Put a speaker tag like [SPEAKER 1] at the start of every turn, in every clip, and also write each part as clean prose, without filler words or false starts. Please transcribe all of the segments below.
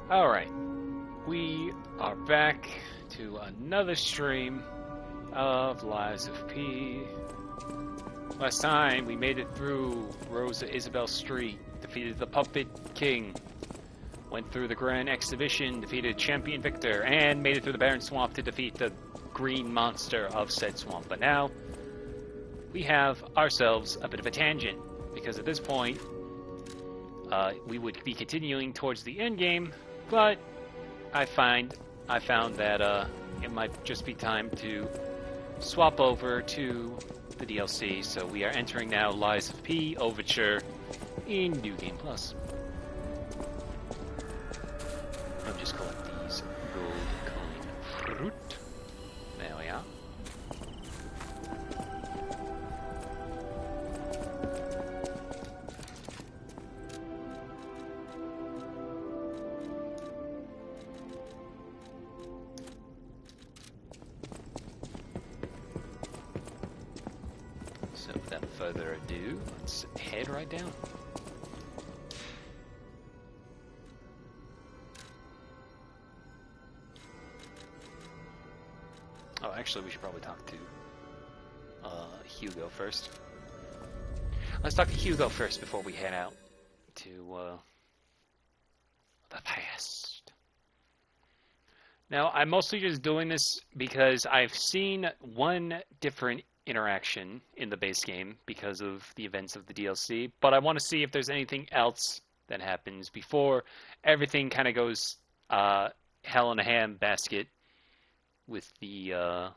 [SPEAKER 1] Alright, we are back to another stream of Lies of P. Last time we made it through Rosa Isabel Street, defeated the Puppet King, went through the Grand Exhibition, defeated Champion Victor, and made it through the Barren Swamp to defeat the green monster of said swamp. But now, we have ourselves a bit of a tangent, because at this point, we would be continuing towards the end game, but I found that it might just be time to swap over to the DLC. So we are entering now Lies of P Overture in New Game Plus. I'll just collect these gold coin fruit. There we are. So without further ado, let's head right down. Oh, actually, we should probably talk to Hugo first. Let's talk to Hugo first before we head out to the past. Now, I'm mostly just doing this because I've seen one different interaction in the base game because of the events of the DLC, but I want to see if there's anything else that happens before everything kind of goes hell in a handbasket with the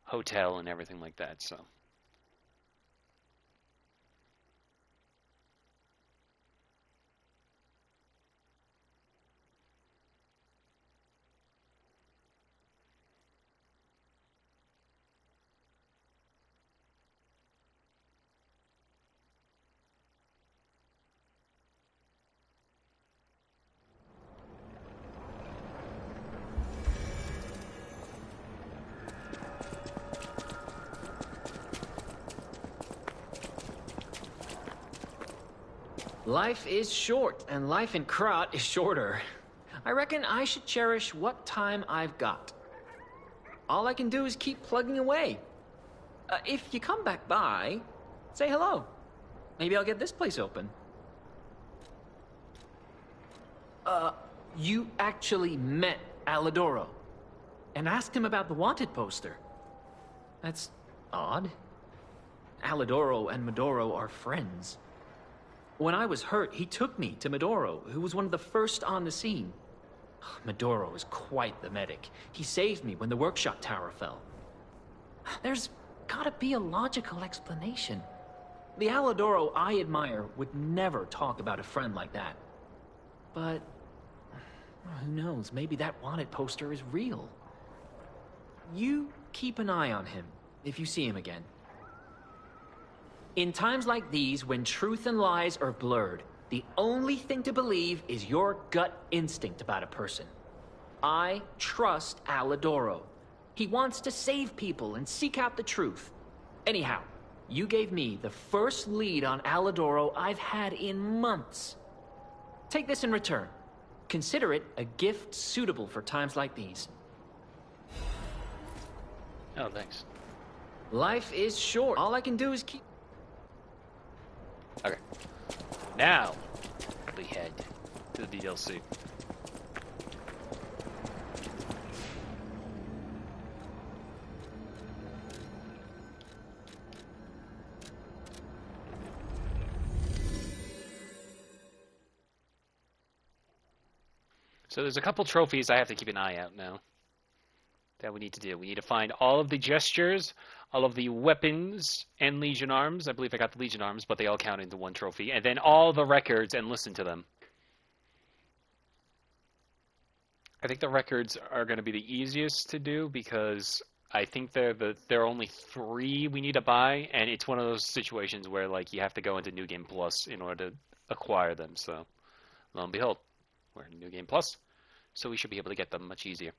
[SPEAKER 1] hotel and everything like that. So
[SPEAKER 2] Life is short, and life in Krat is shorter. I reckon I should cherish what time I've got. All I can do is keep plugging away. If you come back by, say hello. Maybe I'll get this place open. You actually met Alidoro and asked him about the wanted poster. That's odd. Alidoro and Medoro are friends. When I was hurt, he took me to Medoro, who was one of the first on the scene. Medoro is quite the medic. He saved me when the workshop tower fell. There's gotta be a logical explanation. The Alidoro I admire would never talk about a friend like that. But who knows, maybe that wanted poster is real. You keep an eye on him if you see him again. In times like these, when truth and lies are blurred, the only thing to believe is your gut instinct about a person. I trust Alidoro. He wants to save people and seek out the truth. Anyhow, you gave me the first lead on Alidoro I've had in months. Take this in return. Consider it a gift suitable for times like these.
[SPEAKER 1] oh, thanks.
[SPEAKER 2] Life is short. All I can do is keep...
[SPEAKER 1] Okay. Now we head to the DLC. So there's a couple trophies I have to keep an eye out now that we need to do. We need to find all of the gestures, all of the weapons and Legion arms. I believe I got the Legion arms, but they all count into one trophy. And then all the records and listen to them. I think the records are going to be the easiest to do because I think there are only 3 we need to buy, and it's one of those situations where like you have to go into New Game Plus in order to acquire them. So lo and behold, we're in New Game Plus, so we should be able to get them much easier.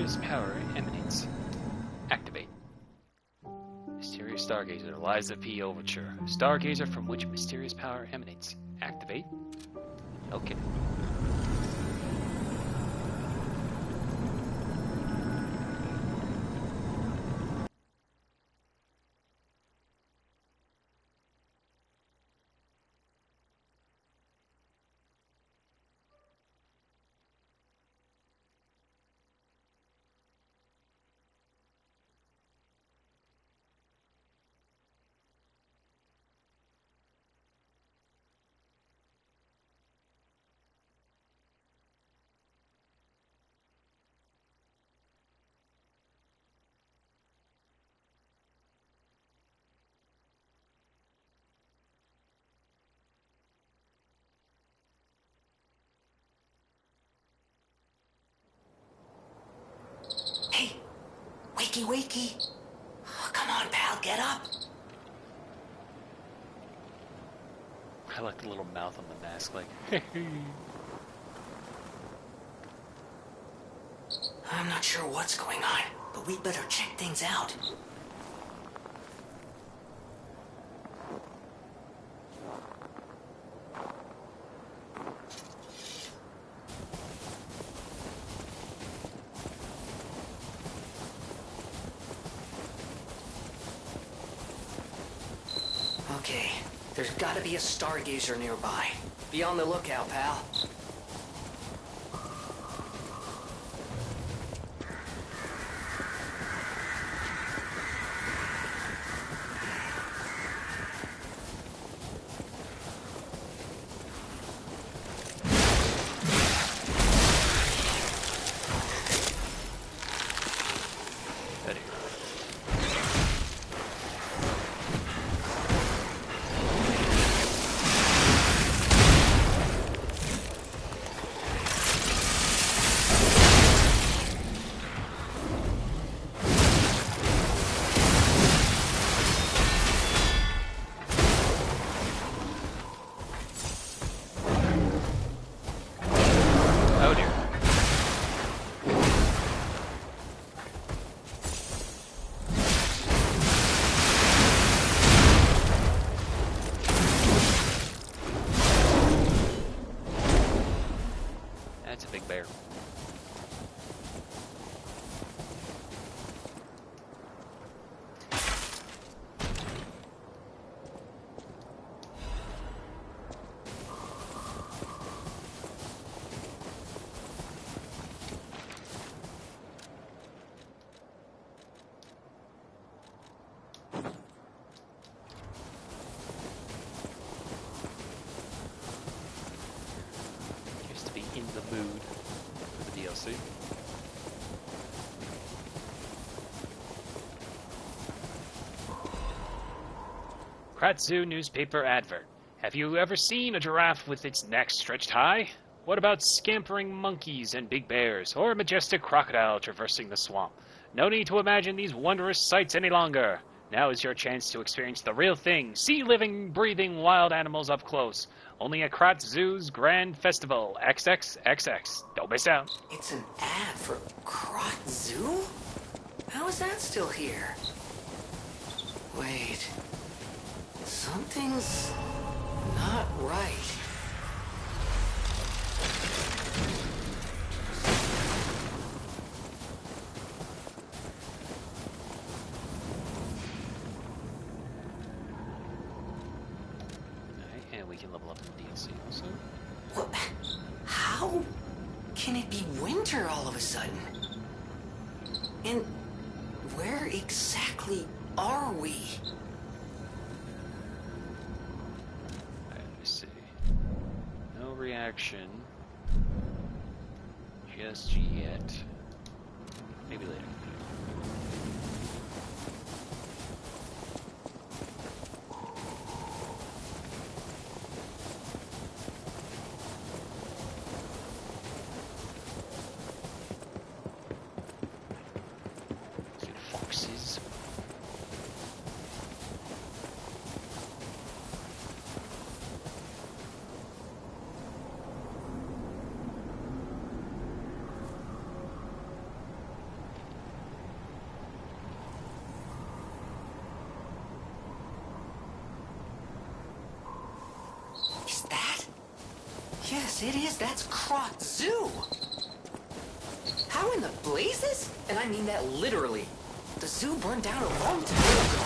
[SPEAKER 1] mysterious power emanates. Activate. Mysterious Stargazer, Liza P. Overture. Stargazer from which mysterious power emanates. Activate. Okay.
[SPEAKER 3] Hey, wakey, wakey. Oh, come on, pal, get up.
[SPEAKER 1] I like the little mouth on the mask, like.
[SPEAKER 3] I'm not sure what's going on, but we'd better check things out. Okay, there's gotta be a stargazer nearby. Be on the lookout, pal.
[SPEAKER 1] Oh dear. That's a big bear. Used to be in the mood for the DLC. Kratzu newspaper advert. Have you ever seen a giraffe with its neck stretched high? What about scampering monkeys and big bears, or a majestic crocodile traversing the swamp? No need to imagine these wondrous sights any longer. Now is your chance to experience the real thing. See living, breathing wild animals up close. Only at Kratzu's Grand Festival. XXXX. Don't miss out.
[SPEAKER 3] It's an ad for Krot Zoo? How is that still here? Wait. Something's not right.
[SPEAKER 1] Alright, and we can level up in the DLC also.
[SPEAKER 3] What? How can it be winter all of a sudden? And where exactly are we?
[SPEAKER 1] Alright, let me see. No reaction. Just yet. Maybe later. Get foxes.
[SPEAKER 3] it is. That's Krot Zoo. How in the blazes? And I mean that literally. The zoo burned down a long time ago.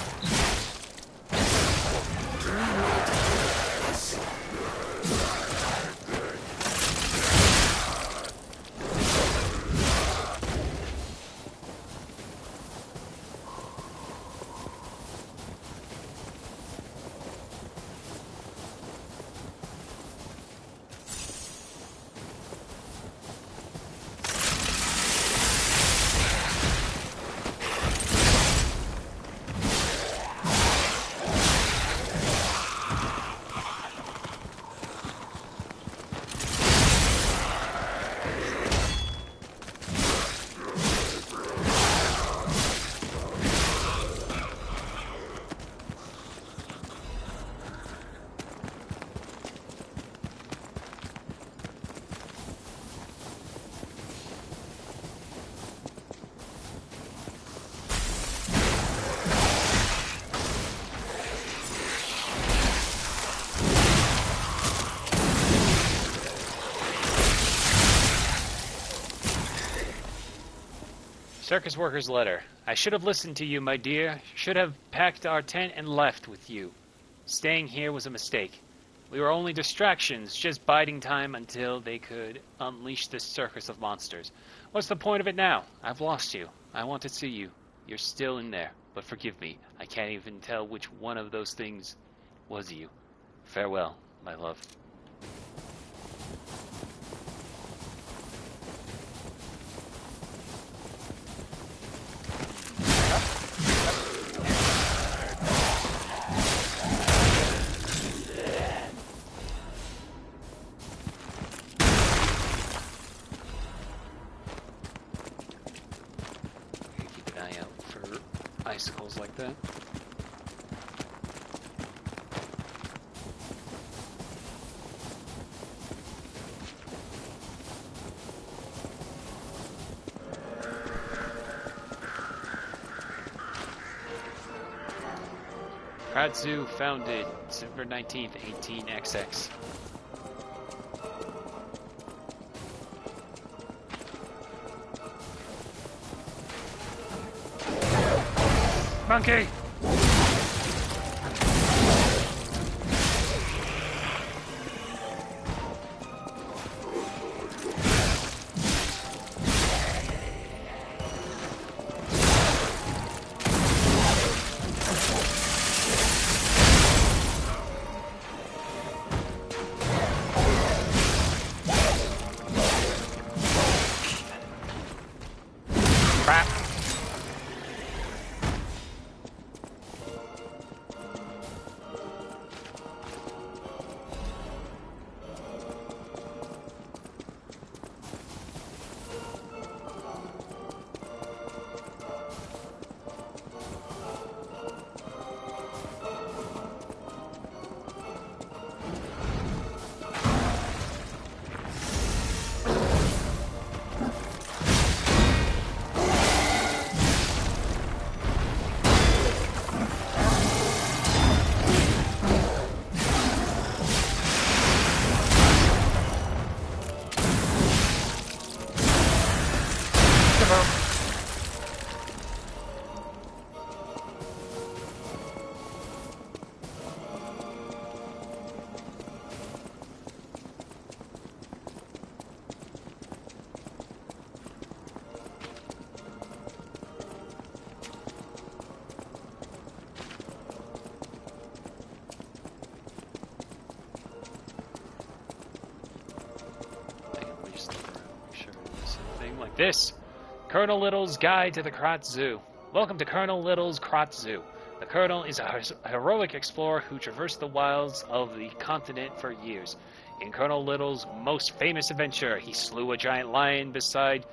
[SPEAKER 1] Circus worker's letter. I should have listened to you, my dear. Should have packed our tent and left with you. Staying here was a mistake. We were only distractions, just biding time until they could unleash this circus of monsters. What's the point of it now? I've lost you. I want to see you. You're still in there, but forgive me. I can't even tell which one of those things was you. Farewell, my love. Icicles like that. Krot Zoo founded December 19th, 18XX. Monkey! Crap. This, Colonel Little's Guide to the Krot Zoo. Welcome to Colonel Little's Krot Zoo. The Colonel is a heroic explorer who traversed the wilds of the continent for years. In Colonel Little's most famous adventure, he slew a giant lion beside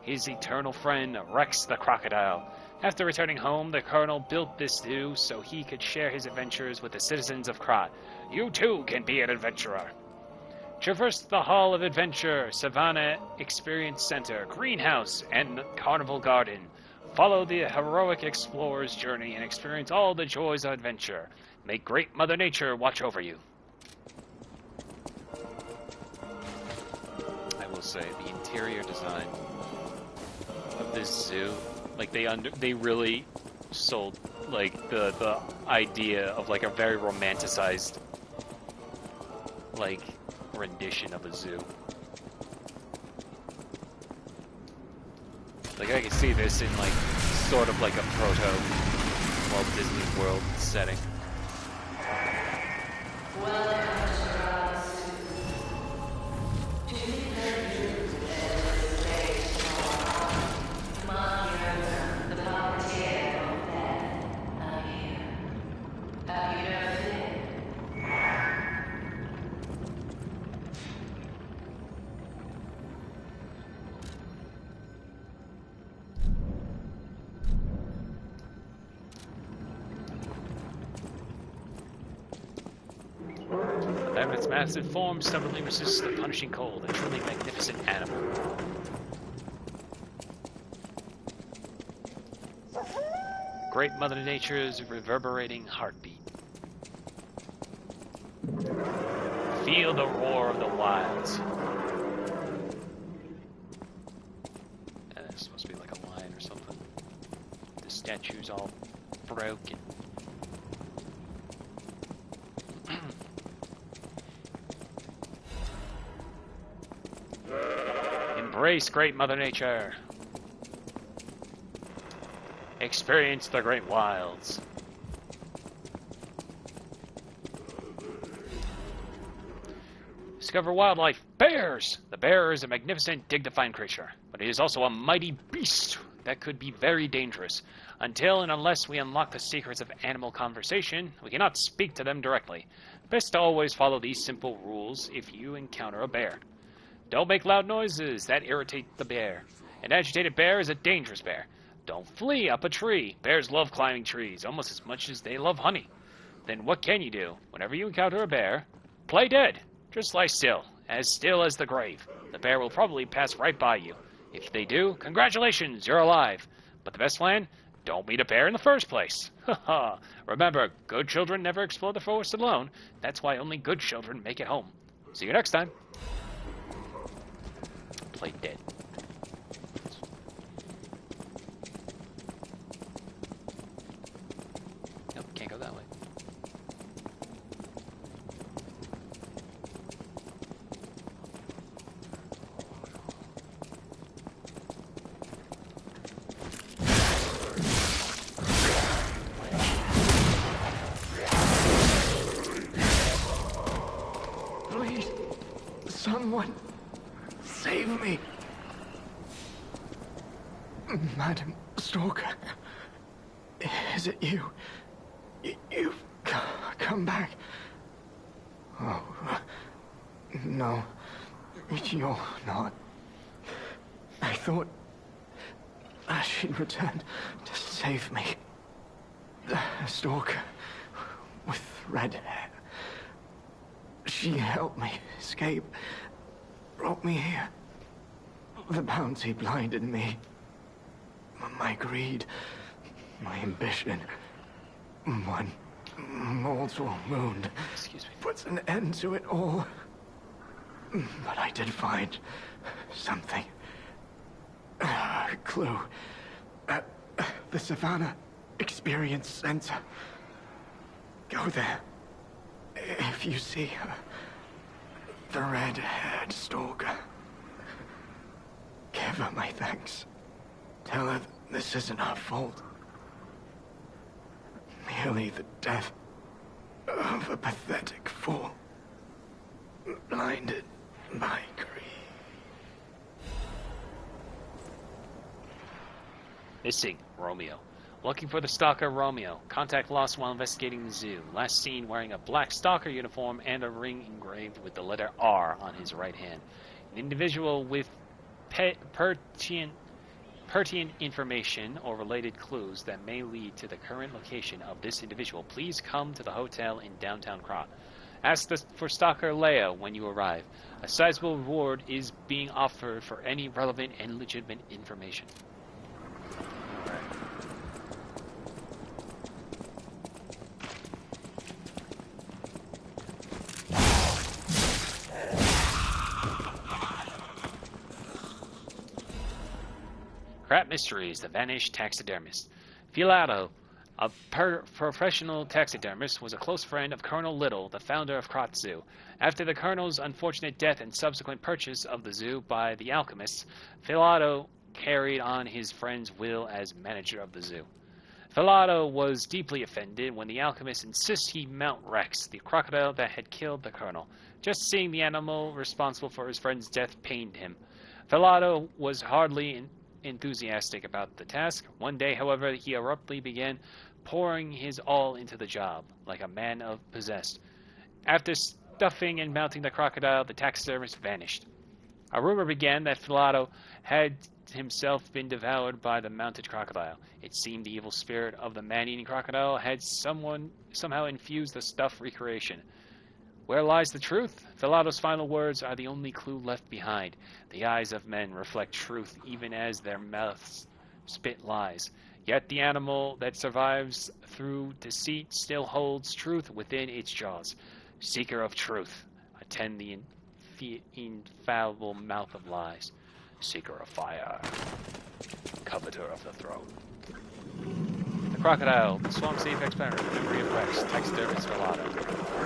[SPEAKER 1] his eternal friend, Rex the crocodile. After returning home, the Colonel built this zoo so he could share his adventures with the citizens of Krot. You too can be an adventurer. Traverse the Hall of Adventure, Savannah Experience Center, Greenhouse, and Carnival Garden. Follow the heroic explorer's journey and experience all the joys of adventure. May great Mother Nature watch over you. will say. The interior design of this zoo, like they really sold like the idea of like a very romanticized like rendition of a zoo. Like I can see this in like sort of like a proto Walt Disney World setting. Its massive form stubbornly resists the punishing cold, a truly magnificent animal. Great Mother Nature's reverberating heartbeat. Feel the roar of the wilds. And it's supposed to be like a lion or something. The statue's all broken. Embrace Great Mother Nature. Experience the great wilds. Discover wildlife. Bears! The bear is a magnificent, dignified creature, but it is also a mighty beast that could be very dangerous. Until and unless we unlock the secrets of animal conversation, we cannot speak to them directly. Best to always follow these simple rules if you encounter a bear. Don't make loud noises that irritate the bear. An agitated bear is a dangerous bear. Don't flee up a tree. Bears love climbing trees almost as much as they love honey. Then what can you do? Whenever you encounter a bear, play dead. Just lie still as the grave. The bear will probably pass right by you. If they do, congratulations, you're alive. But the best plan? Don't meet a bear in the first place. Haha. Remember, good children never explore the forest alone. That's why only good children make it home. See you next time. Play dead. Nope, can't go that way.
[SPEAKER 4] Please, someone. Save me! Madam Stalker, is it you? You've come back. Oh, no, you're not. I thought she'd returned to save me. The Stalker with red hair. She helped me escape. Brought me here. The bounty blinded me. My greed, my ambition, one mortal wound puts an end to it all. But I did find something. A clue. At the Savannah Experience Center. Go there. If you see her. The red-haired stalker. Give her my thanks. Tell her this isn't her fault. Merely the death of a pathetic fool. Blinded by greed.
[SPEAKER 1] Missing, Romeo. Looking for the stalker Romeo. Contact lost while investigating the zoo. Last seen wearing a black stalker uniform and a ring engraved with the letter R on his right hand. An individual with pertinent information or related clues that may lead to the current location of this individual. Please come to the hotel in downtown Krat. Ask for Stalker Leia when you arrive. A sizable reward is being offered for any relevant and legitimate information. Crap Mysteries, The Vanished Taxidermist. Filato, a professional taxidermist, was a close friend of Colonel Little, the founder of Krat Zoo. After the colonel's unfortunate death and subsequent purchase of the zoo by the alchemists, Filato carried on his friend's will as manager of the zoo. Filato was deeply offended when the alchemist insisted he mount Rex, the crocodile that had killed the colonel. Just seeing the animal responsible for his friend's death pained him. Filato was hardly enthusiastic about the task. One day, however, he abruptly began pouring his all into the job, like a man possessed. After stuffing and mounting the crocodile, the taxidermist vanished. A rumor began that Filato had himself been devoured by the mounted crocodile. It seemed the evil spirit of the man-eating crocodile had somehow infused the stuffed recreation. Where lies the truth? Filato's final words are the only clue left behind. The eyes of men reflect truth even as their mouths spit lies. Yet the animal that survives through deceit still holds truth within its jaws. Seeker of truth, attend the infallible mouth of lies. Seeker of fire, coveter of the throne. The crocodile, the swamp safe experiment, memory of Rex, taxidermist Filato.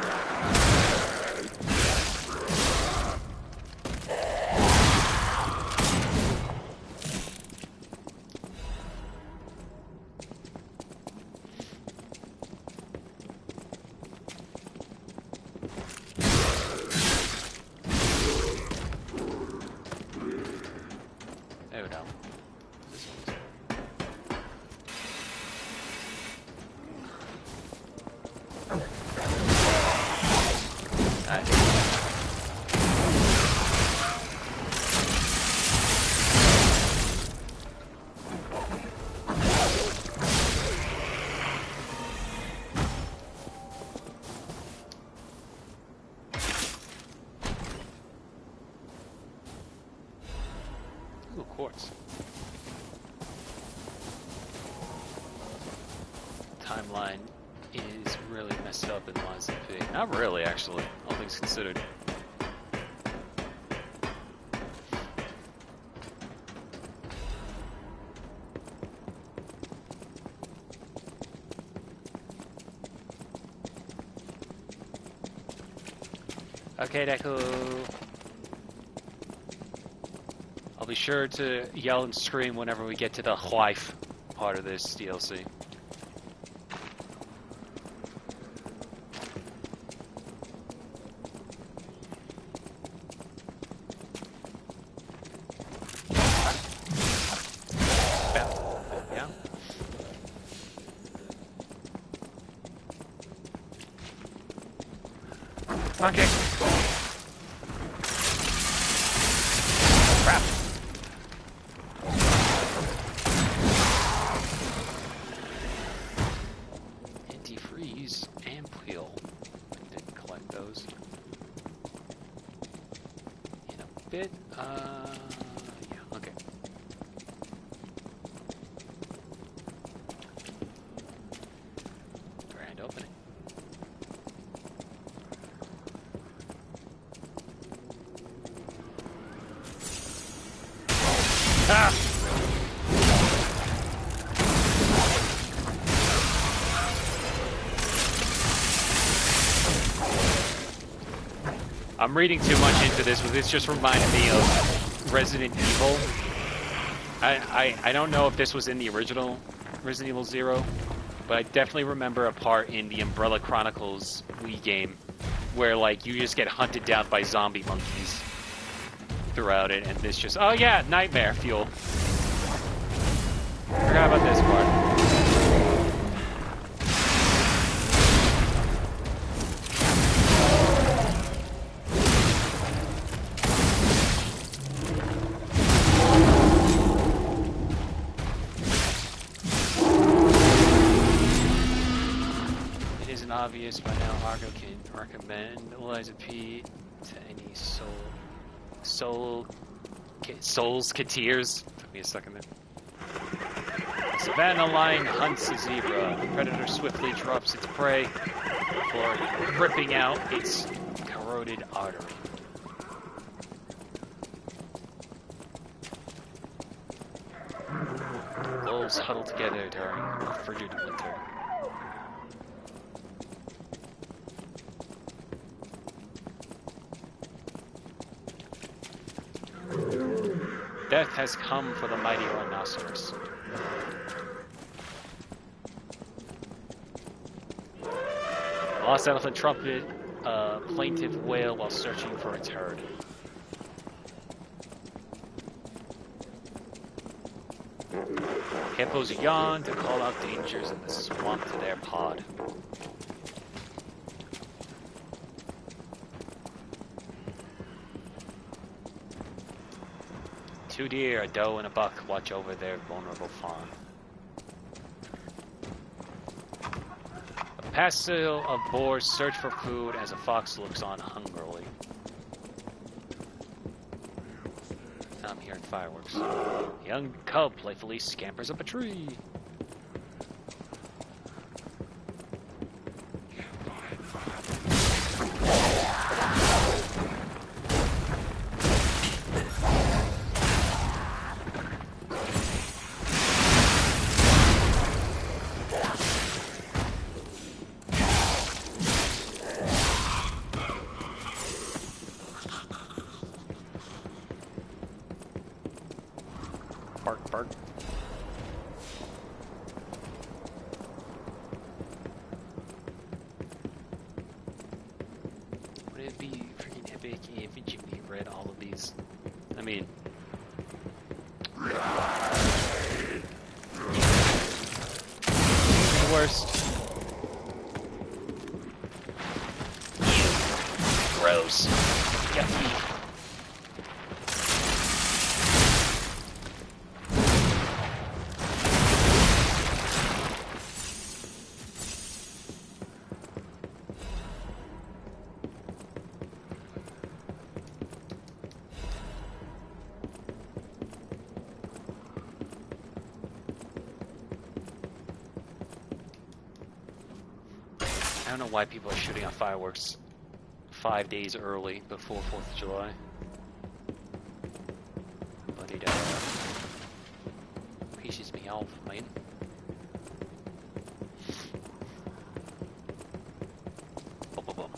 [SPEAKER 1] Ooh, quartz. Timeline is really messed up in Lies of P. Not really, actually. All things considered. Okay, Deku. I'll be sure to yell and scream whenever we get to the wife part of this DLC. Yeah. Okay. Crap. Antifreeze and peel. I didn't collect those. In a bit. Yeah, okay. Grand opening. Ah! I'm reading too much into this, but this just reminded me of Resident Evil. I don't know if this was in the original Resident Evil 0, but I definitely remember a part in the Umbrella Chronicles Wii game where, like, you just get hunted down by zombie monkeys throughout it, and this just, oh yeah, nightmare fuel. Forgot about this part. It isn't obvious by now Argo can recommend Eliza P to any Soulsketeers. Took me a second there. A savannah lion hunts a zebra. The predator swiftly drops its prey before ripping out its corroded artery. Wolves huddle together during a frigid winter. Death has come for the mighty rhinoceros. Lost elephant trumpet a plaintive wail while searching for its herd. Hippos yawn to call out dangers in the swamp to their pod. Two deer, a doe, and a buck watch over their vulnerable fawn. A passel of boars search for food as a fox looks on hungrily. I'm hearing fireworks. A young cub playfully scampers up a tree. Bark, bark. Would it be freaking epic if Jimmy read all of these? I mean... the worst. Gross. Yucky. I don't know why people are shooting off fireworks 5 days early before 4th of July. But it pisses me off, man. Boom, boom, boom.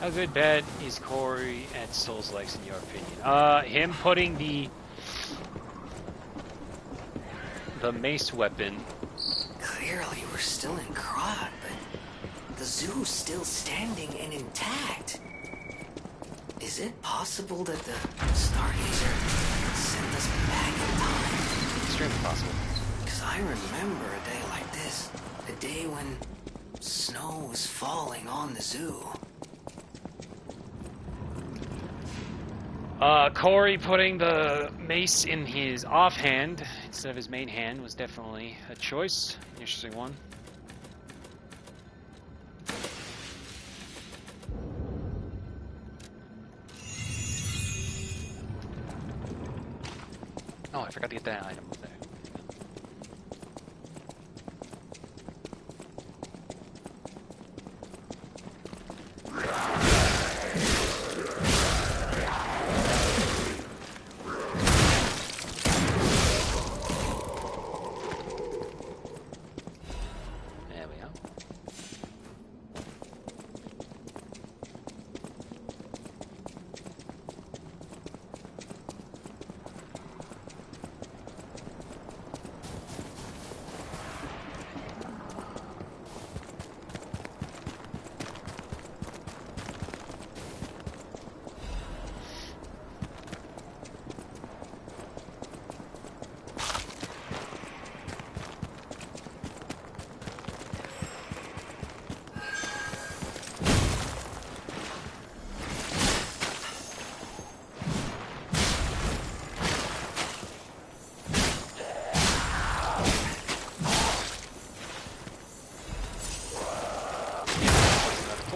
[SPEAKER 1] How good bad is Corey at Souls Likes in your opinion? Him putting the mace weapon.
[SPEAKER 3] Clearly we're still in Krod, but the zoo's still standing and intact. Is it possible that the Stargazer sent us back in time?
[SPEAKER 1] Extremely possible.
[SPEAKER 3] Because I remember a day like this. A day when snow was falling on the zoo.
[SPEAKER 1] Corey putting the mace in his offhand instead of his main hand was definitely a choice. Interesting one. Oh, I forgot to get that item over there.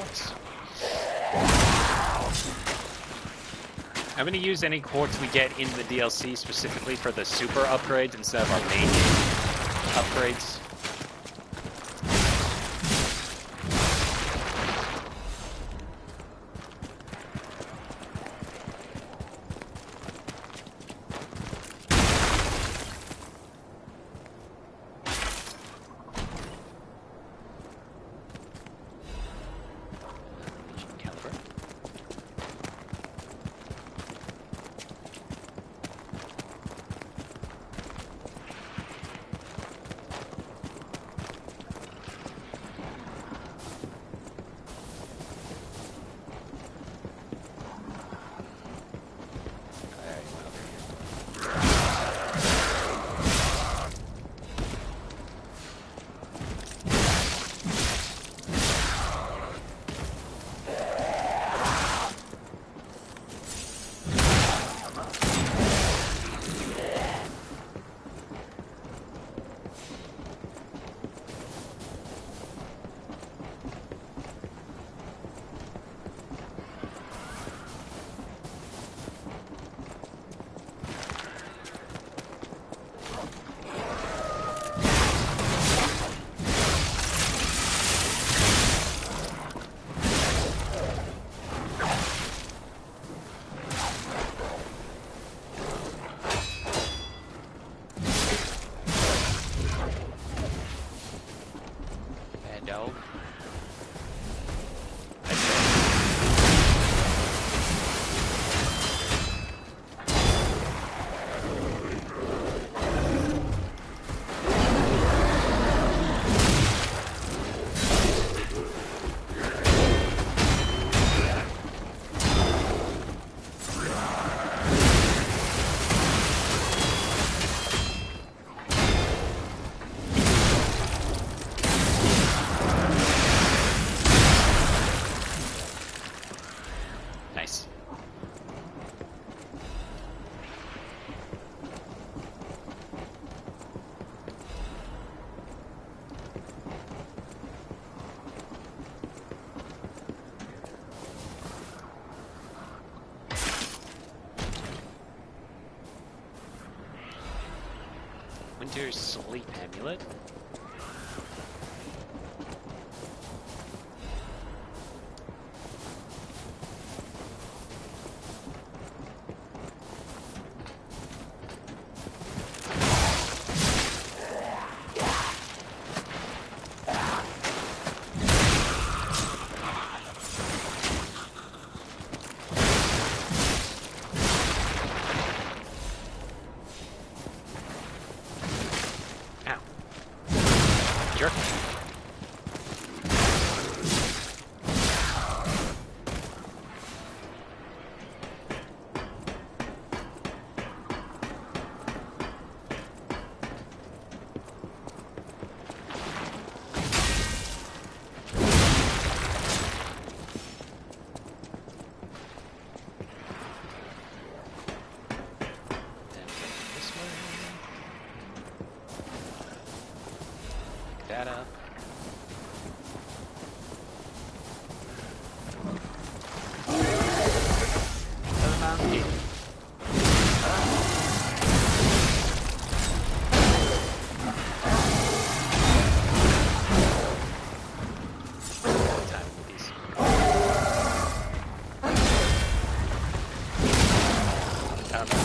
[SPEAKER 1] quartz. I'm going to use any quartz we get in the DLC specifically for the super upgrades instead of our main upgrades. Winter's Sleep Amulet. That up. Another mountain gate. Time with these. I don't know.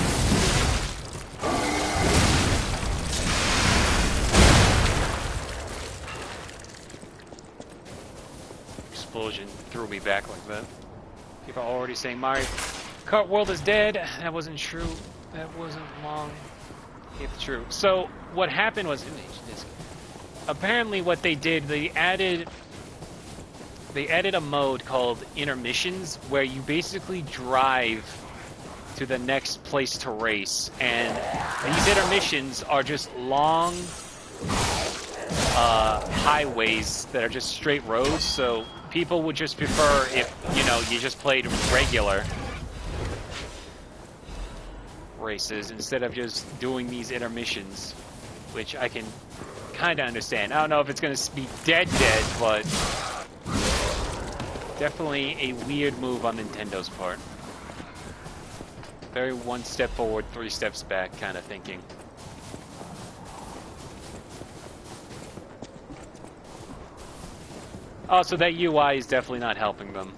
[SPEAKER 1] Explosion threw me back like that. People are already saying my cart world is dead. That wasn't true. That wasn't long. If true. So what happened was, apparently what they did, they added a mode called intermissions where you basically drive to the next place to race, and these intermissions are just long highways that are just straight roads, so people would just prefer if, you know, you just played regular races instead of just doing these intermissions, which I can kind of understand. I don't know if it's going to be dead, but Definitely a weird move on Nintendo's part. Very one step forward, 3 steps back kind of thinking. Oh, so that UI is definitely not helping them.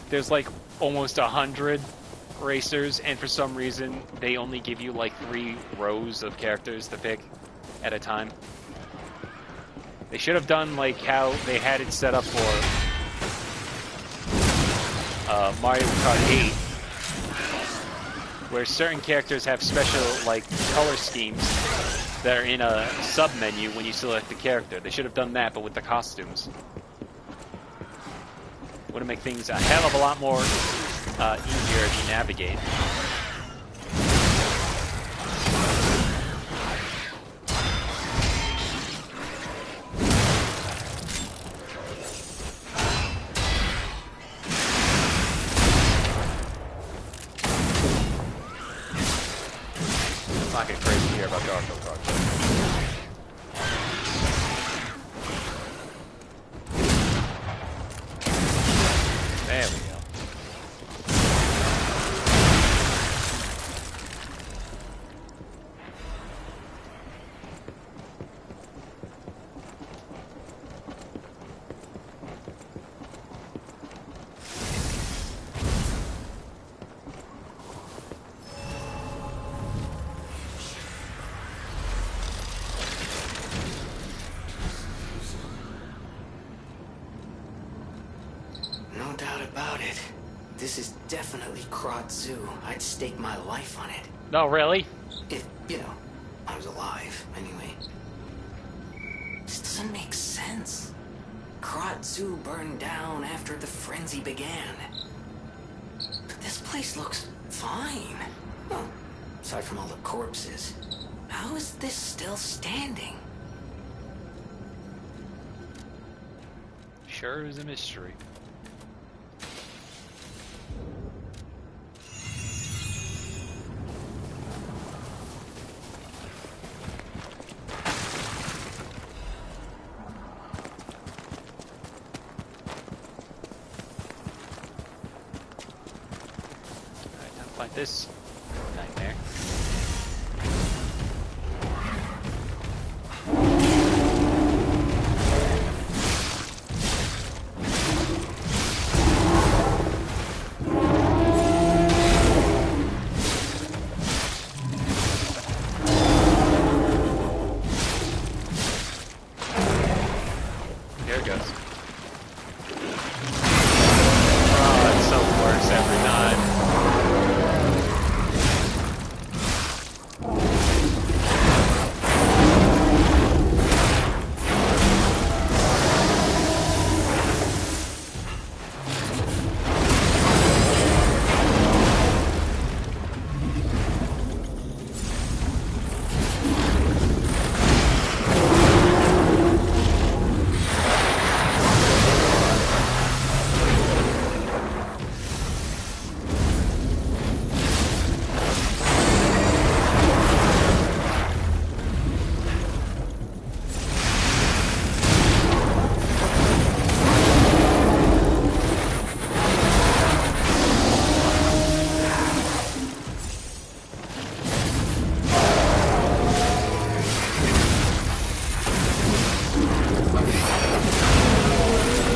[SPEAKER 1] There's like almost 100 racers, and for some reason they only give you like 3 rows of characters to pick at a time. They should have done like how they had it set up for Mario Kart 8, where certain characters have special like color schemes that are in a sub-menu when you select the character. They should have done that, but with the costumes. Would have made things a hell of a lot more easier to navigate. Let's not get crazy here about Garfield Kart. There we go.
[SPEAKER 3] No doubt about it. This is definitely Krat Zoo. I'd stake my life on it.
[SPEAKER 1] No, really?
[SPEAKER 3] If, you know, I was alive, anyway. This doesn't make sense. Krat Zoo burned down after the frenzy began. But this place looks fine. Well, aside from all the corpses. How is this still standing?
[SPEAKER 1] Sure is a mystery. Like this nightmare. Here it goes. Oh, it's so worse every time.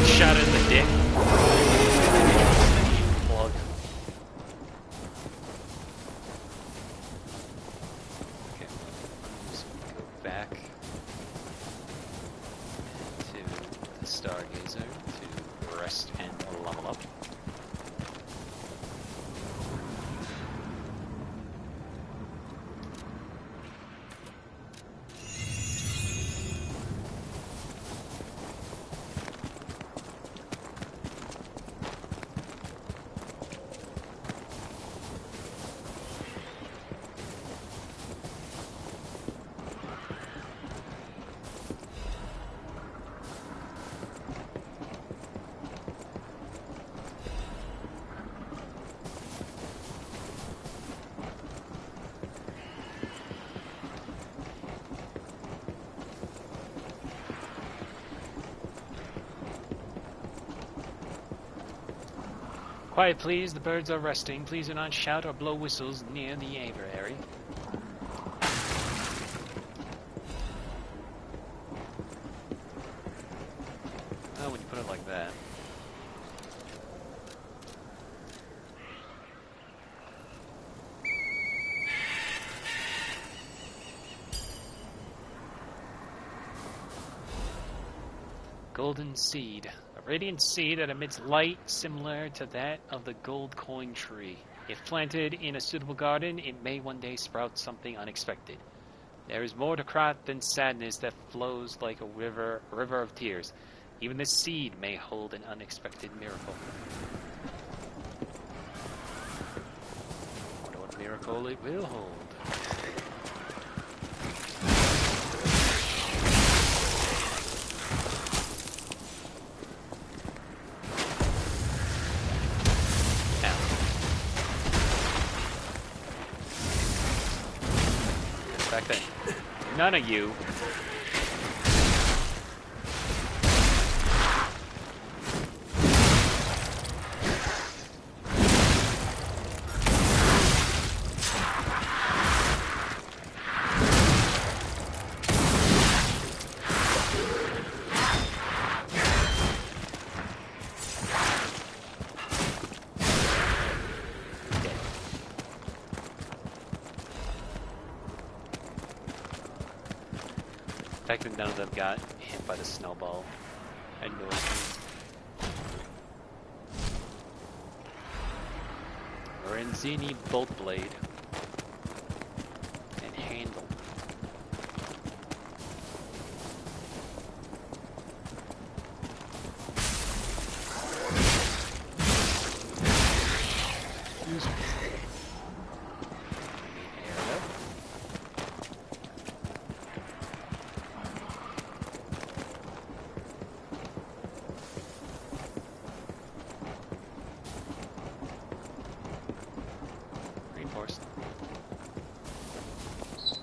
[SPEAKER 1] Shot in the dick. Plug. Okay, let's go back to the Stargazer to rest and level up. Quiet, please. The birds are resting. Please do not shout or blow whistles near the aviary. Oh, when you put it like that. Golden seed. A radiant seed that emits light similar to that of the gold coin tree. If planted in a suitable garden, it may one day sprout something unexpected. There is more to Krat than sadness that flows like a river of tears. Even this seed may hold an unexpected miracle. I wonder what miracle it will hold. Back then. None of you. The fact that none of them got hit by the snowball annoys me. Renzini bolt blade and handle. Excuse me.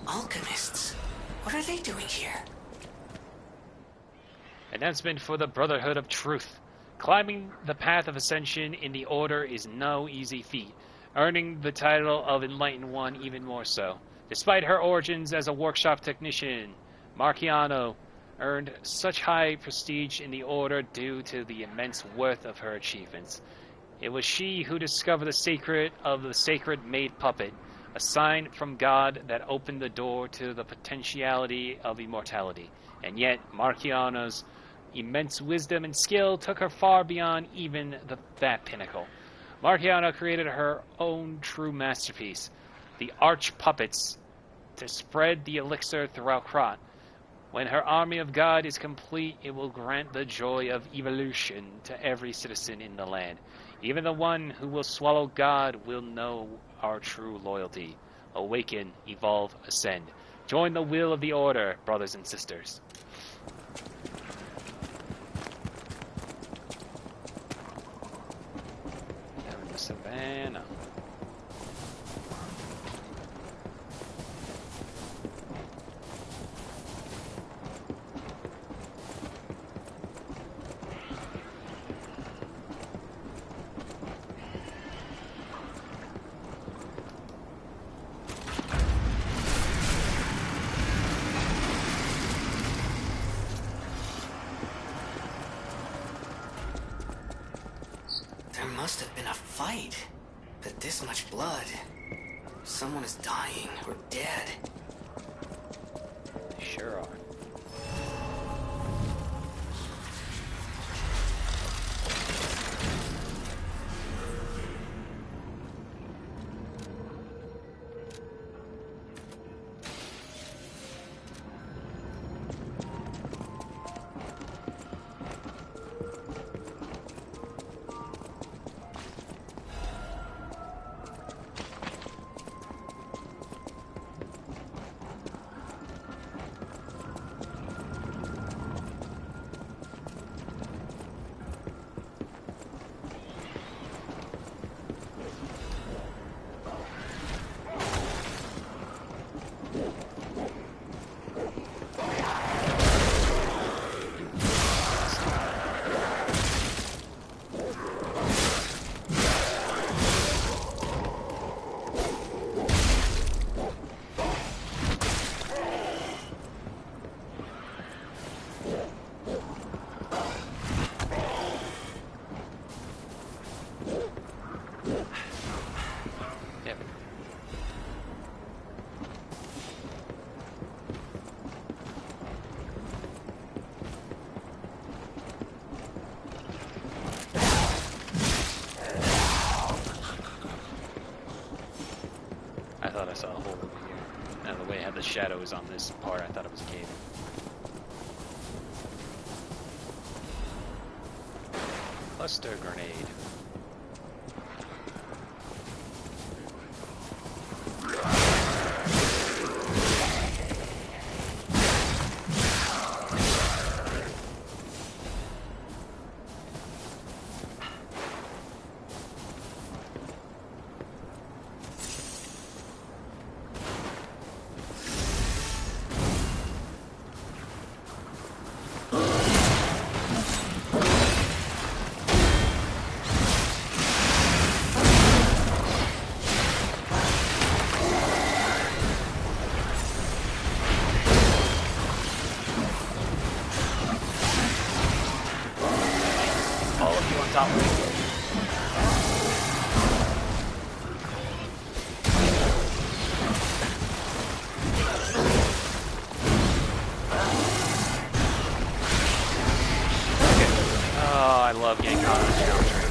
[SPEAKER 3] Alchemists? What are they doing here?
[SPEAKER 1] Announcement for the Brotherhood of Truth. Climbing the path of ascension in the Order is no easy feat, earning the title of Enlightened One even more so. Despite her origins as a workshop technician, Marciano earned such high prestige in the Order due to the immense worth of her achievements. It was she who discovered the secret of the sacred maid puppet, a sign from God that opened the door to the potentiality of immortality. And yet, Marciano's immense wisdom and skill took her far beyond even that pinnacle. Marciano created her own true masterpiece, the Arch Puppets, to spread the elixir throughout Krat. When her army of God is complete, it will grant the joy of evolution to every citizen in the land. Even the one who will swallow God will know our true loyalty. Awaken, evolve, ascend. Join the will of the Order, brothers and sisters. Down in the savannah.
[SPEAKER 3] There must have been a fight. But this much blood. Someone is dying or dead.
[SPEAKER 1] Sure are. shadows on this part. I thought it was a cave. Cluster grenade. Top of me. Oh, I love getting caught on a geometry.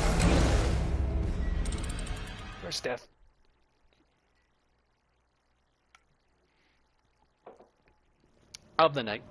[SPEAKER 1] First death. Of the night.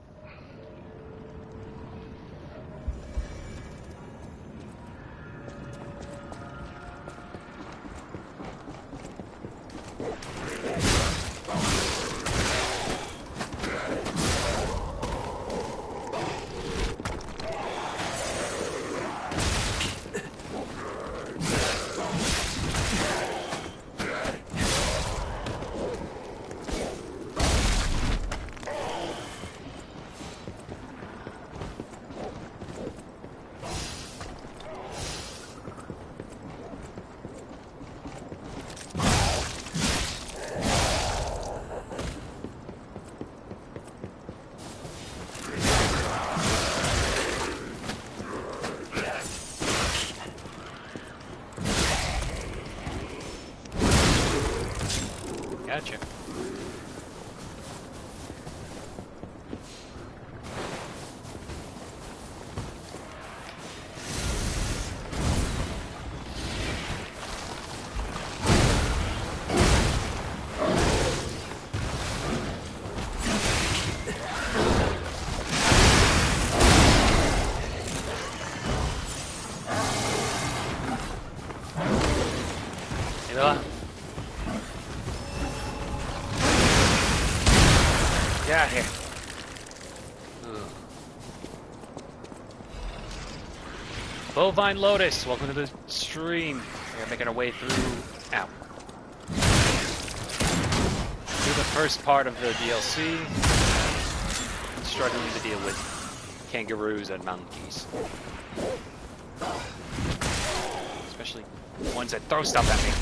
[SPEAKER 1] Gotcha. Get out of here. Ugh. Bovine Lotus, welcome to the stream. We're making our way through. Ow. Through the first part of the DLC. Struggling to deal with kangaroos and monkeys. Especially ones that throw stuff at me.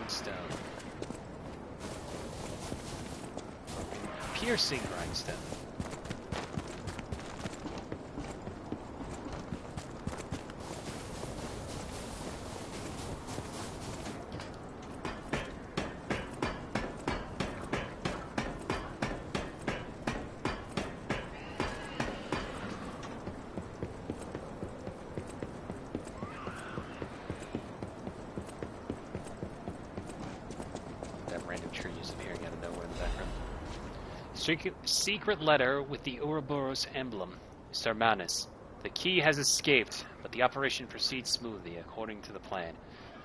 [SPEAKER 1] grindstone. Piercing grindstone. Random trees in here, you gotta know where in the background. Secret letter with the Ouroboros emblem. Mr. Manus, the key has escaped, but the operation proceeds smoothly according to the plan.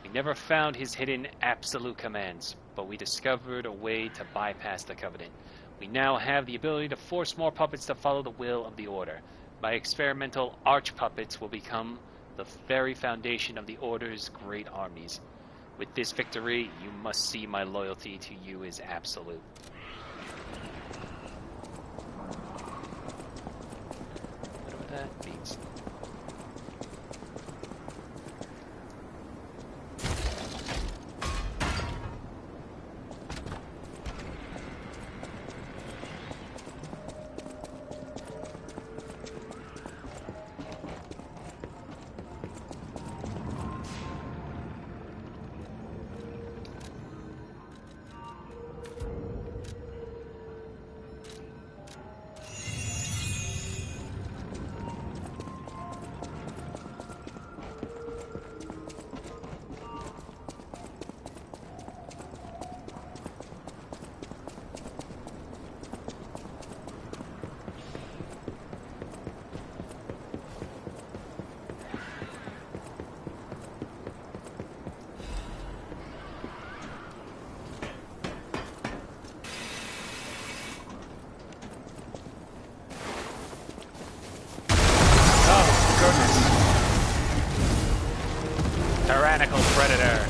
[SPEAKER 1] We never found his hidden absolute commands, but we discovered a way to bypass the Covenant. We now have the ability to force more puppets to follow the will of the Order. My experimental arch-puppets will become the very foundation of the Order's great armies. With this victory, you must see my loyalty to you is absolute. Whatever that means. Tyrannical predator.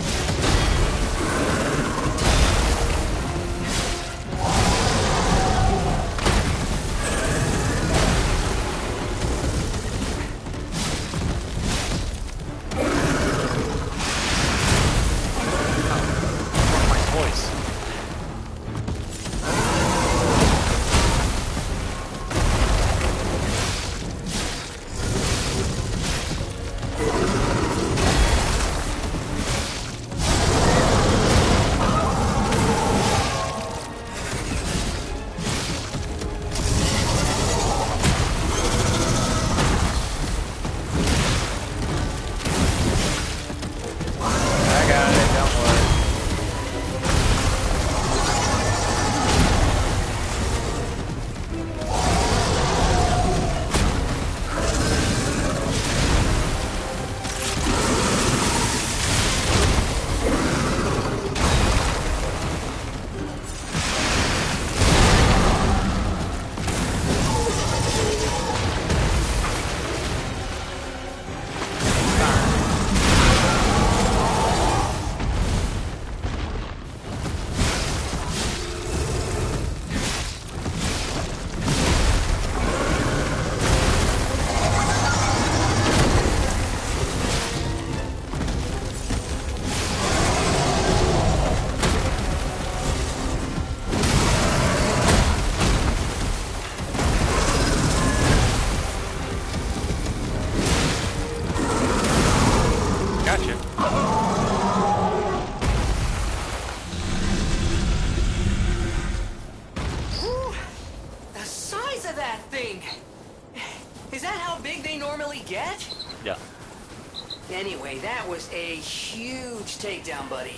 [SPEAKER 3] Anyway, that was a huge takedown, buddy.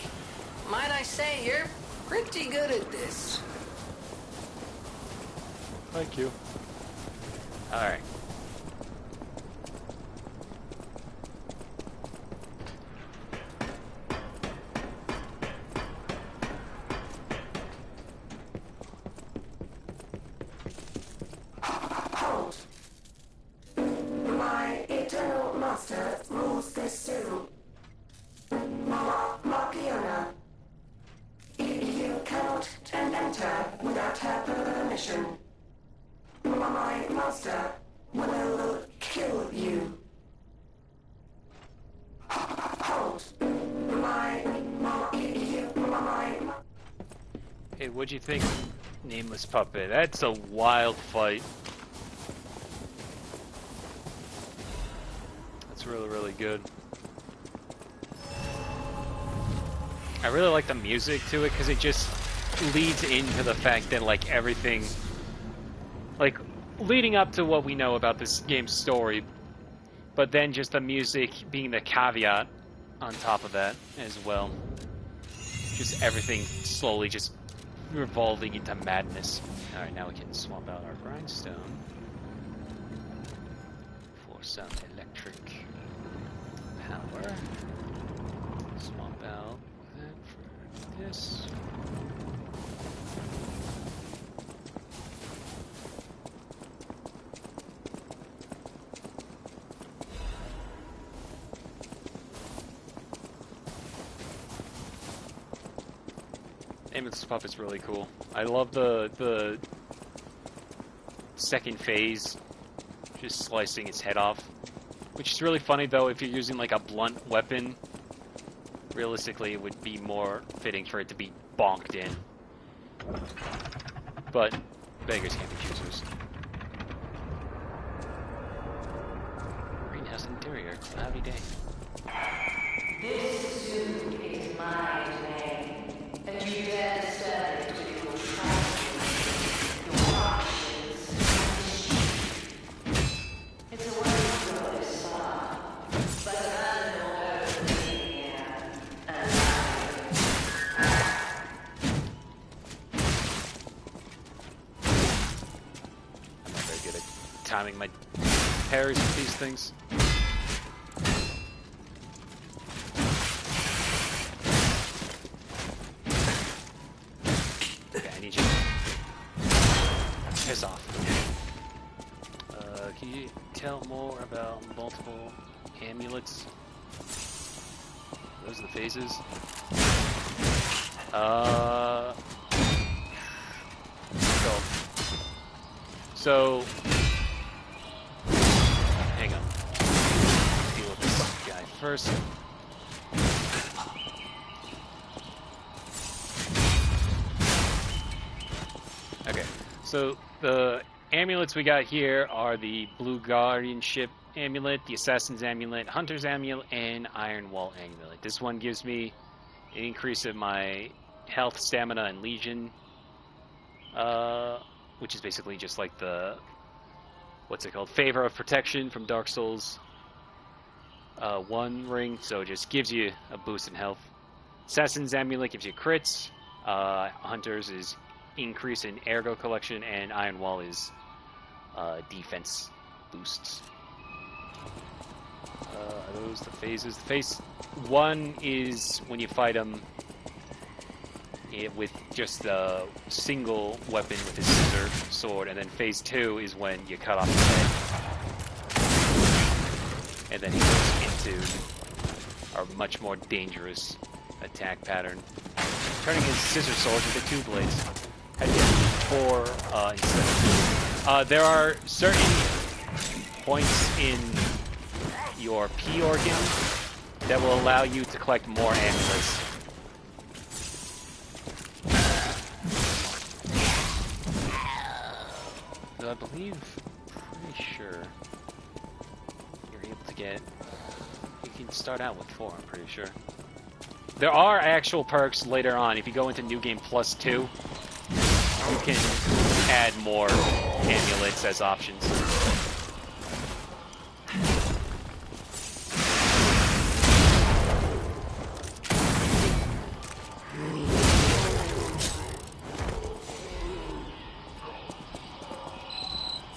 [SPEAKER 3] Might I say, you're pretty good at this.
[SPEAKER 1] Thank you. Alright.
[SPEAKER 5] My eternal master rules this zoo. Markiana. You cannot enter without her permission. My master will kill you. Hold. My
[SPEAKER 1] what'd you think, Nameless Puppet? That's a wild fight. That's really, really good. I really like the music to it because it just leads into the fact that, like, everything, like, leading up to what we know about this game's story, but then just the music being the caveat on top of that as well. Just everything slowly just revolving into madness. Alright, now we can swap out our grindstone for some electric power. Swap out that for this. Nameless Puppet's really cool. I love the second phase, just slicing its head off. Which is really funny though, if you're using like a blunt weapon, realistically it would be more fitting for it to be bonked in. But beggars can't be choosers. Greenhouse interior, cloudy day.
[SPEAKER 5] This suit is my domain, and you dare disturb it with your trifling, your options. It's a wonderful song, but an unknown here,
[SPEAKER 1] I'm not very good at timing my parries with these things. Piss off. Can you tell more about multiple amulets? Those are the phases. So hang on. Deal with this guy first. Okay, so the amulets we got here are the Blue Guardianship Amulet, the Assassin's Amulet, Hunter's Amulet, and Iron Wall Amulet. This one gives me an increase of my health, stamina, and legion, which is basically just like the, what's it called, Favor of Protection from Dark Souls 1 ring, so it just gives you a boost in health. Assassin's Amulet gives you crits, Hunter's is increase in Ergo collection, and Iron Wall is defense boosts. Are those the phases? Phase 1 is when you fight him with just a single weapon with his scissor sword, and then phase 2 is when you cut off his head. And then he goes into a much more dangerous attack pattern, turning his scissor sword into 2 blades. I did 4 instead of 2. There are certain points in your P organ that will allow you to collect more amulets. So I believe, pretty sure, you're able to get, you can start out with 4, I'm pretty sure. There are actual perks later on. If you go into New Game Plus 2, you can add more amulets as options.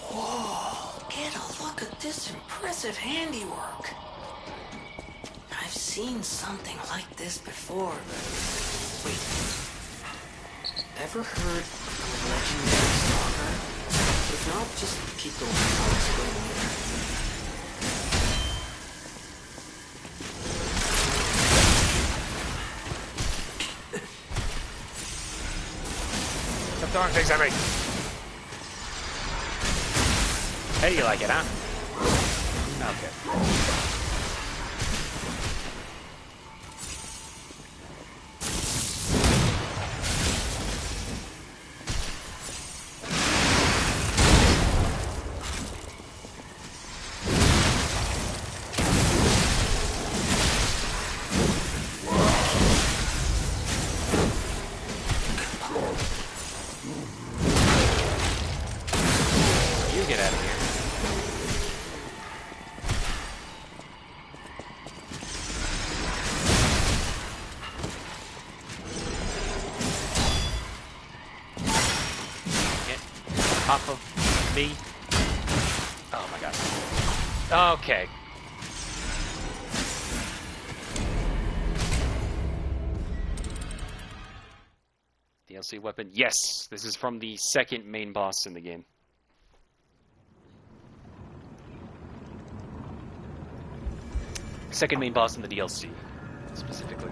[SPEAKER 3] Whoa, get a look at this impressive handiwork. I've seen something like this before, but wait. Ever heard of a legendary stalker? If not, just keep going. I'll explain later.
[SPEAKER 1] Stop throwing things at me! Hey, you like it, huh? Okay. top of me. Oh my god. Okay. DLC weapon. Yes, this is from the second main boss in the game. Second main boss in the DLC, specifically.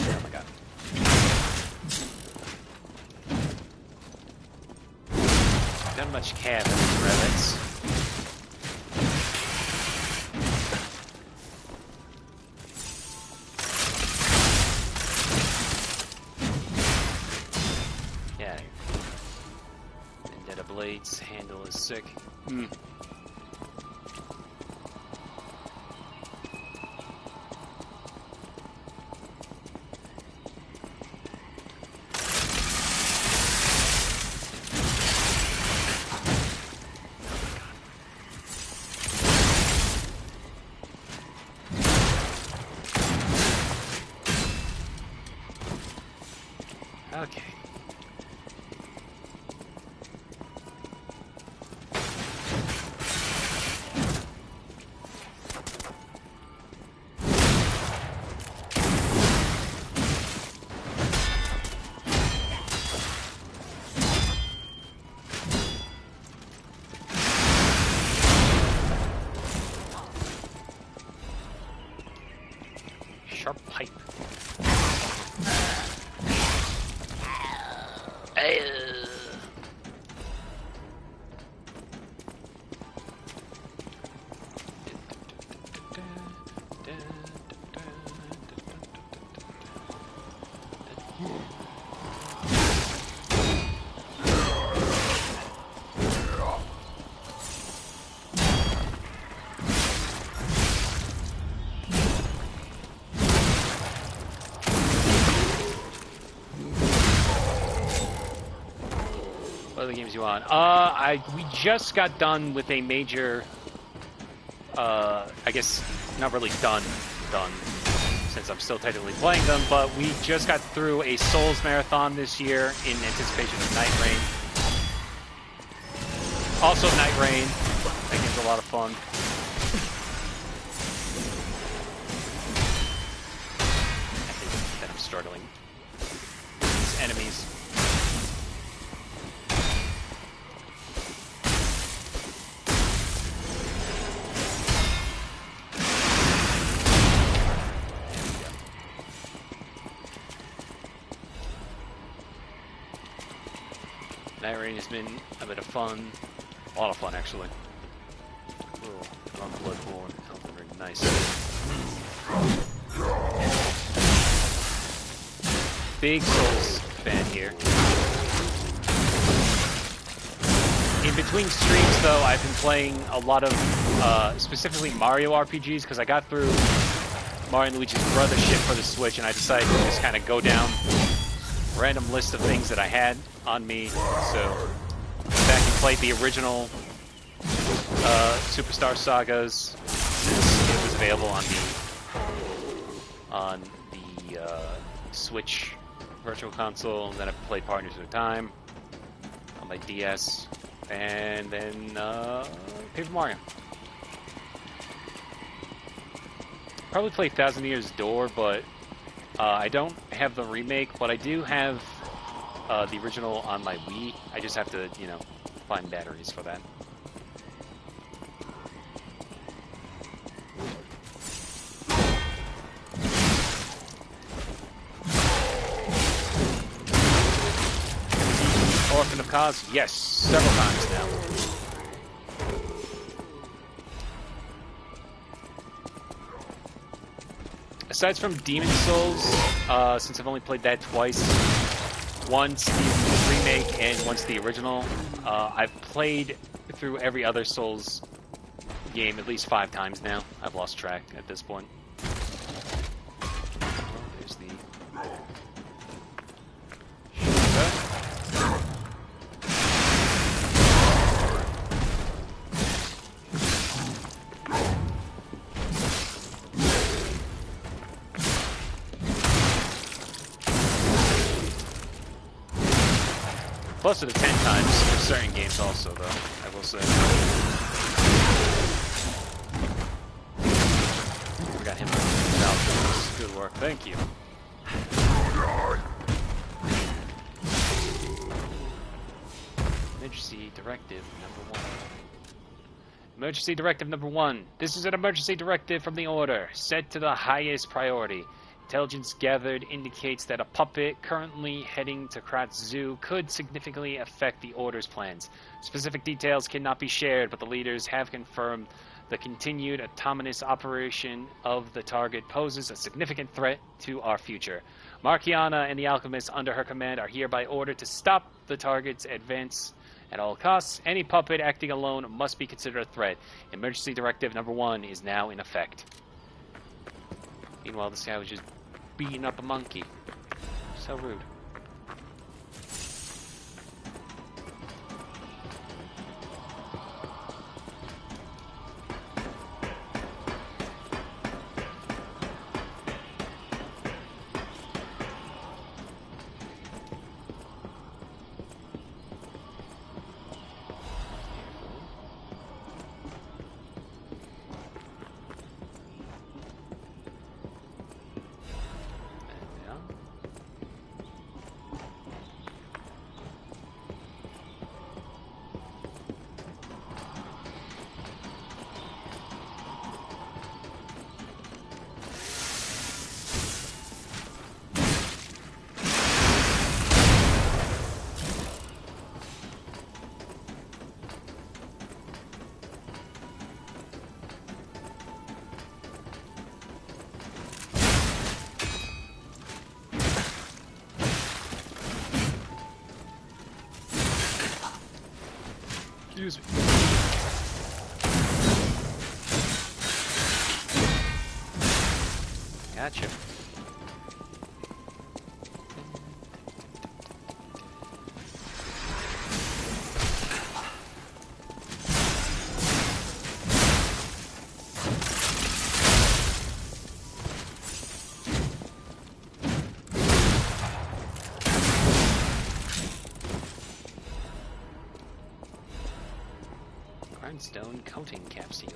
[SPEAKER 1] Oh my god. Not much cab in these rabbits. Blades handle is sick. Okay. Sharp pipe. What other games you on? We just got done with a major, I guess not really done, since I'm still technically playing them, but we just got through a Souls marathon this year in anticipation of Night Rain. Also Night Rain, that game's a lot of fun. I think that I'm struggling. These enemies. Night Rain has been a bit of fun. A lot of fun, actually. Ooh, on Bloodborne. Oh, very nice. Big Souls fan here. In between streams, though, I've been playing a lot of, specifically Mario RPGs, because I got through Mario and Luigi's Brothership for the Switch, and I decided to just kind of go down a random list of things that I had on me. So, back and played the original Superstar Sagas, since it was available on the Switch Virtual Console, and then I played Partners of Time on my DS, and then Paper Mario. Probably play Thousand Years Door, but I don't have the remake, but I do have the original on my Wii. I just have to, you know, find batteries for that. Orphan of Cause? Yes, several times now. Aside from Demon Souls, since I've only played that twice, once the remake and once the original, I've played through every other Souls game at least 5 times now. I've lost track at this point. Oh, there's the... closer to 10 times for certain games also, though, I will say. We got him out. Good work, thank you. Emergency Directive number 1. Emergency Directive number 1. This is an emergency directive from the Order, set to the highest priority. Intelligence gathered indicates that a puppet currently heading to Kratz Zoo could significantly affect the Order's plans. Specific details cannot be shared, but the leaders have confirmed the continued autonomous operation of the target poses a significant threat to our future. Markiana and the alchemists under her command are hereby ordered to stop the target's advance at all costs. Any puppet acting alone must be considered a threat. Emergency Directive number 1 is now in effect. Meanwhile, this guy was just beating up a monkey. So rude. Excuse me. Gotcha. Grindstone coating capsule.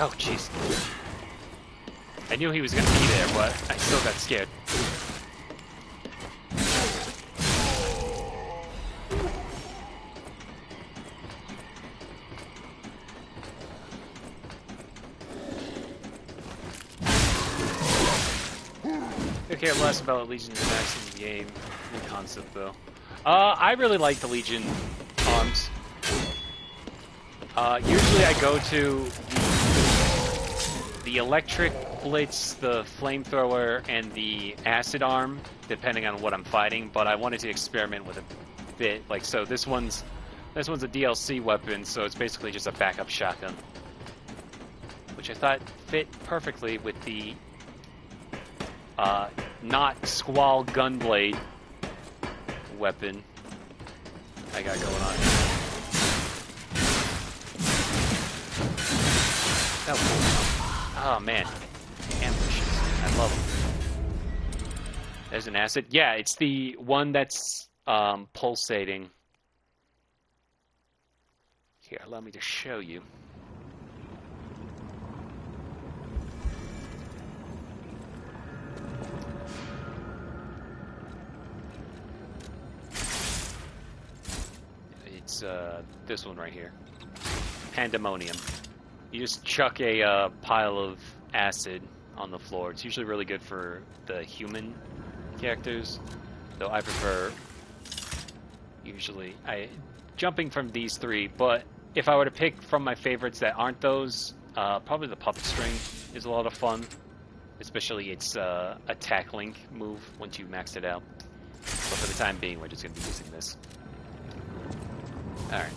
[SPEAKER 1] Oh, jeez. I knew he was gonna be there, but I still got scared. I care less about Legion's attacks in the game, in concept though. I really like the Legion arms. Usually I go to the electric blitz, the flamethrower, and the acid arm, depending on what I'm fighting. But I wanted to experiment with a bit. Like, so this one's a DLC weapon, so it's basically just a backup shotgun, which I thought fit perfectly with the not Squall Gunblade weapon I got going on. Oh man, ambushes. I love them. There's an acid. Yeah, it's the one that's pulsating. Here, allow me to show you. It's this one right here. Pandemonium. You just chuck a pile of acid on the floor. It's usually really good for the human characters, though I prefer usually jumping from these three. But if I were to pick from my favorites that aren't those, probably the puppet string is a lot of fun, especially its attack link move once you max it out. But for the time being, we're just going to be using this. All right.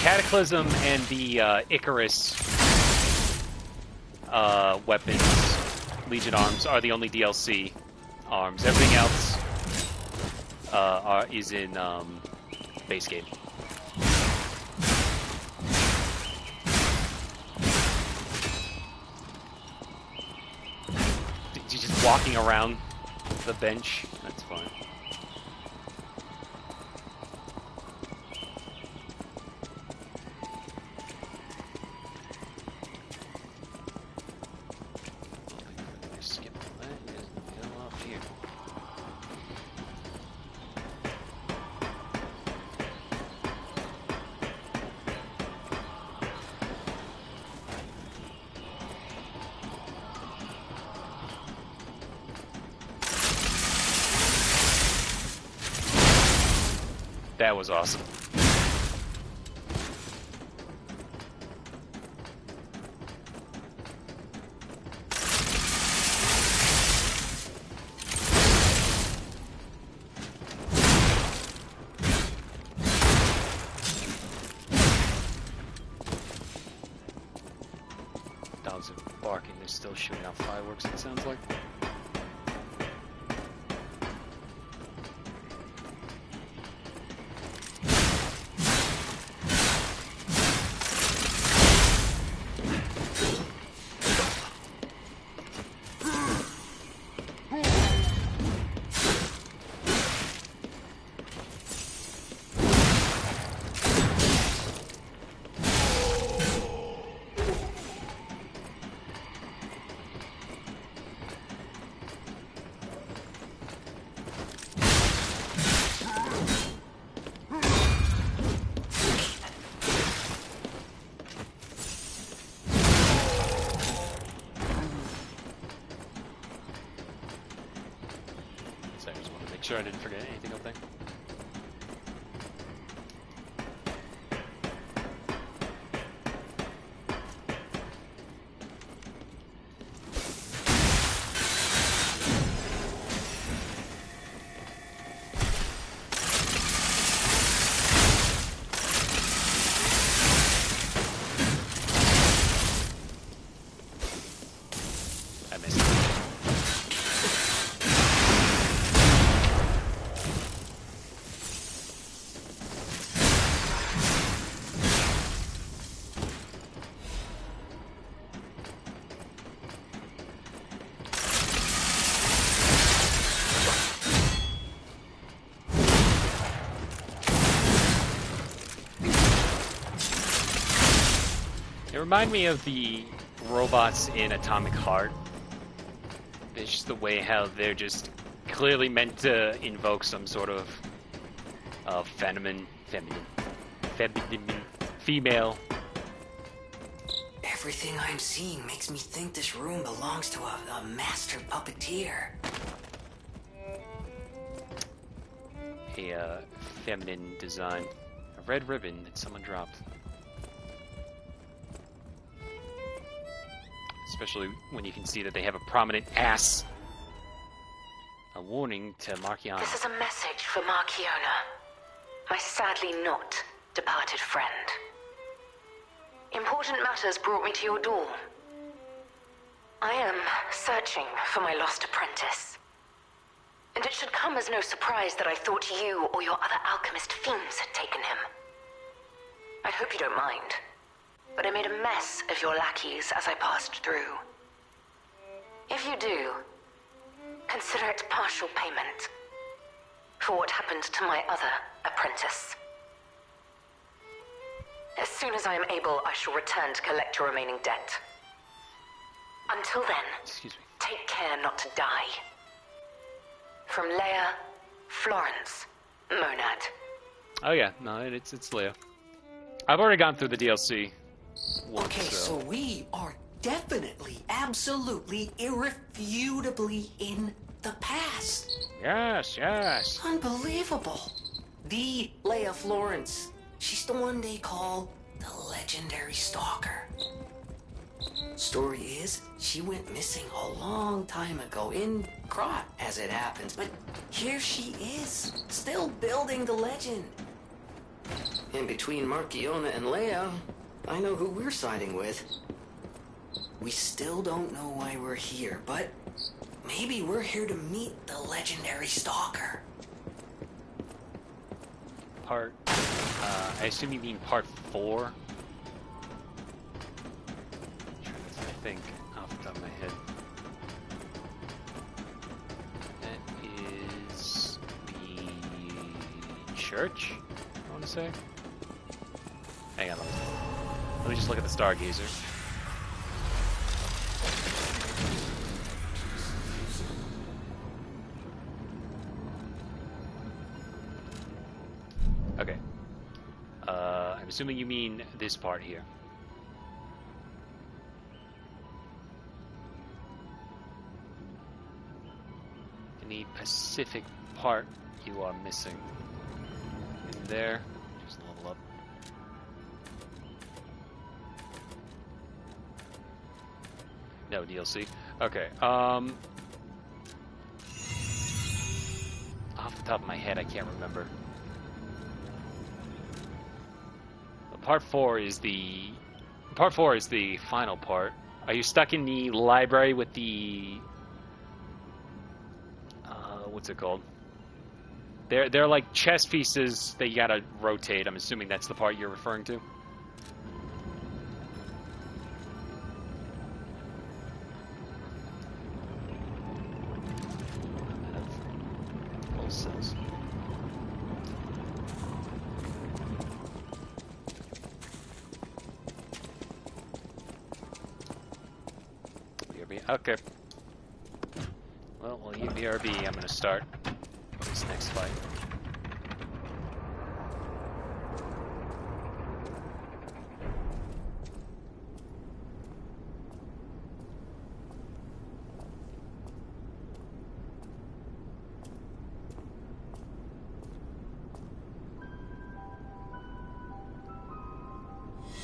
[SPEAKER 1] Cataclysm and the Icarus weapons, Legion arms, are the only DLC arms. Everything else is in base game. You're just walking around the bench. That's fine. Skip that and go up here. That was awesome. Dogs are barking. They're still shooting out fireworks, it sounds like. Sure I didn't forget anything up there. I missed it. They remind me of the robots in Atomic Heart. It's just the way how they're just clearly meant to invoke some sort of female.
[SPEAKER 3] Everything I'm seeing makes me think this room belongs to a master puppeteer.
[SPEAKER 1] A feminine design. A red ribbon that someone dropped. Especially when you can see that they have a prominent ass. A warning to Markiana.
[SPEAKER 5] This is a message for Markiona, my sadly not departed friend. Important matters brought me to your door. I am searching for my lost apprentice. And it should come as no surprise that I thought you or your other alchemist fiends had taken him. I hope you don't mind, but I made a mess of your lackeys as I passed through. If you do, consider it partial payment for what happened to my other apprentice. As soon as I am able, I shall return to collect your remaining debt. Until then,
[SPEAKER 1] Excuse me.
[SPEAKER 5] take care not to die. From Leia, Florence, Monad.
[SPEAKER 1] Oh yeah, no, it's Leia. I've already gone through the DLC once,
[SPEAKER 3] Okay, so we are definitely, absolutely, irrefutably in the past.
[SPEAKER 1] Yes, yes.
[SPEAKER 3] Unbelievable. The Leia Florence. She's the one they call the legendary stalker. Story is, she went missing a long time ago, in Krot, as it happens. But here she is, still building the legend. And between Markiona and Leia, I know who we're siding with. We still don't know why we're here, but maybe we're here to meet the legendary stalker.
[SPEAKER 1] Part, I assume you mean part 4? I think off the top of my head. That is the church, I want to say. Hang on, let me just look at the Stargazer. Okay. I'm assuming you mean this part here. Any Pacific part you are missing? In there. Just level up. No DLC. Okay. Off the top of my head, I can't remember. Part 4 is the final part. Are you stuck in the library with the what's it called? They're like chess pieces that you gotta rotate. I'm assuming that's the part you're referring to. Full cells. Okay. Well, you BRB, I'm gonna start this next fight.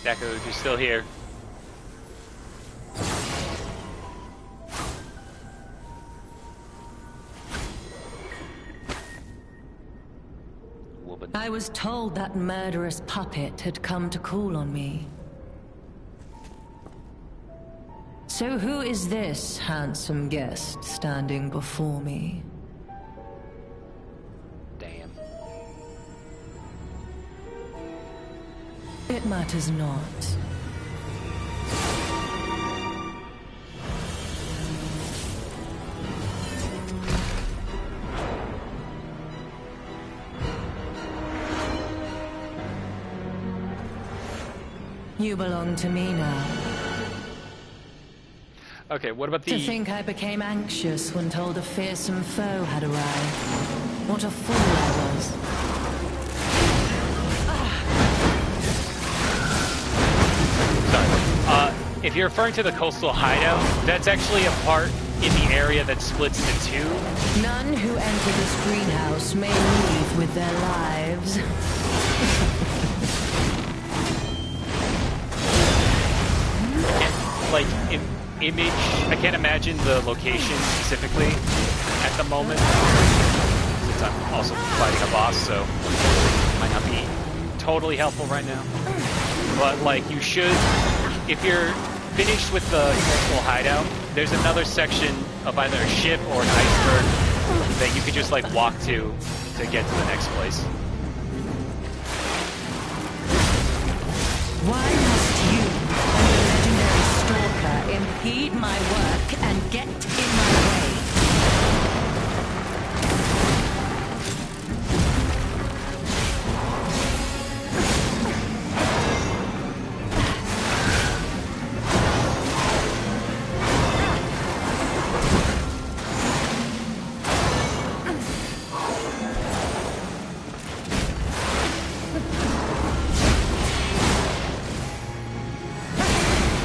[SPEAKER 1] Deku, you're still here.
[SPEAKER 6] I was told that murderous puppet had come to call on me. So who is this handsome guest standing before me?
[SPEAKER 1] Damn.
[SPEAKER 6] It matters not. You belong to me now.
[SPEAKER 1] Okay, what about the...
[SPEAKER 6] To think I became anxious when told a fearsome foe had arrived. What a fool I was.
[SPEAKER 1] Sorry. If you're referring to the coastal hideout, that's actually a part in the area that splits into two.
[SPEAKER 6] None who enter this greenhouse may leave with their lives.
[SPEAKER 1] Like, image, I can't imagine the location specifically at the moment, since I'm also fighting a boss, so it might not be totally helpful right now. But, like, you should, if you're finished with the coastal hideout, there's another section of either a ship or an iceberg that you could just, like, walk to get to the next place.
[SPEAKER 6] Why must you, legendary stalker, impede my work and get in my way?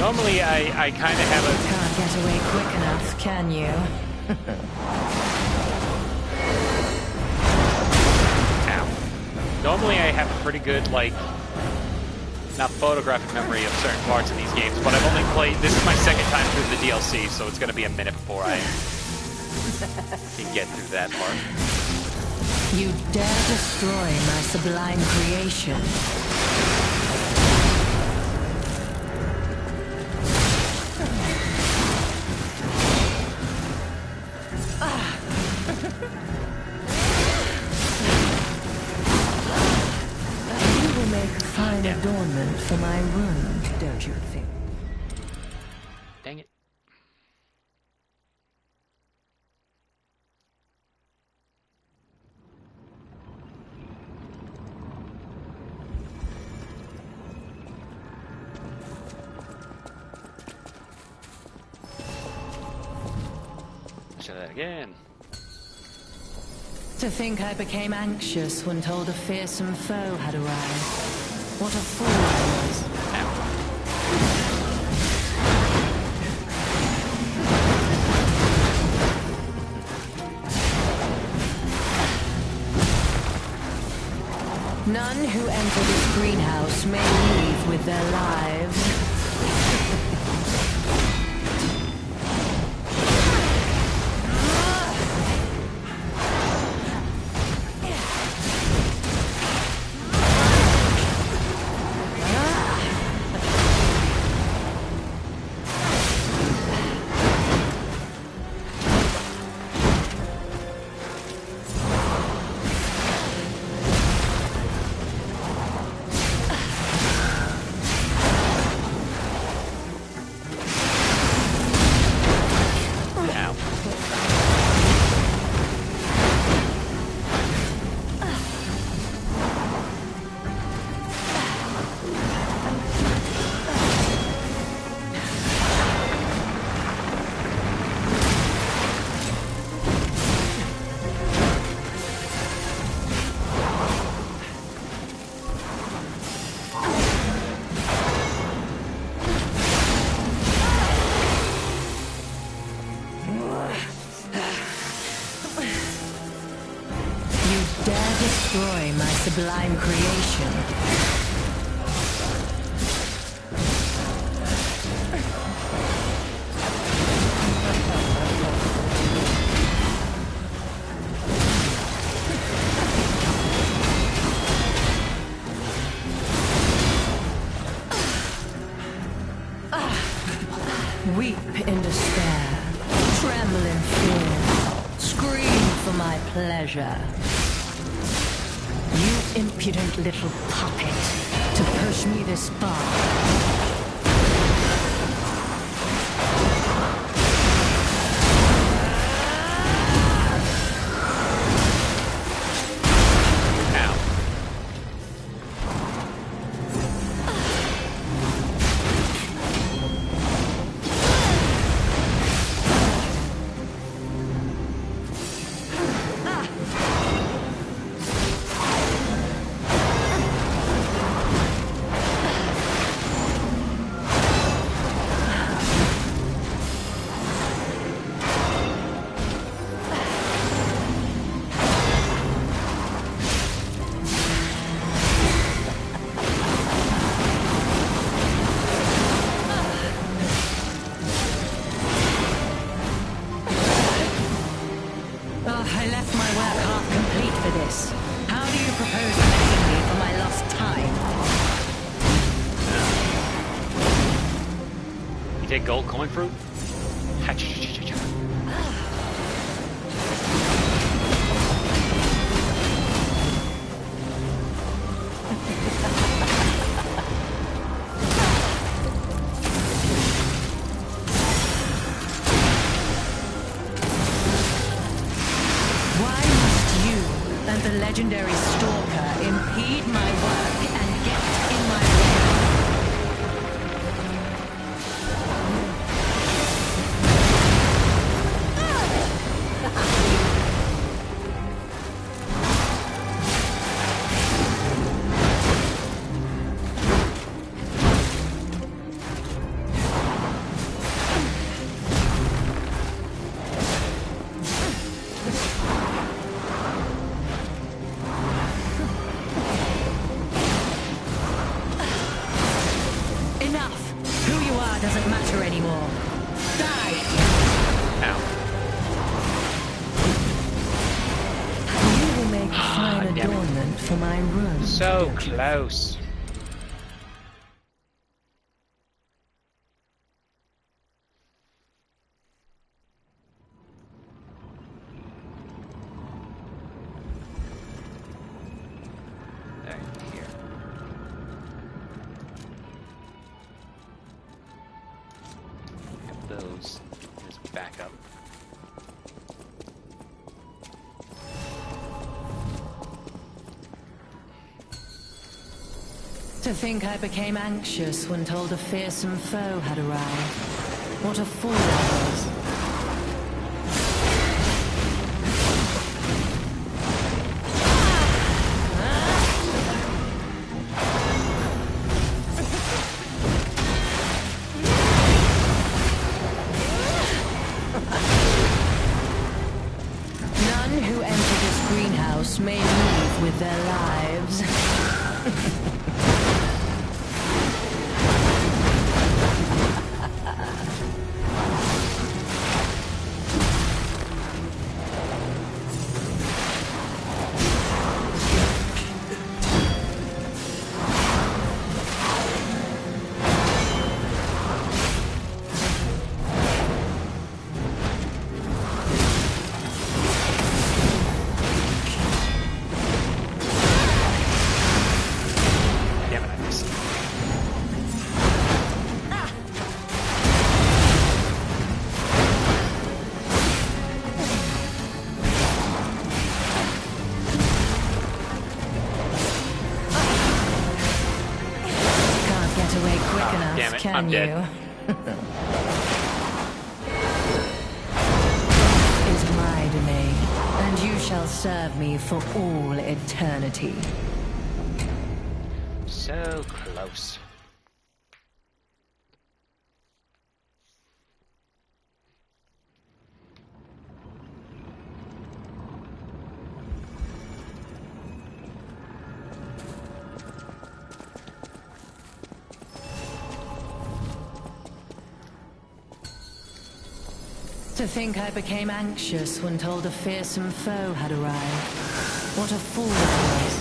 [SPEAKER 1] Normally, I kind of have a...
[SPEAKER 6] Can't get away quick enough, can you?
[SPEAKER 1] Ow. Normally, I have a pretty good, like, not photographic memory of certain parts of these games, but I've only played... This is my second time through the DLC, so it's going to be a minute before I can get through that part.
[SPEAKER 6] You dare destroy my sublime creation. You will make a fine adornment for my room, don't you think?
[SPEAKER 1] Dang it. Try that again.
[SPEAKER 6] To think I became anxious when told a fearsome foe had arrived. What a fool I was. None who enter this greenhouse may leave with their lives. Destroy my sublime creation. Weep in despair, tremble in fear, scream for my pleasure. You impudent little puppet, to push me this far.
[SPEAKER 1] Take gold coin fruit?
[SPEAKER 6] Why must you and the legendary stalker impede my work and get in my way? head for my room.
[SPEAKER 1] So
[SPEAKER 6] don't you?
[SPEAKER 1] close. Right here. Have those as backup.
[SPEAKER 6] To think I became anxious when told a fearsome foe had arrived. What a fool I was. None who enter this greenhouse may leave with their lives.
[SPEAKER 1] Damn it, I missed.
[SPEAKER 6] Can't get away quick enough,
[SPEAKER 1] damn it,
[SPEAKER 6] can
[SPEAKER 1] I'm
[SPEAKER 6] you?
[SPEAKER 1] dead.
[SPEAKER 6] Is my domain, and you shall serve me for all eternity.
[SPEAKER 1] So close.
[SPEAKER 6] To think I became anxious when told a fearsome foe had arrived. What a fool I was.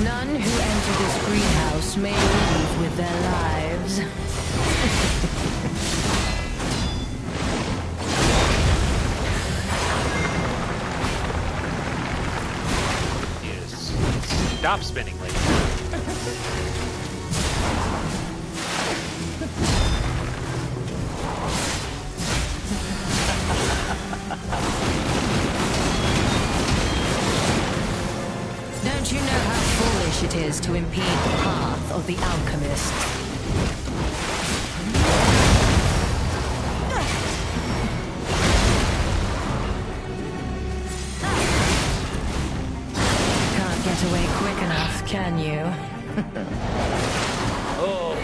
[SPEAKER 6] None who enter this greenhouse may leave with their lives.
[SPEAKER 1] Yes. Stop spinning, lady.
[SPEAKER 6] Don't you know how foolish it is to impede the path of the alchemist? Can't get away quick enough, can you?
[SPEAKER 1] Oh.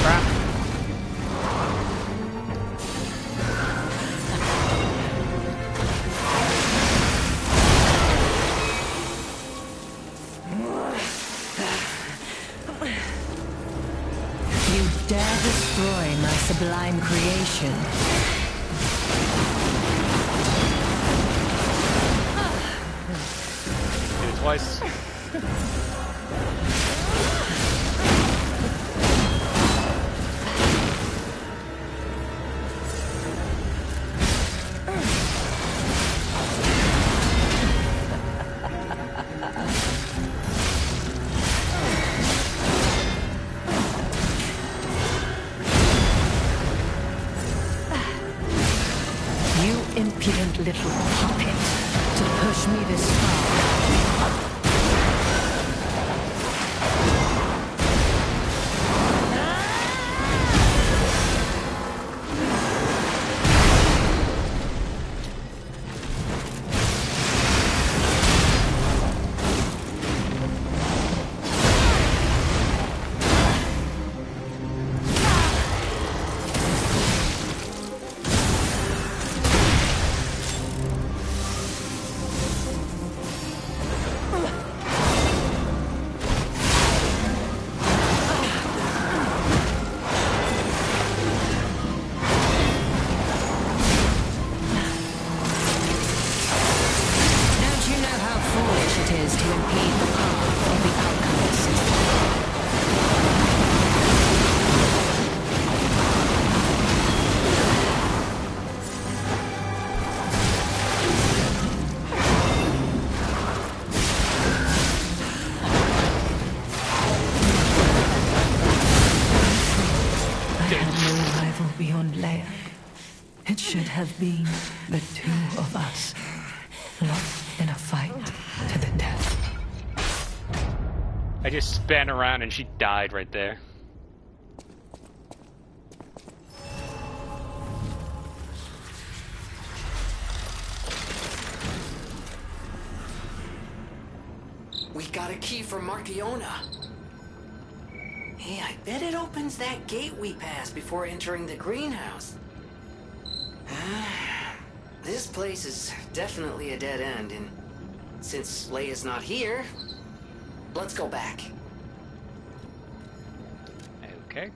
[SPEAKER 1] Crap.
[SPEAKER 6] You dare destroy my sublime creation.
[SPEAKER 1] Do it twice.
[SPEAKER 6] You impudent little puppet, to push me this far. have been the two of us, locked in a fight to the death.
[SPEAKER 1] I just span around and she died right there.
[SPEAKER 3] We got a key from Marciona. Hey, I bet it opens that gate we passed before entering the greenhouse. This place is definitely a dead end, and since Leia's not here, let's go back.
[SPEAKER 1] Okay.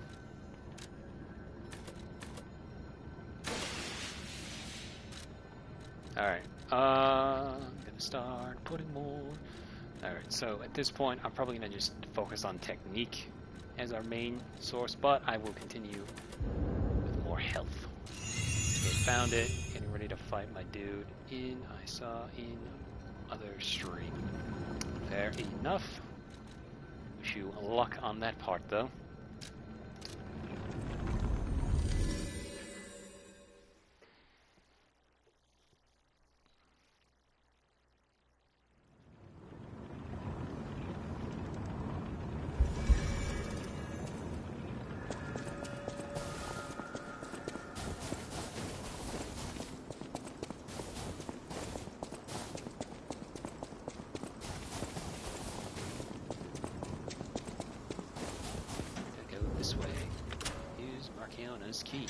[SPEAKER 1] Alright. I'm gonna start putting more. Alright, so at this point, I'm probably gonna just focus on technique as our main source, but I will continue with more health. Okay, found it. Getting ready to fight my dude I saw in other stream. Fair enough. Wish you luck on that part, though. This way. Use Marciona's key.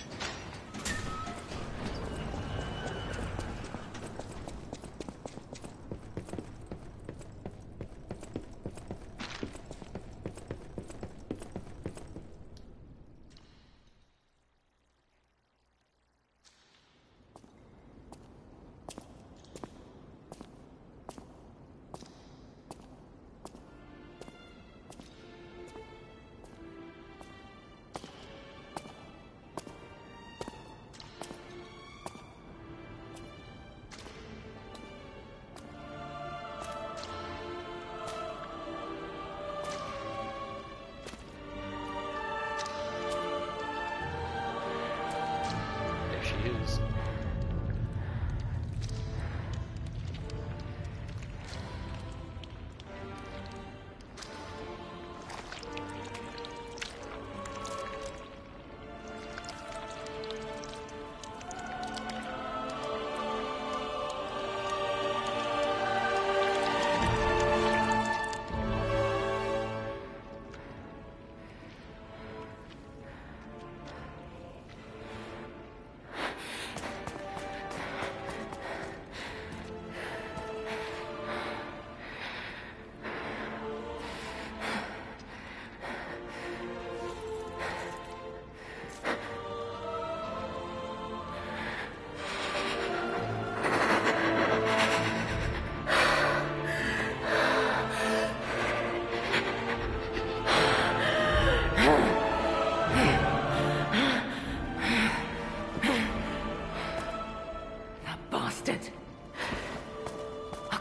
[SPEAKER 1] Is.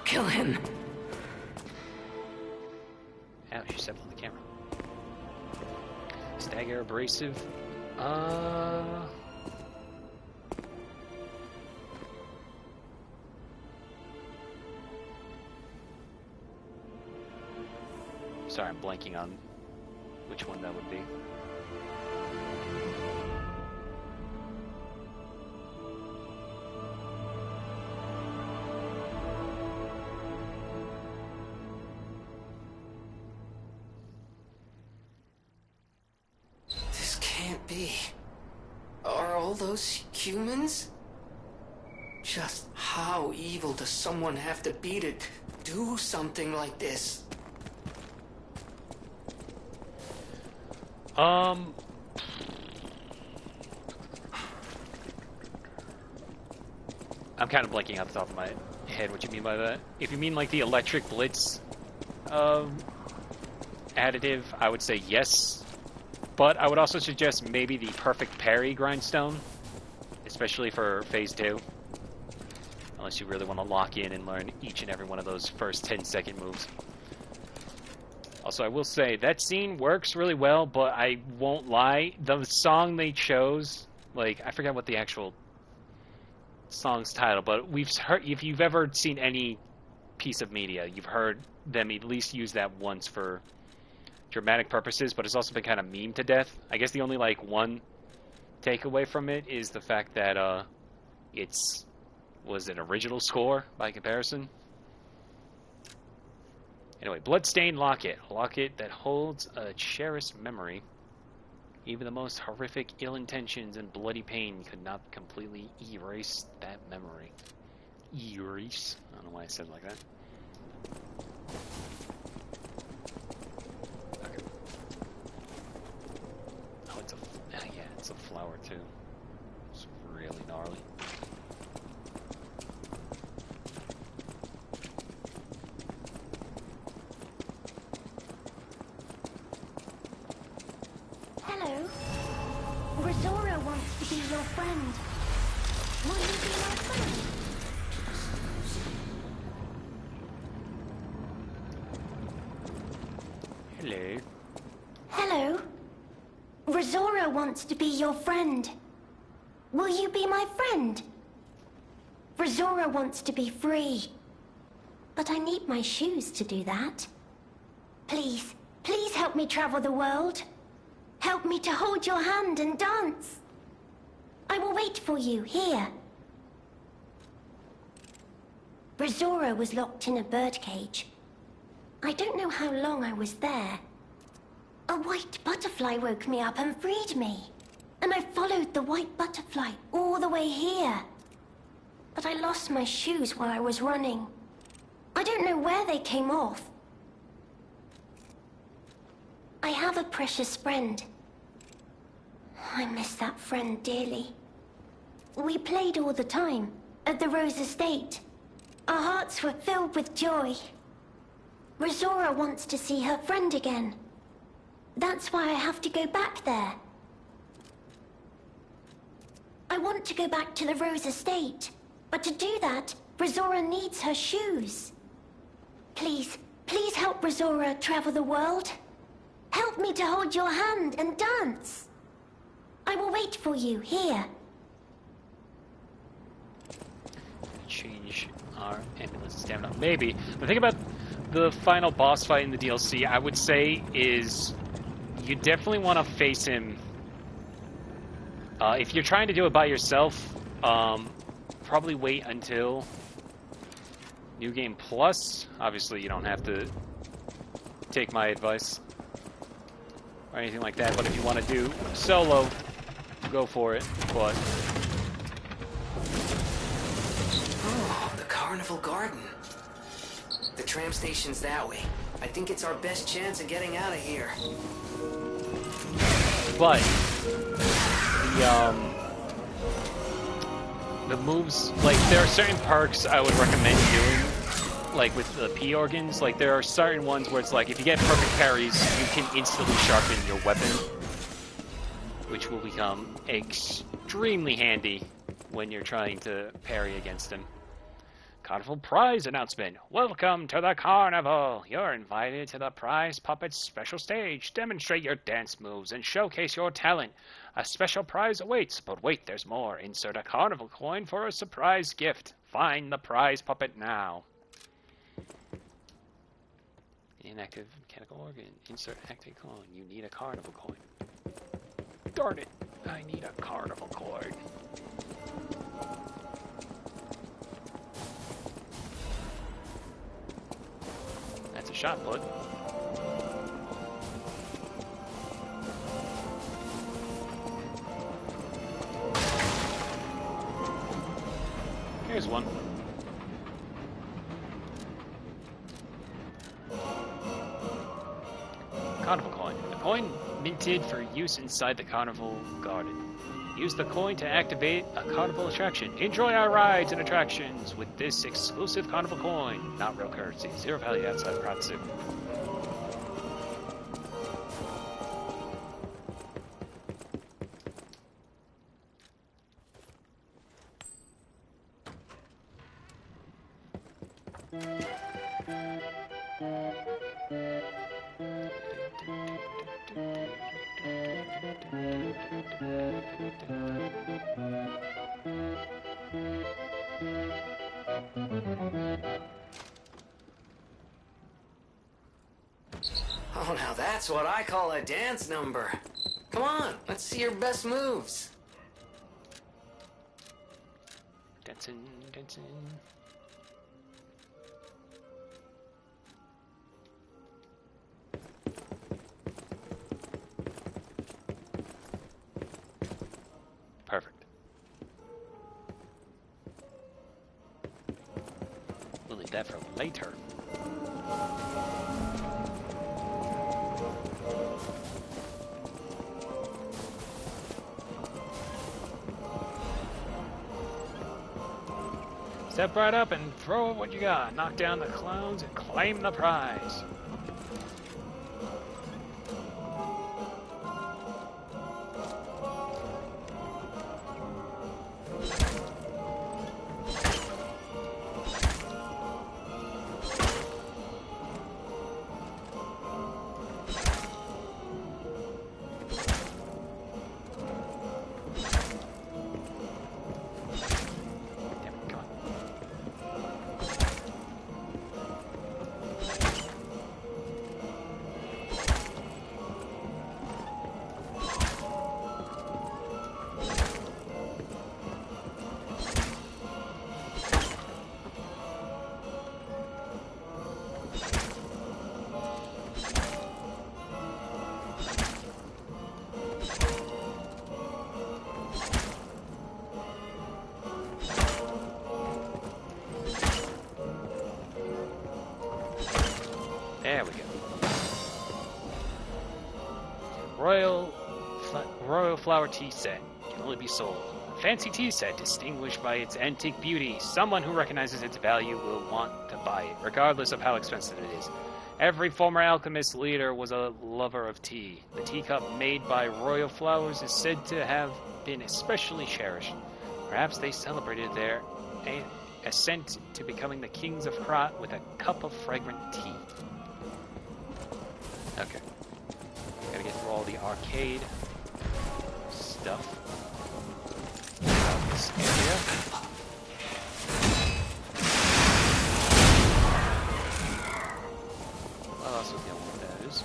[SPEAKER 3] Kill him.
[SPEAKER 1] Ow, she stepped on the camera. Stagger abrasive. Sorry, I'm blanking on which one that would be.
[SPEAKER 3] Are all those humans? Just how evil does someone have to be to do something like this?
[SPEAKER 1] I'm kind of blanking out the top of my head what you mean by that. If you mean like the electric blitz additive, I would say yes. But I would also suggest maybe the perfect parry grindstone, especially for phase 2. Unless you really want to lock in and learn each and every one of those first 10-second moves. Also, I will say, that scene works really well, but I won't lie. The song they chose, like, I forget what the actual song's title, but we've heard, if you've ever seen any piece of media, you've heard them at least use that once for dramatic purposes, but it's also been kind of memed to death. I guess the only like one takeaway from it is the fact that it's was an original score by comparison. Anyway, Bloodstained Locket. A locket that holds a cherished memory. Even the most horrific ill intentions and bloody pain could not completely erase that memory. Erase? I don't know why I said it like that. Okay. Oh, yeah, it's a flower too. It's really gnarly.
[SPEAKER 7] Hello. Rosora wants to be your friend. Will you be my friend?
[SPEAKER 1] Hello.
[SPEAKER 7] Hello. Rosora wants to be your friend. Will you be my friend? Rosora wants to be free. But I need my shoes to do that. Please, please help me travel the world. Help me to hold your hand and dance. I will wait for you here. Rosora was locked in a birdcage. I don't know how long I was there. A white butterfly woke me up and freed me. And I followed the white butterfly all the way here. But I lost my shoes while I was running. I don't know where they came off. I have a precious friend. I miss that friend dearly. We played all the time at the Rose Estate. Our hearts were filled with joy. Rosora wants to see her friend again. That's why I have to go back there. I want to go back to the Rose Estate. But to do that, Rosora needs her shoes. Please, please help Rosora travel the world. Help me to hold your hand and dance. I will wait for you here.
[SPEAKER 1] Change our ambulance stamina. Maybe. The thing about the final boss fight in the DLC, I would say, is you definitely want to face him. If you're trying to do it by yourself, probably wait until New Game Plus. Obviously, you don't have to take my advice or anything like that, but if you want to do solo, go for it. But
[SPEAKER 3] Oh, the Carnival Garden. The tram station's that way. I think it's our best chance of getting out of here.
[SPEAKER 1] But the moves, like, there are certain perks I would recommend doing, like with the P organs. Like, there are certain ones where it's like, if you get perfect parries, you can instantly sharpen your weapon, which will become extremely handy when you're trying to parry against him. Carnival prize announcement. Welcome to the carnival. You're invited to the prize puppet special stage. Demonstrate your dance moves and showcase your talent. A special prize awaits, but wait, there's more. Insert a carnival coin for a surprise gift. Find the prize puppet now. Inactive mechanical organ. Insert active coin. You need a carnival coin. Darn it. I need a carnival coin. That's a shot, bud. Here's one. Carnival coin. A coin minted for use inside the carnival garden. Use the coin to activate a carnival attraction. Enjoy our rides and attractions with this exclusive carnival coin. Not real currency. Zero value outside of Pratsu.
[SPEAKER 3] That's what I call a dance number. Come on, let's see your best moves.
[SPEAKER 1] Dancing, dancing. Perfect. We'll leave that for later. Step right up and throw what you got. Knock down the clowns and claim the prize. There we go. Royal flower tea set can only be sold. A fancy tea set distinguished by its antique beauty. Someone who recognizes its value will want to buy it, regardless of how expensive it is. Every former alchemist leader was a lover of tea. The teacup made by royal flowers is said to have been especially cherished. Perhaps they celebrated their ascent to becoming the kings of Krat with a cup of fragrant tea. Okay. Gotta get through all the arcade stuff. Out this area. What else was dealing with those?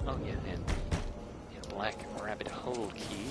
[SPEAKER 1] Oh yeah, and the black rabbit hole key.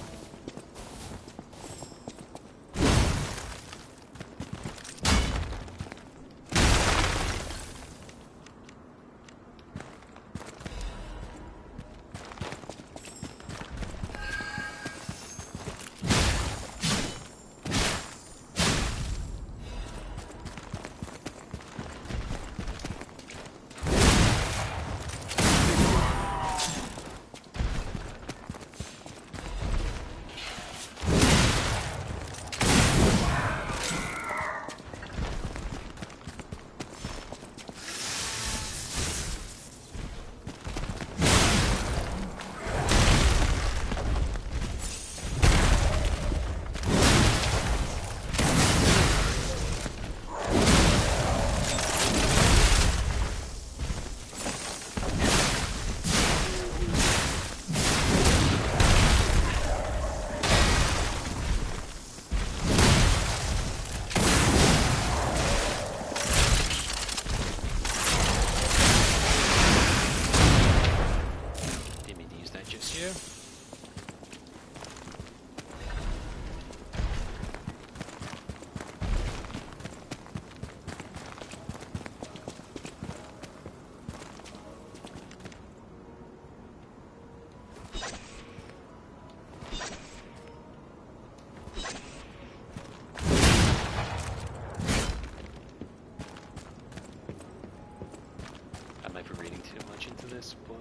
[SPEAKER 1] This, but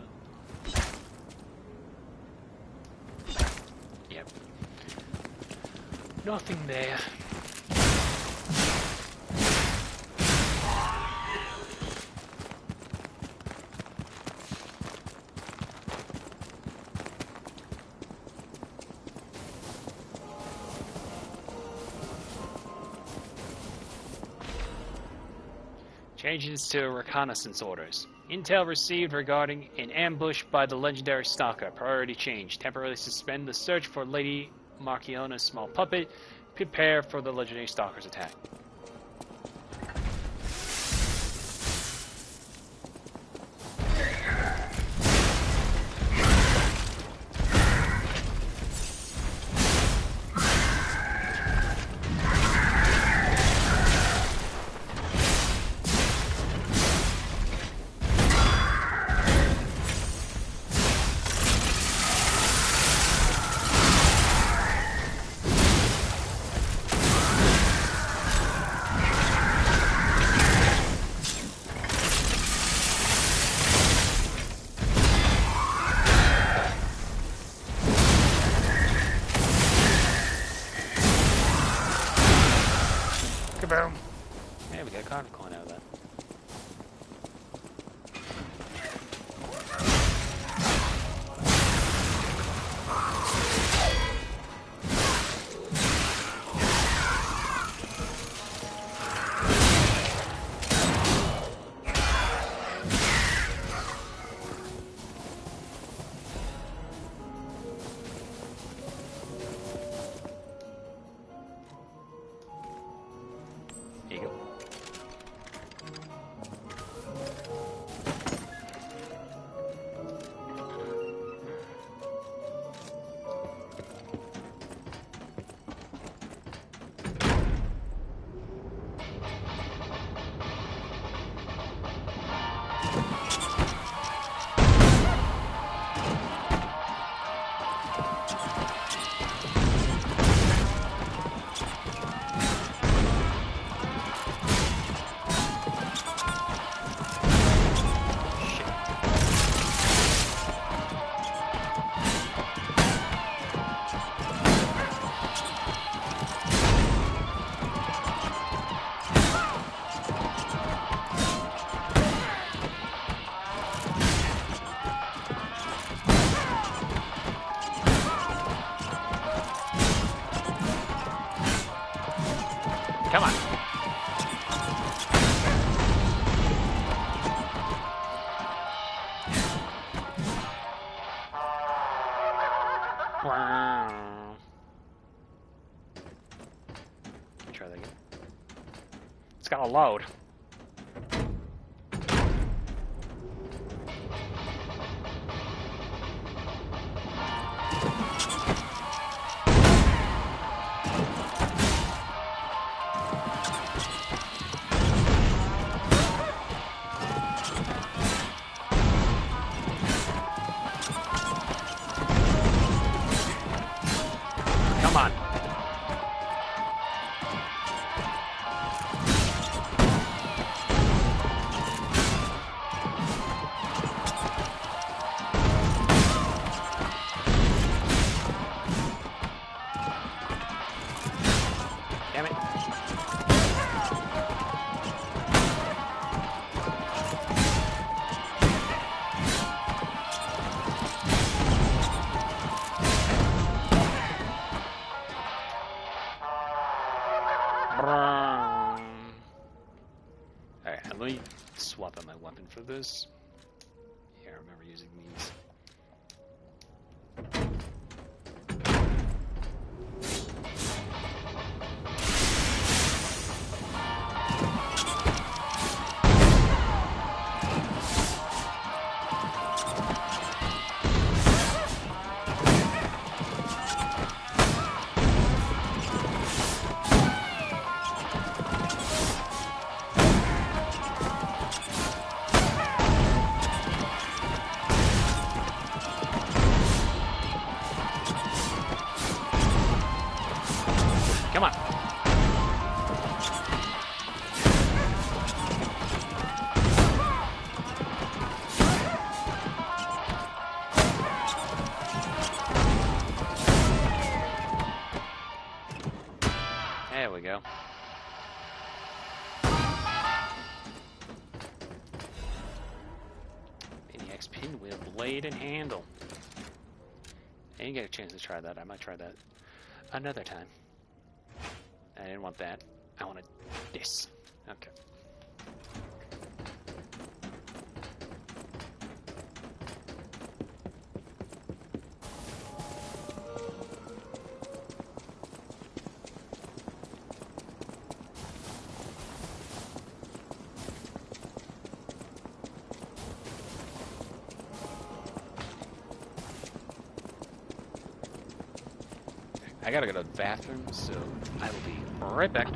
[SPEAKER 1] yep, nothing there. Changes to reconnaissance orders. Intel received regarding an ambush by the legendary stalker. Priority change. Temporarily suspend the search for Lady Marchiona's small puppet. Prepare for the legendary stalker's attack. Kaboom! Yeah, we got a card coin out of that. Here you go. Come on. Wow. Try that again. It's got to load. Come on. Damn it. Alright, let me swap out my weapon for this. Yeah, I remember using these. Come on. There we go. Maniac's pinwheel, blade, and handle. I didn't get a chance to try that. I might try that another time. I didn't want that. I wanted this. Okay. I gotta go to the bathroom, so I will be right back.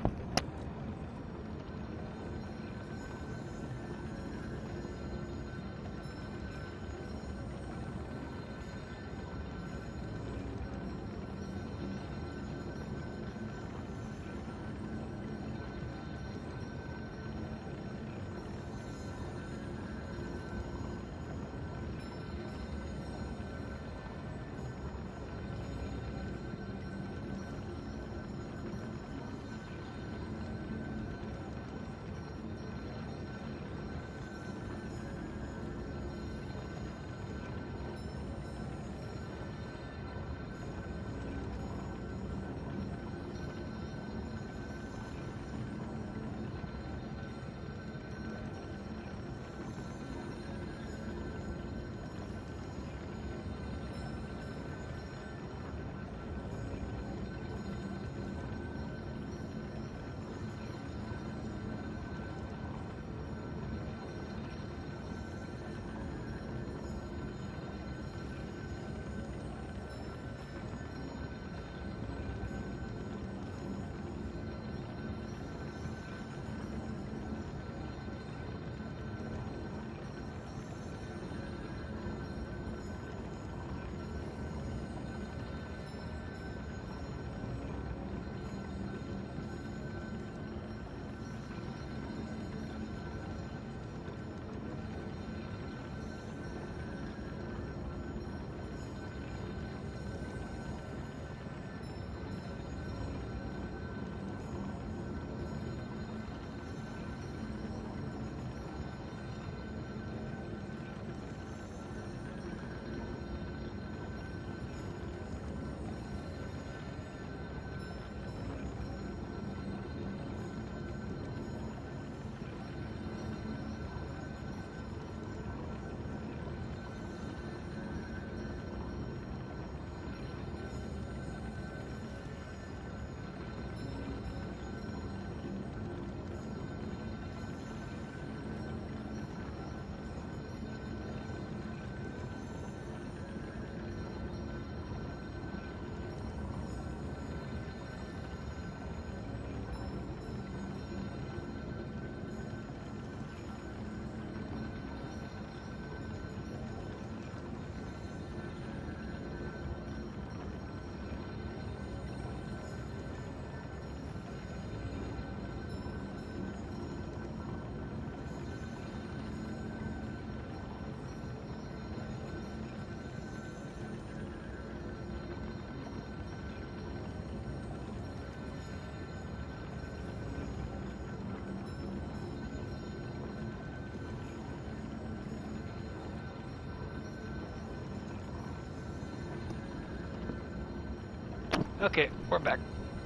[SPEAKER 1] Okay, we're back.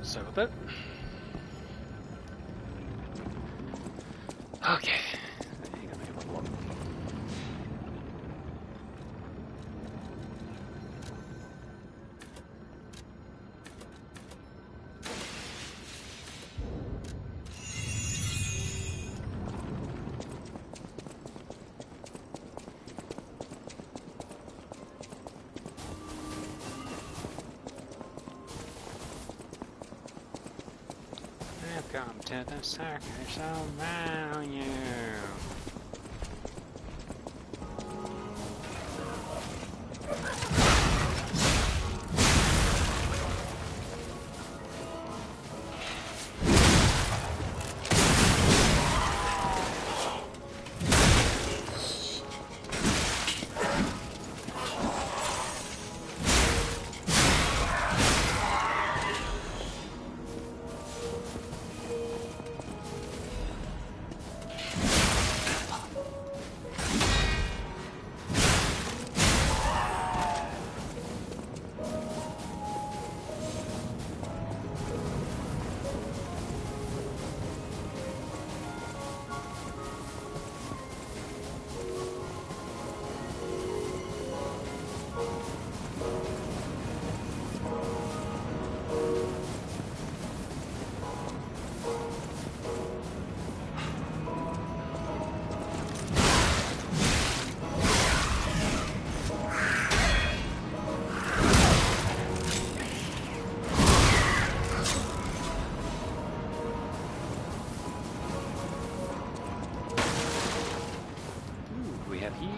[SPEAKER 1] Sorry about that. Okay. Hang on, I gotta level up. Welcome to the circus of value.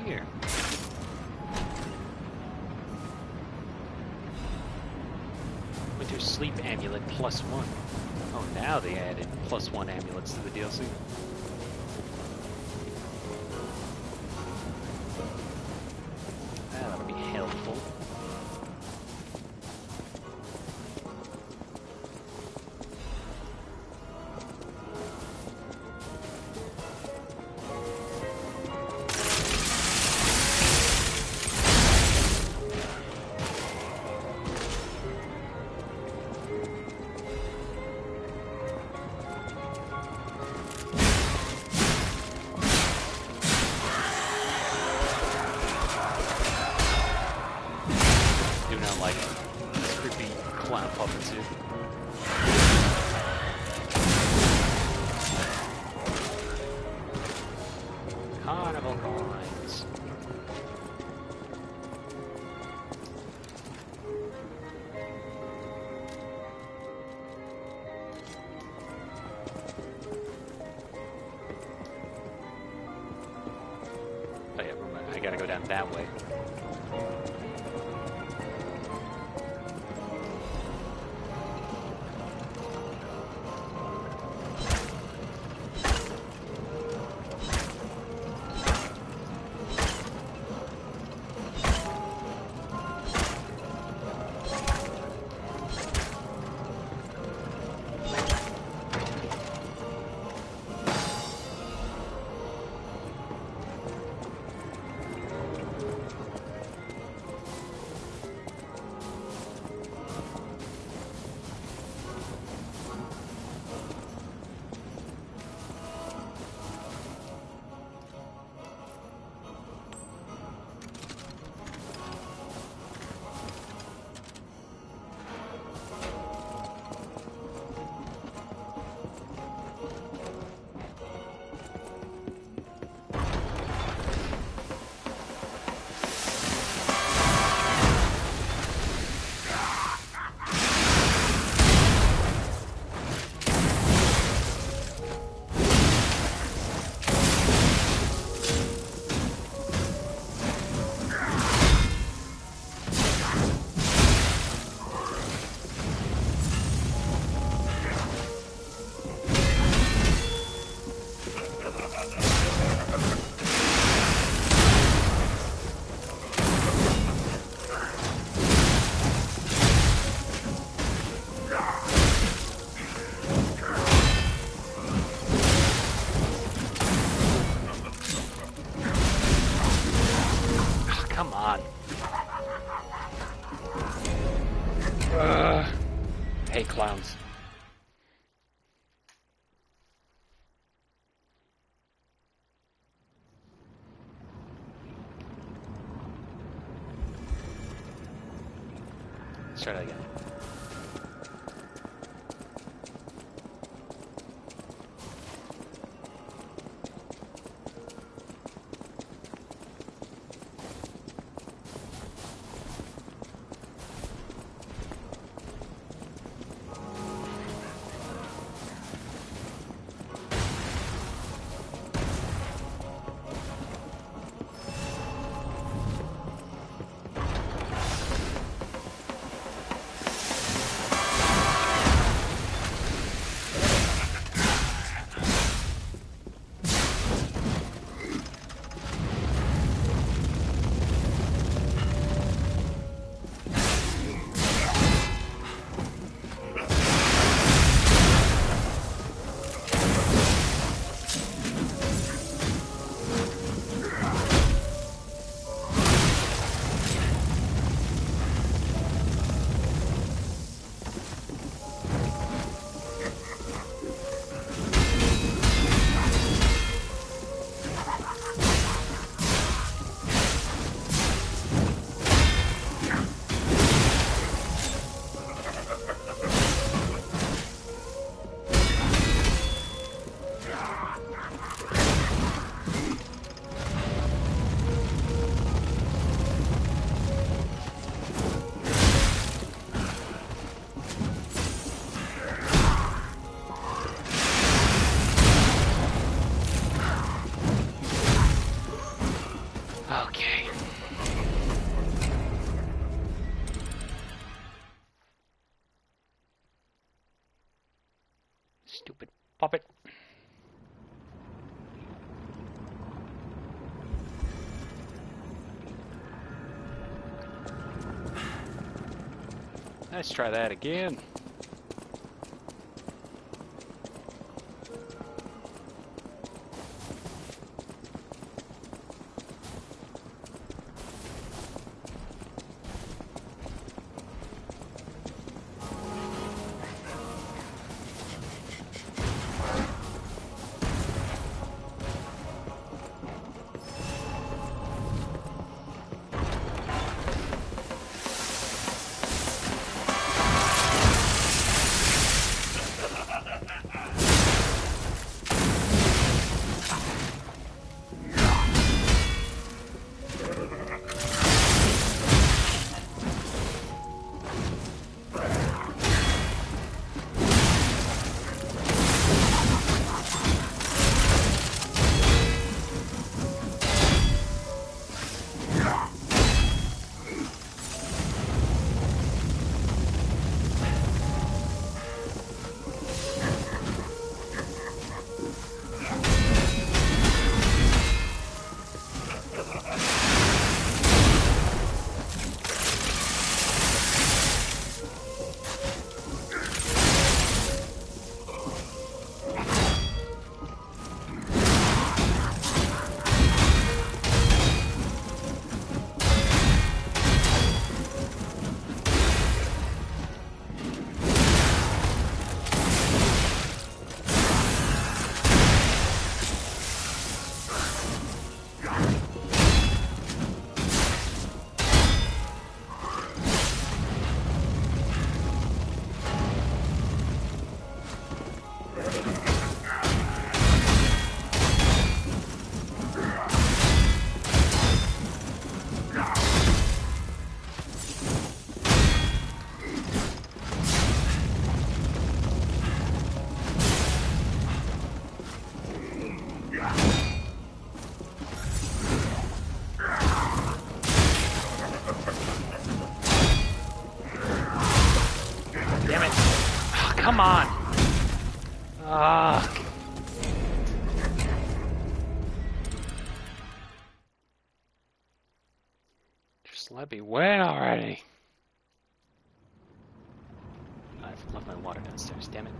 [SPEAKER 1] Here. Winter Sleep Amulet +1. Oh, now they added +1 amulets to the DLC. That'll be helpful. Carnival coins. Oh yeah, remember, I gotta go down that way. try that again. Okay. Stupid puppet. Let's try that again. Come on. Just let me win already. I've left my water downstairs, damn it.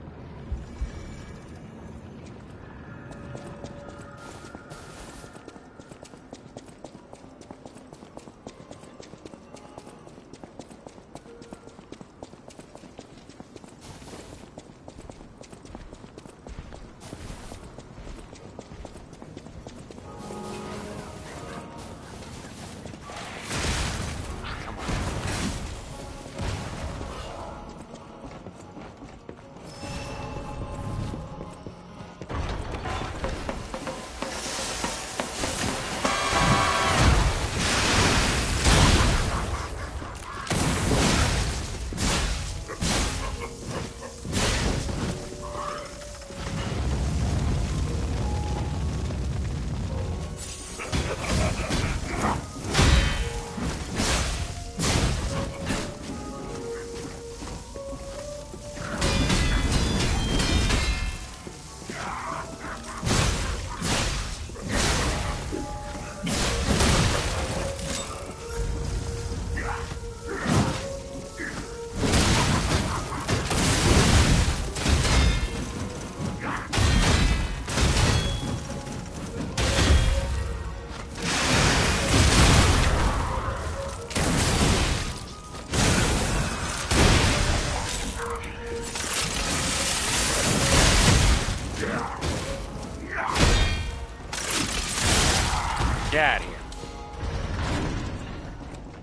[SPEAKER 1] Get out of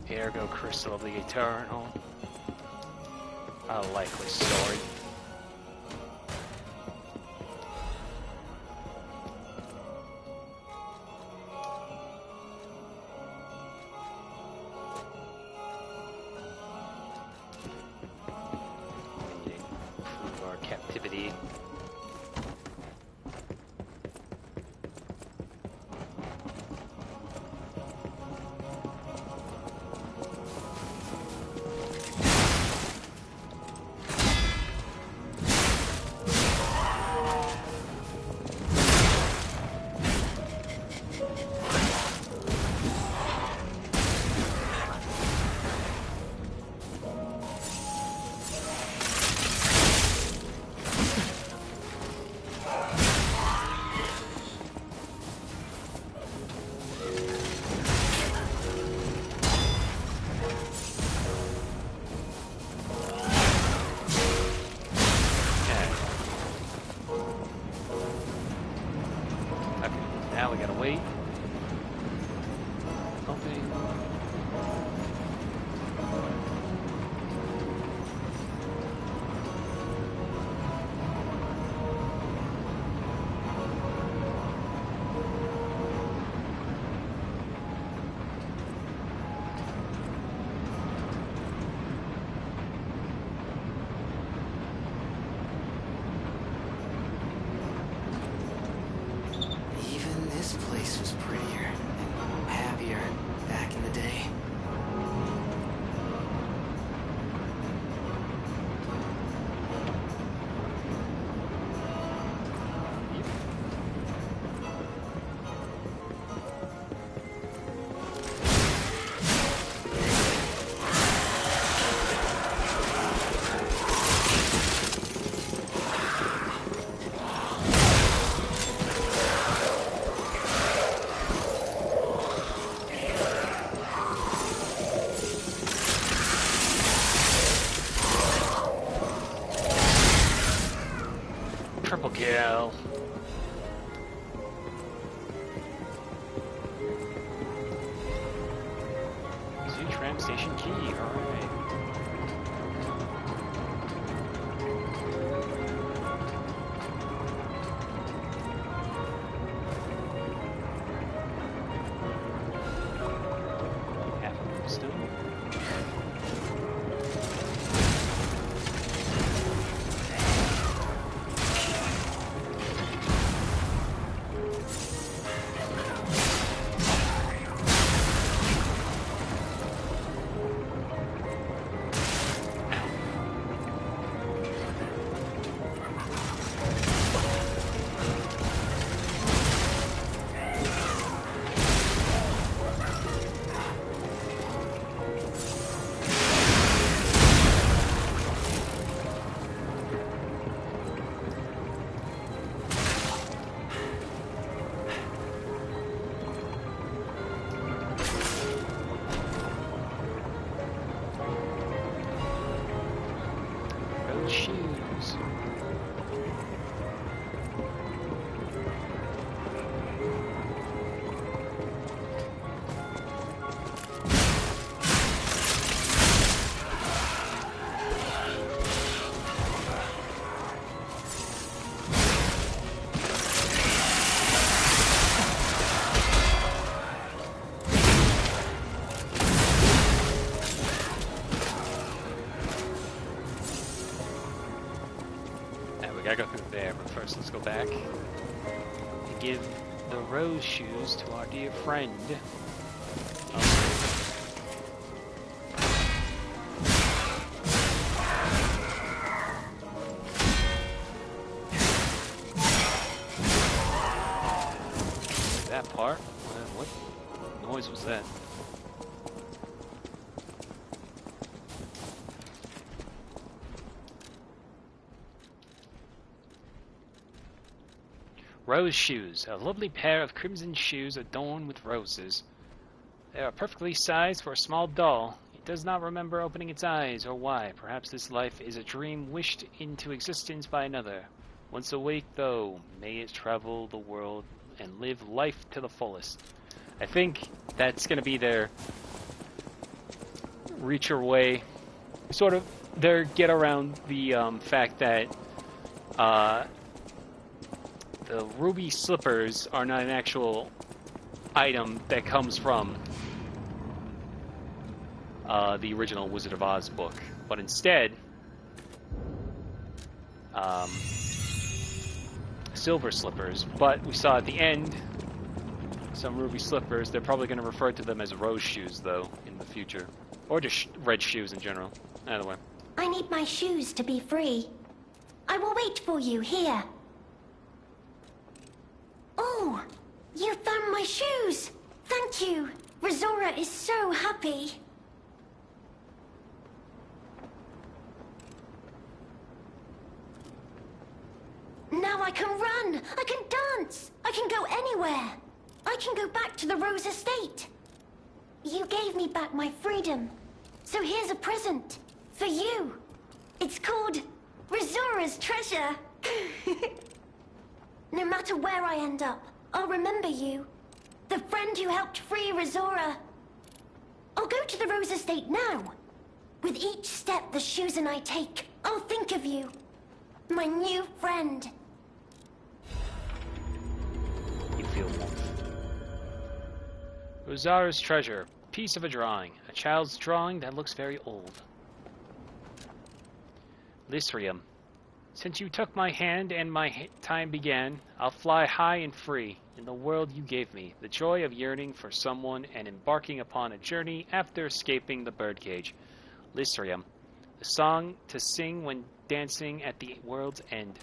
[SPEAKER 1] here. Ergo Crystal of the Eternal. A likely story. We need to prove our captivity. Now we gotta wait. Hoping.
[SPEAKER 3] Even this place was prettier and happier back in the day.
[SPEAKER 1] Triple kill. Zoo tram station key, alright. Half of them still. Those shoes. We gotta go through there, but first let's go back and give the rose shoes to our dear friend. apart. What noise was that? Rose shoes. A lovely pair of crimson shoes adorned with roses. They are perfectly sized for a small doll. It does not remember opening its eyes or why. Perhaps this life is a dream wished into existence by another. Once awake, though, may it travel the world and live life to the fullest. I think that's going to be their reach your way, sort of their get around the fact that the ruby slippers are not an actual item that comes from the original Wizard of Oz book, but instead silver slippers. But we saw at the end some ruby slippers. They're probably going to refer to them as rose shoes, though, in the future. Or just red shoes in general. Either way.
[SPEAKER 7] I need my shoes to be free. I will wait for you here. Oh, you found my shoes. Thank you. Rizora is so happy. Now I can run. I can dance. I can go anywhere. I can go back to the Rose Estate. You gave me back my freedom. So here's a present for you. It's called Rizora's Treasure. No matter where I end up, I'll remember you. The friend who helped free Rizora. I'll go to the Rose Estate now. With each step the shoes and I take, I'll think of you. My new friend.
[SPEAKER 1] You feel warmth. Rizora's Treasure. Piece of a drawing. A child's drawing that looks very old. Lystrium. Since you took my hand and my time began, I'll fly high and free in the world you gave me, the joy of yearning for someone and embarking upon a journey after escaping the birdcage. Lystrium, the song to sing when dancing at the world's end.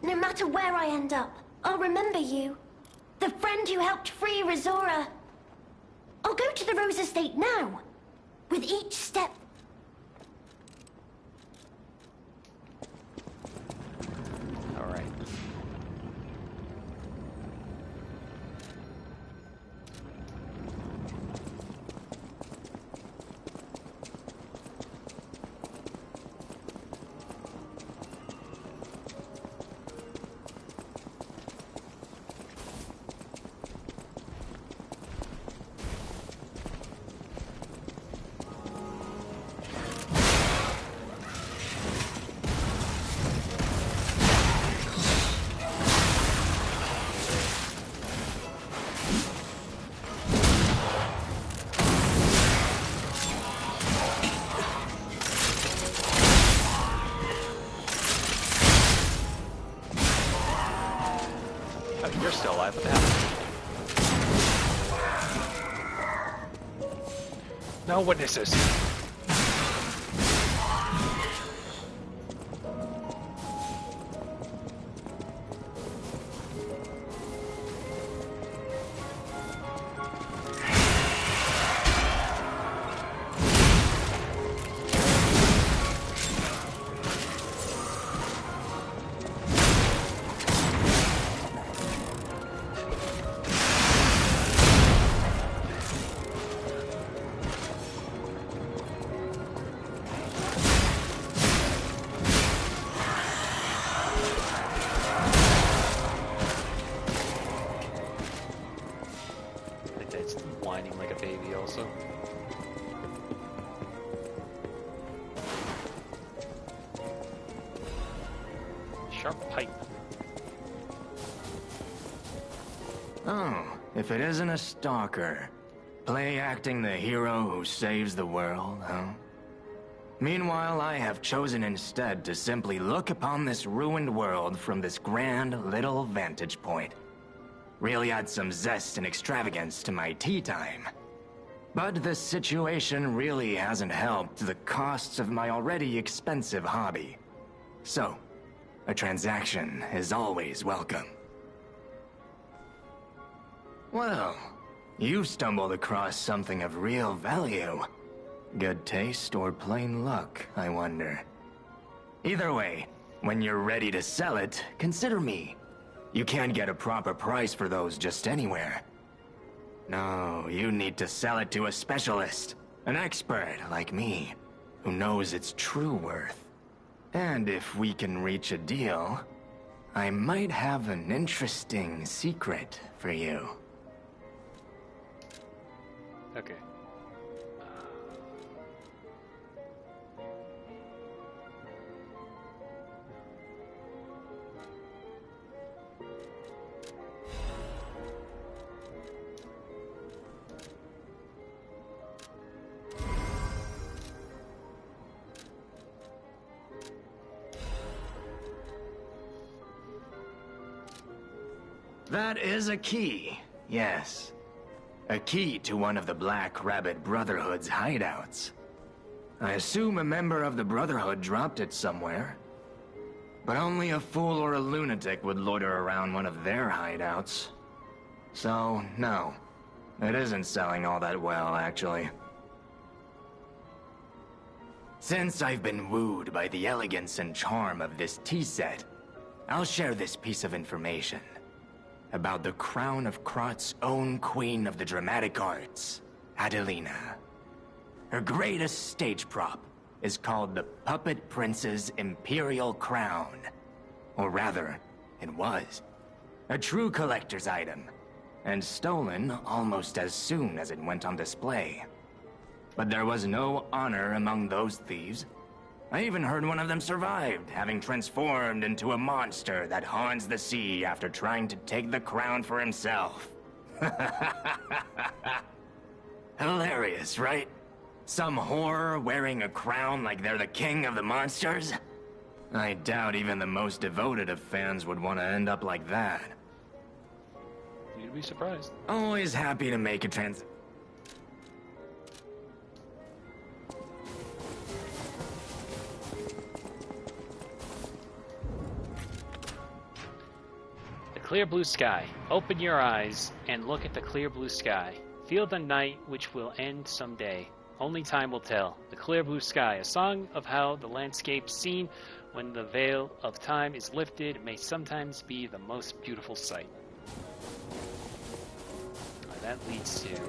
[SPEAKER 7] No matter where I end up, I'll remember you. The friend who helped free Rizora. I'll go to the Rose Estate now. With each step...
[SPEAKER 1] Alright. You're still alive. What the hell? No witnesses. Whining like a baby also. Sharp pipe.
[SPEAKER 4] Oh, if it isn't a stalker. Play acting the hero who saves the world, huh? Meanwhile, I have chosen instead to simply look upon this ruined world from this grand little vantage point. Really add some zest and extravagance to my tea time. But this situation really hasn't helped the costs of my already expensive hobby. So, a transaction is always welcome. Well, you've stumbled across something of real value. Good taste or plain luck, I wonder. Either way, when you're ready to sell it, consider me. You can't get a proper price for those just anywhere. No, you need to sell it to a specialist, an expert like me, who knows its true worth. And if we can reach a deal, I might have an interesting secret for you.
[SPEAKER 1] Okay.
[SPEAKER 4] That is a key, yes. A key to one of the Black Rabbit Brotherhood's hideouts. I assume a member of the Brotherhood dropped it somewhere. But only a fool or a lunatic would loiter around one of their hideouts. So, no. It isn't selling all that well, actually. Since I've been wooed by the elegance and charm of this tea set, I'll share this piece of information about the crown of Krot's own queen of the dramatic arts, Adelina. Her greatest stage prop is called the Puppet Prince's Imperial Crown. Or rather, it was. A true collector's item, and stolen almost as soon as it went on display. But there was no honor among those thieves. I even heard one of them survived, having transformed into a monster that haunts the sea after trying to take the crown for himself. Hilarious, right? Some whore wearing a crown like they're the king of the monsters? I doubt even the most devoted of fans would want to end up like that.
[SPEAKER 1] You'd be surprised.
[SPEAKER 4] Always happy to make a
[SPEAKER 1] Clear blue sky. Open your eyes and look at the clear blue sky. Feel the night which will end someday. Only time will tell. The clear blue sky, a song of how the landscape seen when the veil of time is lifted may sometimes be the most beautiful sight. That leads to the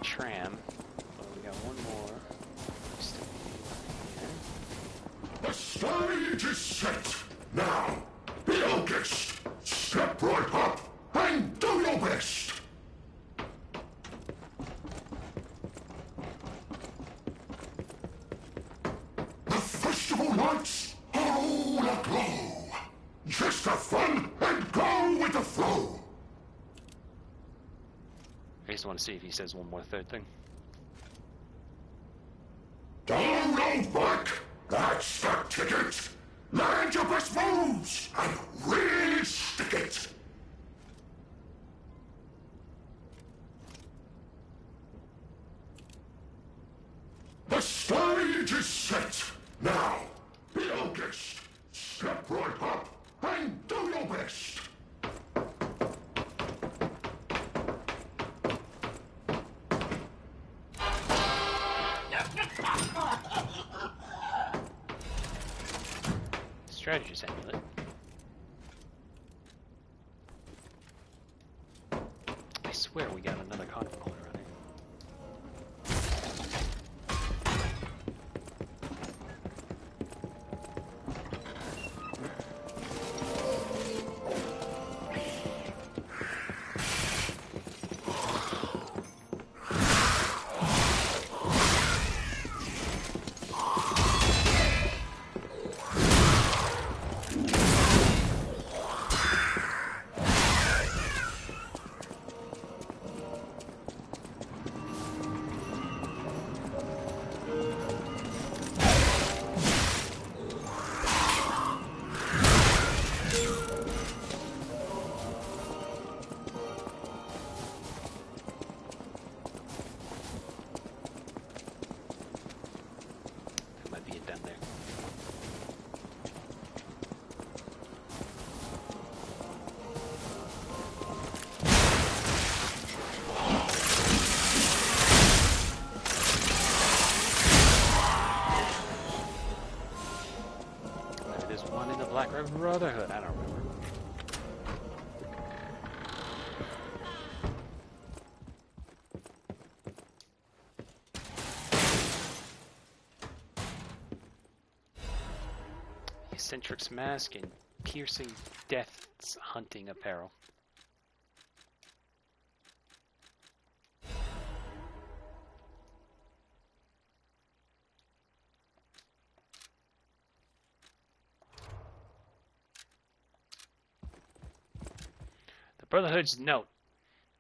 [SPEAKER 1] tram. Well, we got one more.
[SPEAKER 8] The stage is set. Now, be our guest. Step right up and do your best. The festival lights are all aglow. Just have fun and go with the flow.
[SPEAKER 1] I just want to see if he says one more third thing.
[SPEAKER 8] Don't roll back. That's the ticket. Land your best moves and really stick it. The stage is set. Now, be our guest. Step right up and do your best.
[SPEAKER 1] Strategist amulet. I swear we got another carnival running. Brotherhood? I don't remember. Eccentric's mask and piercing death's hunting apparel. The Brotherhood's note.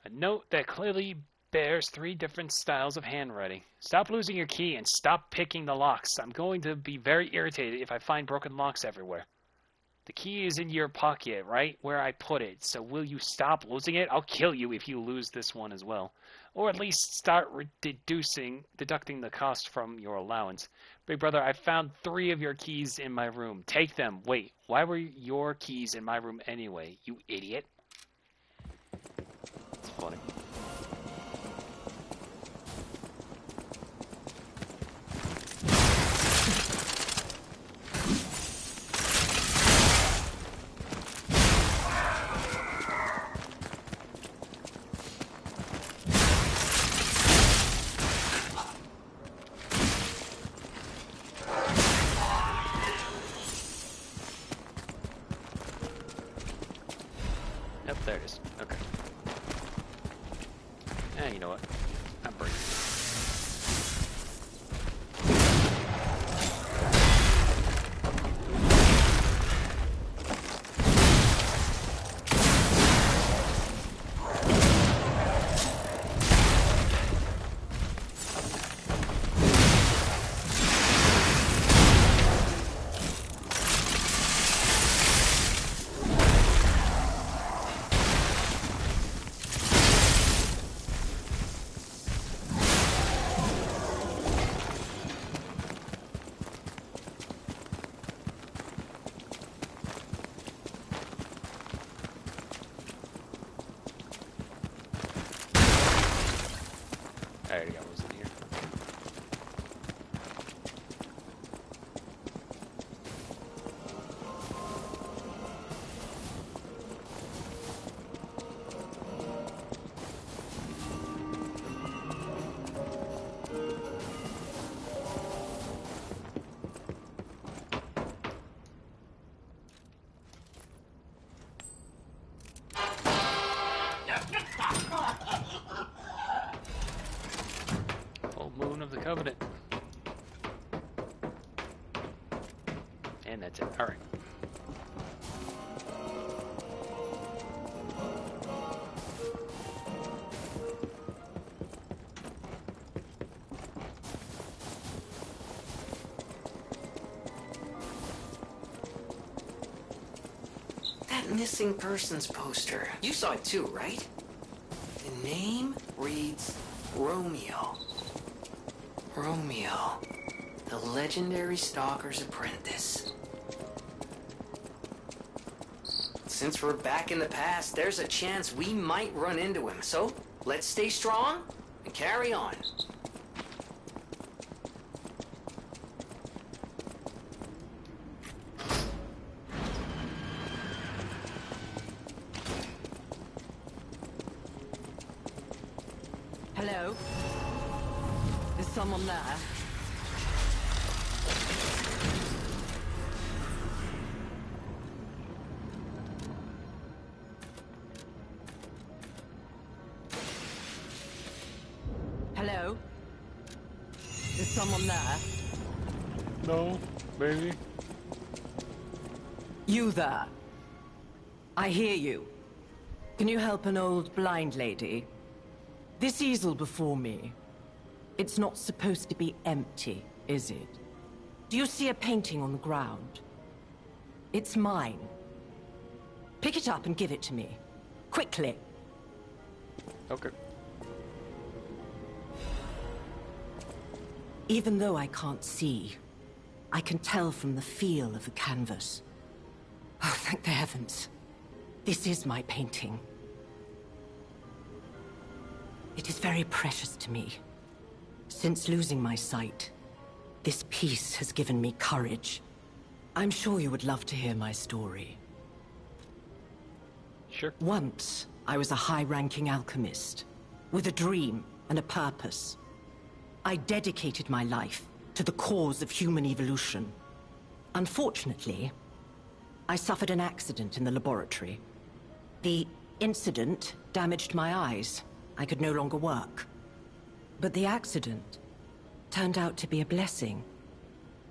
[SPEAKER 1] A note that clearly bears 3 different styles of handwriting. Stop losing your key and stop picking the locks. I'm going to be very irritated if I find broken locks everywhere. The key is in your pocket, right where I put it. So will you stop losing it? I'll kill you if you lose this one as well. Or at least start deducting the cost from your allowance. Big brother, I found 3 of your keys in my room. Take them. Wait, why were your keys in my room anyway, you idiot? It's funny. Yep, there it is. Okay. You know what? I'm breaking. I already got those in here. Full moon of the Covenant. And that's it. Alright.
[SPEAKER 3] That missing persons poster. You saw it too, right? The name reads Romeo. Romeo, the legendary stalker's apprentice. Since we're back in the past, there's a chance we might run into him. So, let's stay strong and carry on.
[SPEAKER 6] Hello? Is someone there? Hello? Is someone there?
[SPEAKER 1] No, maybe.
[SPEAKER 6] You there? I hear you. Can you help an old blind lady? This easel before me, it's not supposed to be empty, is it? Do you see a painting on the ground? It's mine. Pick it up and give it to me. Quickly.
[SPEAKER 1] Okay.
[SPEAKER 6] Even though I can't see, I can tell from the feel of the canvas. Oh, thank the heavens. This is my painting. It is very precious to me. Since losing my sight, this piece has given me courage. I'm sure you would love to hear my story.
[SPEAKER 1] Sure.
[SPEAKER 6] Once, I was a high-ranking alchemist, with a dream and a purpose. I dedicated my life to the cause of human evolution. Unfortunately, I suffered an accident in the laboratory. The incident damaged my eyes. I could no longer work. But the accident turned out to be a blessing.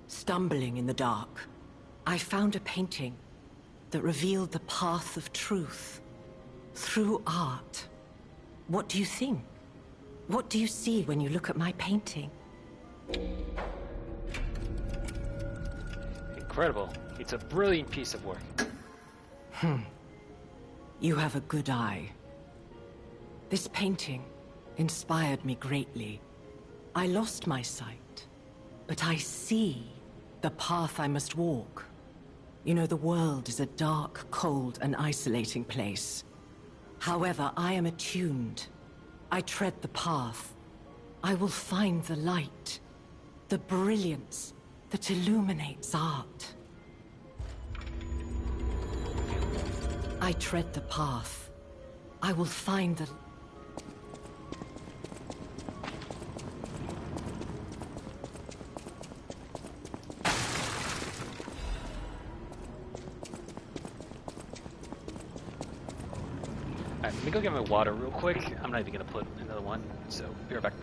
[SPEAKER 6] Stumbling in the dark, I found a painting that revealed the path of truth through art. What do you think? What do you see when you look at my painting?
[SPEAKER 1] Incredible. It's a brilliant piece of work.
[SPEAKER 6] You have a good eye. This painting inspired me greatly. I lost my sight, but I see the path I must walk. You know, the world is a dark, cold, and isolating place. However, I am attuned. I tread the path. I will find the light, the brilliance that illuminates art. I tread the path. I will find the...
[SPEAKER 1] Alright, let me go get my water real quick. I'm not even gonna put another one, so be right back.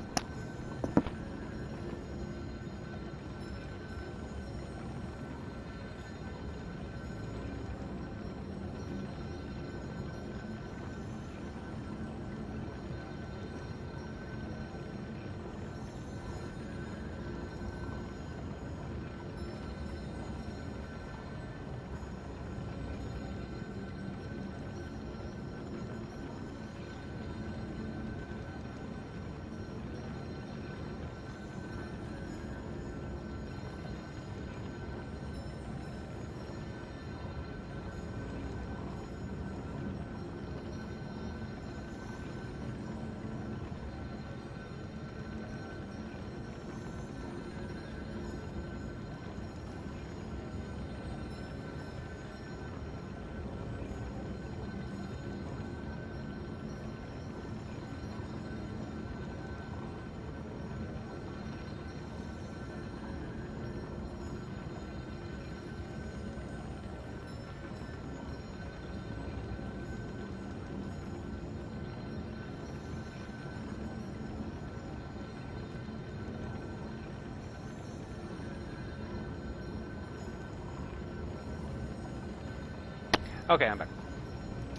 [SPEAKER 1] Okay, I'm back.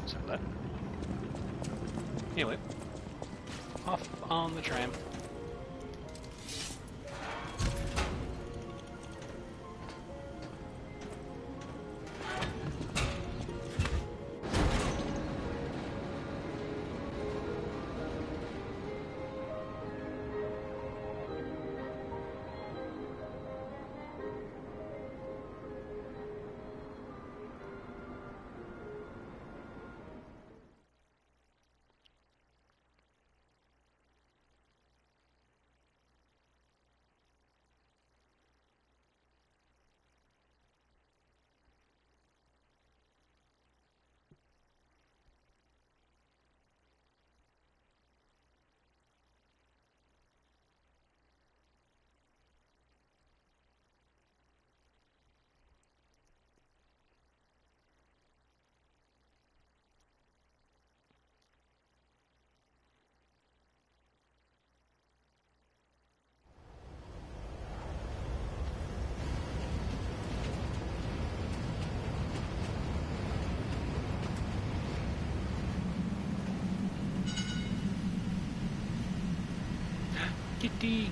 [SPEAKER 1] So that. Anyway, off on the tram. Kitty.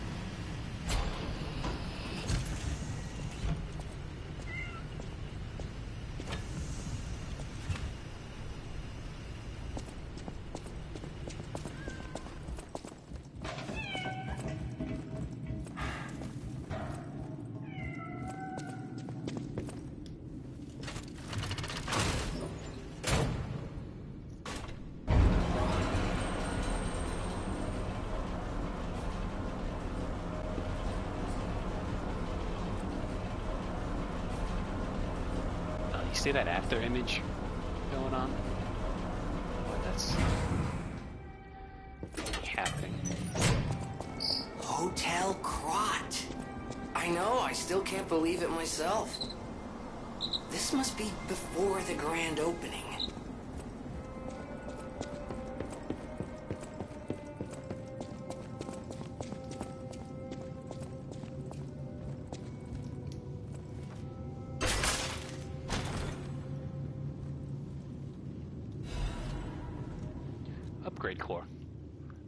[SPEAKER 1] You see that after image going on? what's happening.
[SPEAKER 3] Hotel Krot. I know, I still can't believe it myself. This must be before the grand opening.
[SPEAKER 1] Upgrade core.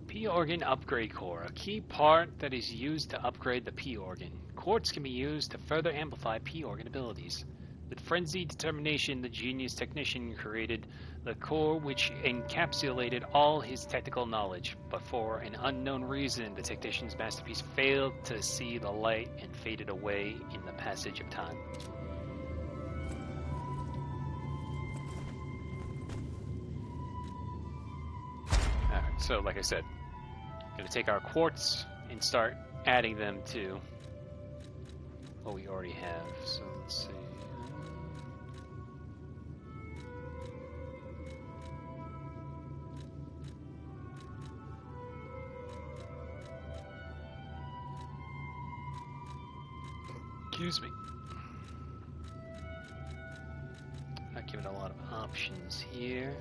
[SPEAKER 1] P-organ upgrade core, a key part that is used to upgrade the P-organ. Quartz can be used to further amplify P-organ abilities. With frenzied determination, the genius technician created the core which encapsulated all his technical knowledge, but for an unknown reason, the technician's masterpiece failed to see the light and faded away in the passage of time. Alright, so like I said, gonna take our quartz and start adding them to what we already have. So let's see. Excuse me. Not giving a lot of options here.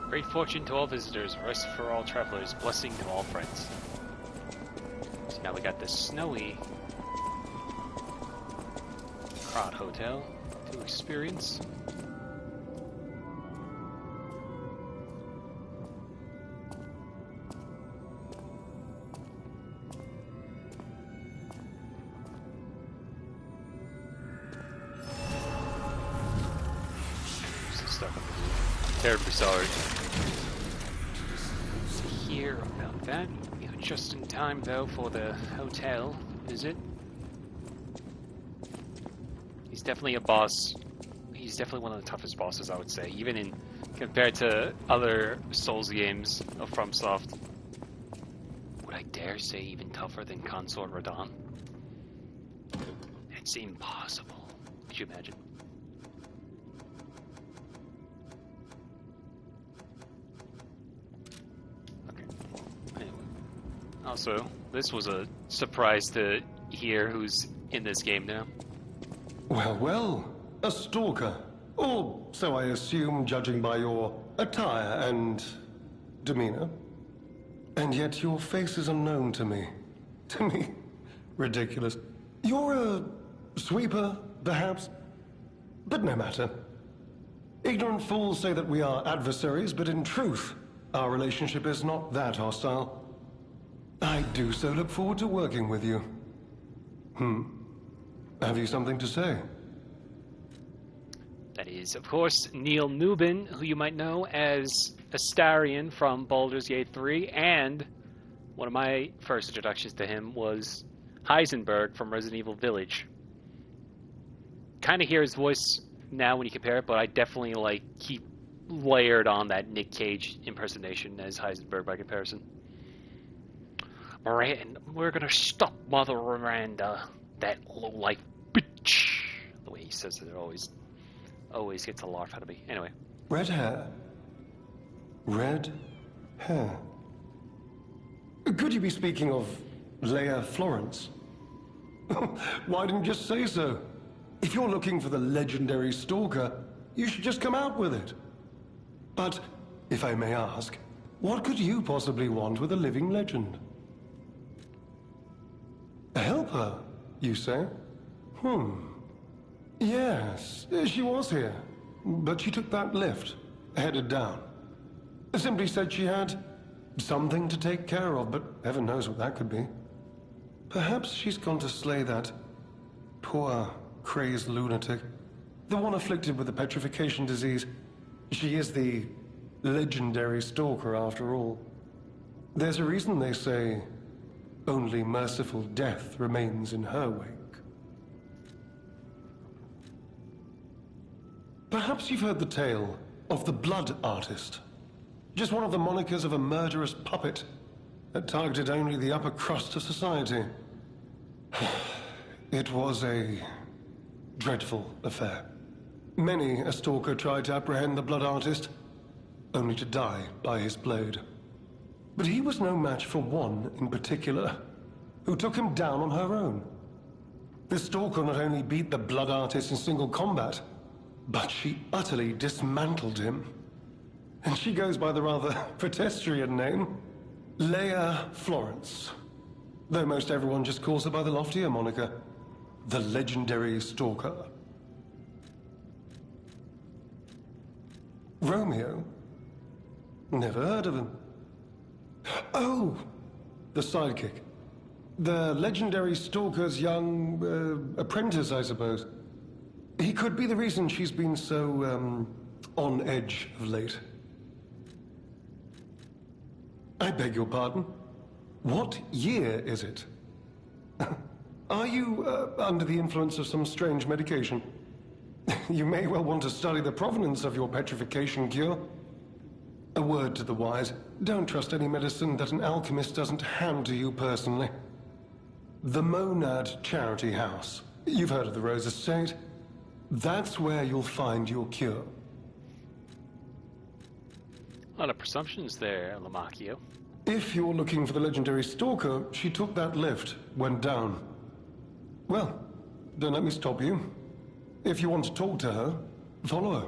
[SPEAKER 1] Great fortune to all visitors, rest for all travelers, blessing to all friends. So now we got the snowy Krot Hotel to experience. Some stuff I'm terribly sorry to hear about that. We are just in time though for the hotel visit. He's definitely a boss. He's definitely one of the toughest bosses, I would say, even in compared to other Souls games of FromSoft. Would I dare say even tougher than Consort Radahn? It's impossible. Could you imagine? Okay. Anyway. Also, this was a surprise to hear who's in this game now.
[SPEAKER 9] Well, well, a stalker. Or so I assume, judging by your attire and demeanor. And yet your face is unknown to me. To me. Ridiculous. You're a sweeper, perhaps? But no matter. Ignorant fools say that we are adversaries, but in truth, our relationship is not that hostile. I do so look forward to working with you. Have you something to say?
[SPEAKER 1] That is, of course, Neil Newbin, who you might know as Astarion from Baldur's Gate 3, and one of my first introductions to him was Heisenberg from Resident Evil Village. Kind of hear his voice now when you compare it, but I definitely he layered on that Nick Cage impersonation as Heisenberg by comparison. Miranda, we're gonna stop Mother Miranda, that low-life bitch. The way he says it always gets a laugh out of me. Anyway.
[SPEAKER 9] Red hair. Red hair. Could you be speaking of Leia Florence? Why didn't you just say so? If you're looking for the legendary stalker, you should just come out with it. But, if I may ask, what could you possibly want with a living legend? Help her, you say? Yes, she was here, but she took that lift, headed down. Simply said she had something to take care of, but heaven knows what that could be. Perhaps she's gone to slay that poor, crazed lunatic, the one afflicted with the petrification disease. She is the legendary stalker, after all. There's a reason they say only merciful death remains in her wake. Perhaps you've heard the tale of the Blood Artist. Just one of the monikers of a murderous puppet that targeted only the upper crust of society. It was a dreadful affair. Many a stalker tried to apprehend the Blood Artist, only to die by his blade. But he was no match for one in particular, who took him down on her own. The stalker not only beat the Blood Artist in single combat, but she utterly dismantled him. And she goes by the rather pedestrian name, Leia Florence. Though most everyone just calls her by the loftier moniker, the legendary stalker. Romeo? Never heard of him. Oh, the sidekick. The legendary stalker's young apprentice, I suppose. He could be the reason she's been so, on edge of late. I beg your pardon? What year is it? Are you, under the influence of some strange medication? You may well want to study the provenance of your petrification cure. A word to the wise, don't trust any medicine that an alchemist doesn't hand to you personally. The Monad Charity House. You've heard of the Rose Estate? That's where you'll find your cure.
[SPEAKER 1] A lot of presumptions there, Lamacchio.
[SPEAKER 9] If you're looking for the legendary stalker, she took that lift, went down. Well, don't let me stop you. If you want to talk to her, follow her.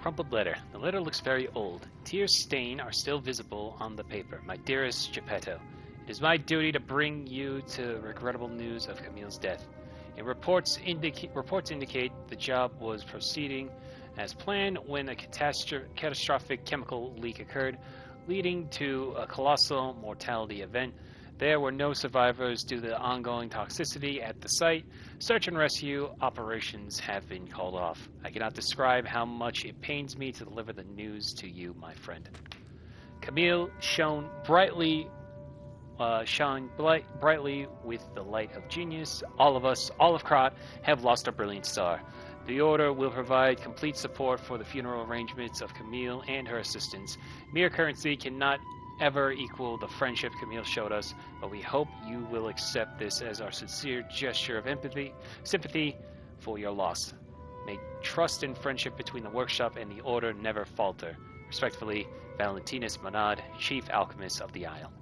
[SPEAKER 1] Crumpled letter. The letter looks very old. Tears stain are still visible on the paper. My dearest Geppetto, it is my duty to bring you to regrettable news of Camille's death. And reports indicate the job was proceeding as planned when a catastrophic chemical leak occurred, leading to a colossal mortality event. There were no survivors due to the ongoing toxicity at the site. Search and rescue operations have been called off. I cannot describe how much it pains me to deliver the news to you, my friend. Camille shone brightly with the light of genius. All of us, all of Krat, have lost our brilliant star. The Order will provide complete support for the funeral arrangements of Camille and her assistants. Mere currency cannot ever equal the friendship Camille showed us, but we hope you will accept this as our sincere gesture of sympathy for your loss. May trust and friendship between the workshop and the Order never falter. Respectfully, Valentinus Monad, Chief Alchemist of the Isle.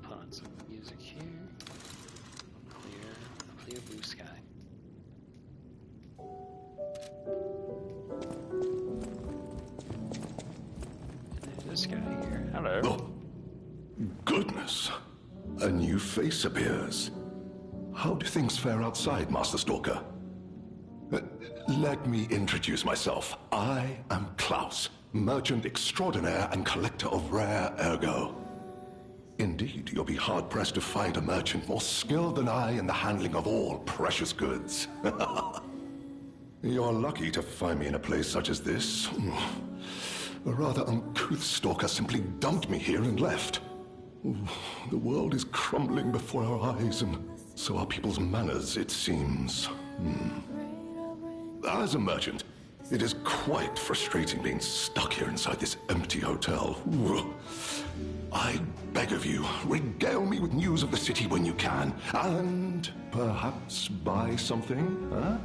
[SPEAKER 1] Put on some music here.
[SPEAKER 8] A new face appears. How do things fare outside, Master Stalker? Let me introduce myself. I am Klaus, merchant extraordinaire and collector of rare ergo. Indeed, you'll be hard-pressed to find a merchant more skilled than I in the handling of all precious goods. You're lucky to find me in a place such as this. A rather uncouth stalker simply dumped me here and left. The world is crumbling before our eyes, and so are people's manners, it seems. As a merchant, it is quite frustrating being stuck here inside this empty hotel. I beg of you, regale me with news of the city when you can, and perhaps buy something, huh?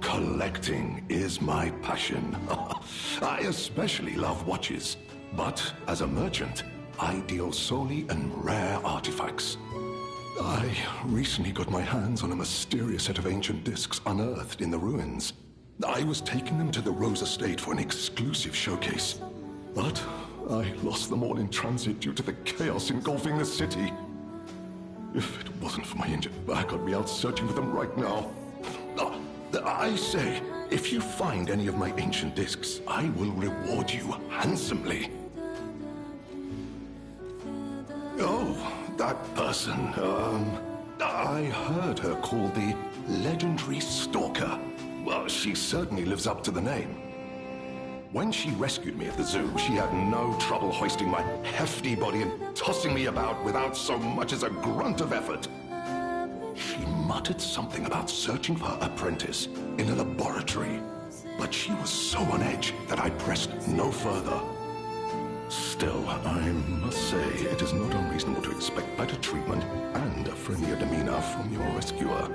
[SPEAKER 8] Collecting is my passion. I especially love watches, but as a merchant, I deal solely in rare artifacts. I recently got my hands on a mysterious set of ancient discs unearthed in the ruins. I was taking them to the Rose Estate for an exclusive showcase, but I lost them all in transit due to the chaos engulfing the city. If it wasn't for my injured back, I'd be out searching for them right now. I say, if you find any of my ancient discs, I will reward you handsomely. Oh, that person, I heard her called the legendary Stalker. Well, she certainly lives up to the name. When she rescued me at the zoo, she had no trouble hoisting my hefty body and tossing me about without so much as a grunt of effort. She muttered something about searching for her apprentice in a laboratory, but she was so on edge that I pressed no further. Still, I must say, it is not unreasonable to expect better treatment and a friendlier demeanor from your rescuer.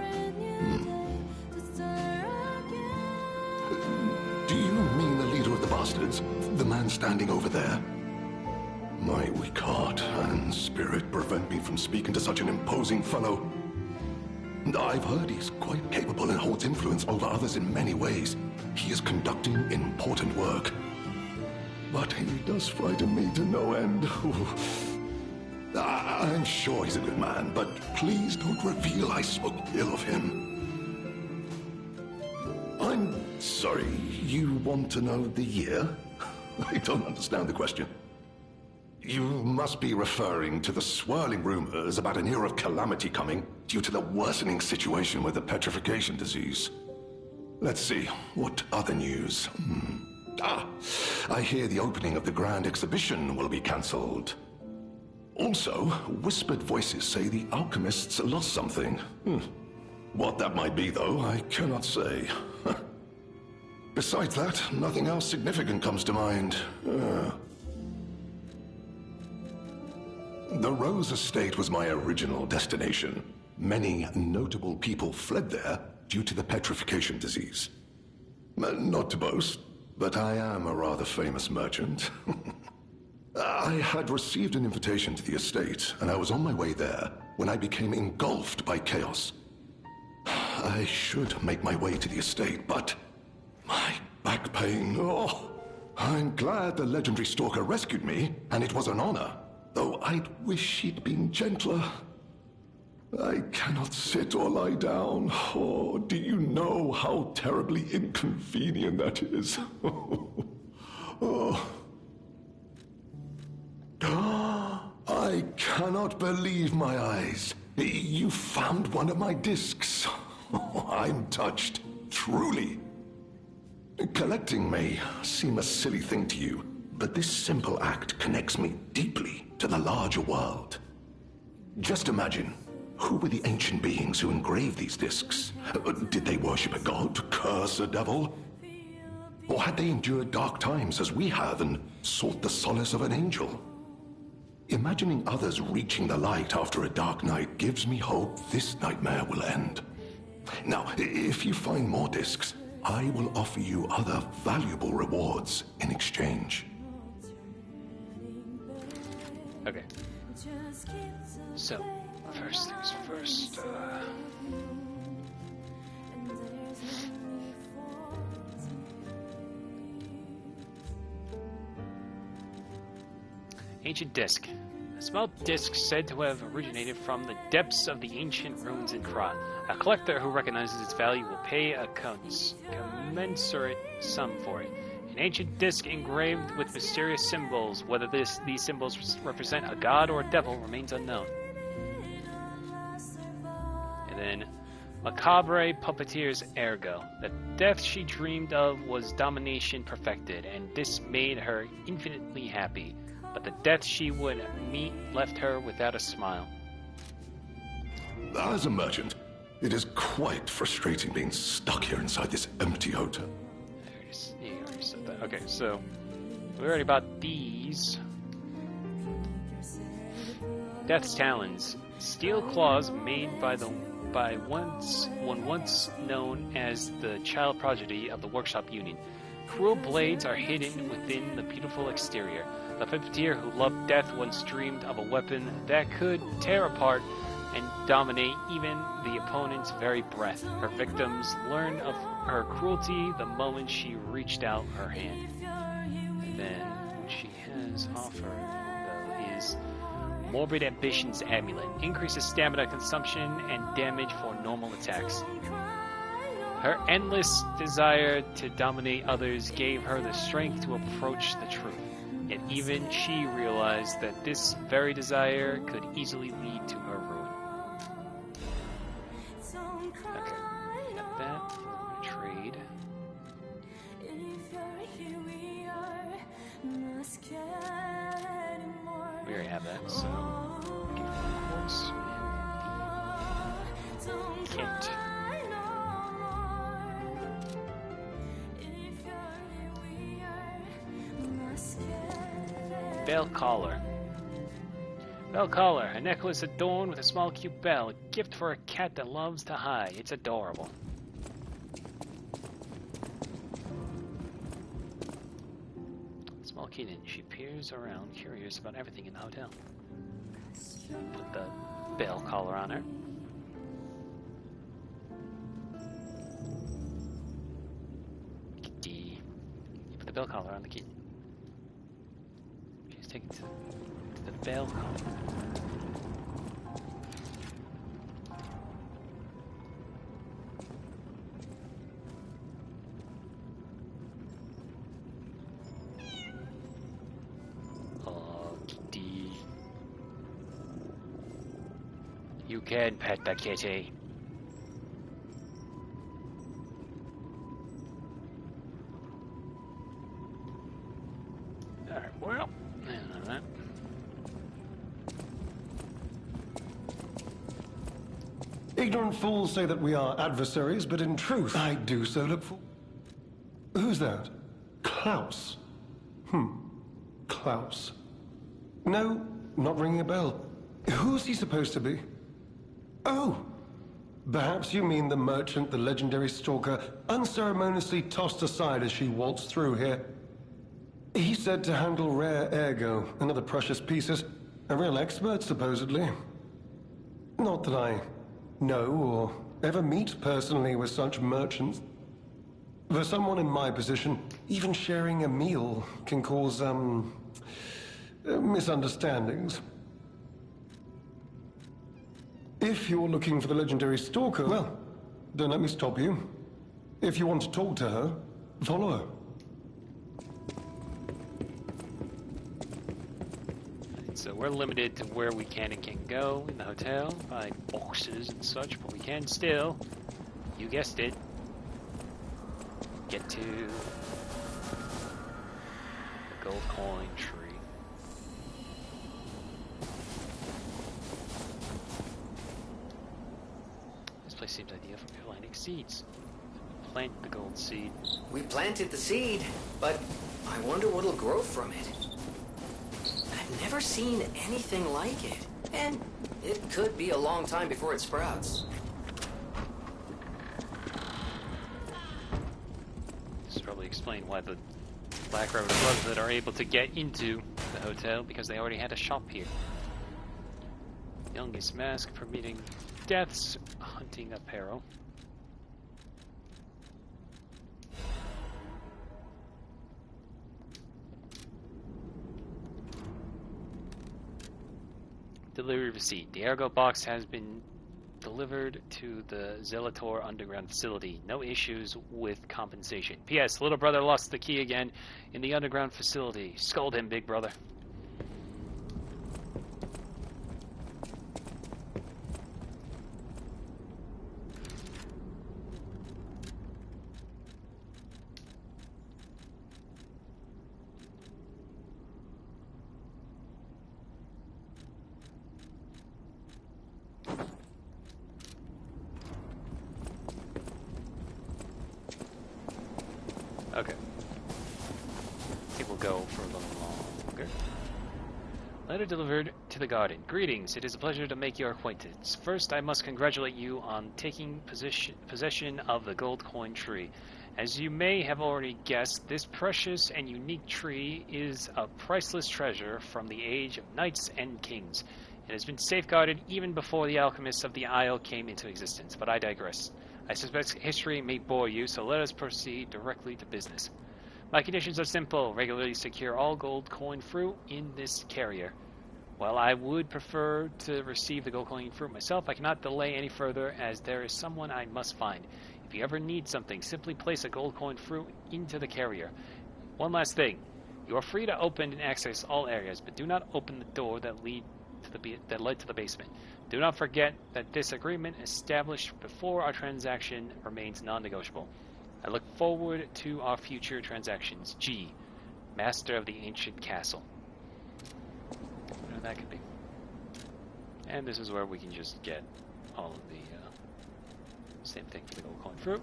[SPEAKER 8] Do you mean the leader of the bastards? The man standing over there? My weak heart and spirit prevent me from speaking to such an imposing fellow. I've heard he's quite capable and holds influence over others in many ways. He is conducting important work. But he does frighten me to no end. I'm sure he's a good man, but please don't reveal I spoke ill of him. I'm sorry, you want to know the year? I don't understand the question. You must be referring to the swirling rumors about an era of calamity coming due to the worsening situation with the petrification disease. Let's see, what other news? I hear the opening of the Grand Exhibition will be cancelled. Also, whispered voices say the alchemists lost something. What that might be, though, I cannot say. Besides that, nothing else significant comes to mind. The Rose Estate was my original destination. Many notable people fled there due to the petrification disease. Not to boast, but I am a rather famous merchant. I had received an invitation to the estate, and I was on my way there when I became engulfed by chaos. I should make my way to the estate, but my back pain, I'm glad the legendary stalker rescued me, and it was an honor. Though I'd wish he'd been gentler. I cannot sit or lie down. Oh, do you know how terribly inconvenient that is? I cannot believe my eyes. You found one of my discs. I'm touched, truly. Collecting may seem a silly thing to you, but this simple act connects me deeply to the larger world. Just imagine, who were the ancient beings who engraved these discs? Did they worship a god, curse a devil? Or had they endured dark times as we have and sought the solace of an angel? Imagining others reaching the light after a dark night gives me hope this nightmare will end. Now, if you find more discs, I will offer you other valuable rewards in exchange.
[SPEAKER 1] Okay. So, first things first, Ancient disc. A small disc said to have originated from the depths of the ancient ruins in Krat. A collector who recognizes its value will pay a commensurate sum for it. An ancient disc engraved with mysterious symbols. Whether these symbols represent a god or a devil remains unknown. And then, Macabre puppeteer's ergo. The death she dreamed of was domination perfected, and this made her infinitely happy. But the death she would meet left her without a smile.
[SPEAKER 8] As a merchant, it is quite frustrating being stuck here inside this empty hotel.
[SPEAKER 1] You already said that. Okay, so we already bought these. Death's talons, steel claws made by once known as the child prodigy of the workshop union. Cruel blades are hidden within the beautiful exterior. The puppeteer who loved death once dreamed of a weapon that could tear apart and dominate even the opponent's very breath. Her victims learned of her cruelty the moment she reached out her hand. And then what she has offered, though, is Morbid Ambition's Amulet. Increases stamina consumption and damage for normal attacks. Her endless desire to dominate others gave her the strength to approach the truth. Yet even she realized that this very desire could easily lead to her ruin. Okay, got that. Trade. We already have that, so give of course. And the kit. Bell collar. Bell collar, a necklace adorned with a small cute bell, a gift for a cat that loves to hide. It's adorable. Small kitten, she peers around, curious about everything in the hotel. Put the bell collar on her. Kitty. You put the bell collar on the kitten. She's taken to the bell collar. Oh, kitty. You can pet the kitty. Alright, well, that.
[SPEAKER 9] Ignorant fools say that we are adversaries, but in truth, I do so look for... Who's that? Klaus. Klaus. No, not ringing a bell. Who's he supposed to be? Oh! Perhaps you mean the merchant the legendary stalker unceremoniously tossed aside as she waltzed through here. He's said to handle rare ergo and other precious pieces. A real expert, supposedly. Not that I know or ever meet personally with such merchants. For someone in my position, even sharing a meal can cause, misunderstandings. If you're looking for the legendary stalker, well, don't let me stop you. If you want to talk to her, follow her.
[SPEAKER 1] So we're limited to where we can and can't go in the hotel by boxes and such, but we can still, you guessed it, get to the gold coin tree. This place seems ideal for planting seeds. Plant the gold seed.
[SPEAKER 3] We planted the seed, but I wonder what'll grow from it. I've never seen anything like it, and it could be a long time before it sprouts.
[SPEAKER 1] This probably explain why the Black River Brotherhood are able to get into the hotel, because they already had a shop here. Youngest mask permitting deaths, hunting apparel. Delivery receipt. The Ergo box has been delivered to the Zelator underground facility. No issues with compensation. P.S. Little brother lost the key again in the underground facility. Scold him, big brother. Okay. I think we'll go for a little longer. Letter delivered to the garden. Greetings, it is a pleasure to make your acquaintance. First, I must congratulate you on taking possession of the gold coin tree. As you may have already guessed, this precious and unique tree is a priceless treasure from the age of knights and kings. It has been safeguarded even before the alchemists of the Isle came into existence, but I digress. I suspect history may bore you, so let us proceed directly to business. My conditions are simple. Regularly secure all gold coin fruit in this carrier. While I would prefer to receive the gold coin fruit myself, I cannot delay any further as there is someone I must find. If you ever need something, simply place a gold coin fruit into the carrier. One last thing. You are free to open and access all areas, but do not open the door that led to the basement. Do not forget that this agreement established before our transaction remains non-negotiable. I look forward to our future transactions. G. Master of the Ancient Castle. Whatever that could be. And this is where we can just get all of the same thing for the gold coin fruit.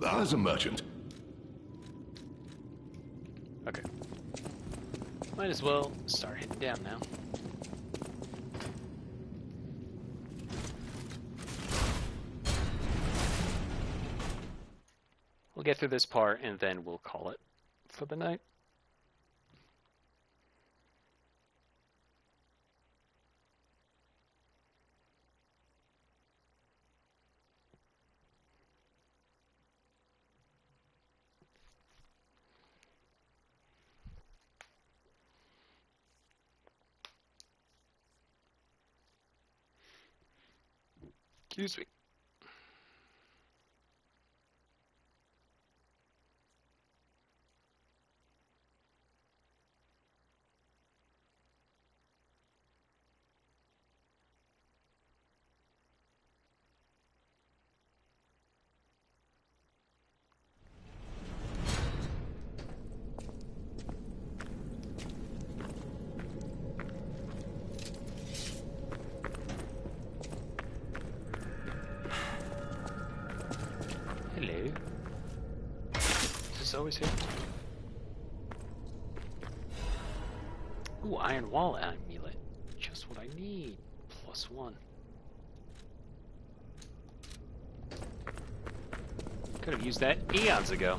[SPEAKER 8] As a merchant.
[SPEAKER 1] Okay. Might as well start heading down now. We'll get through this part and then we'll call it for the night. Excuse me. Hello. Is this always here? Ooh, Iron Wall Amulet. Just what I need. +1. Could have used that eons ago.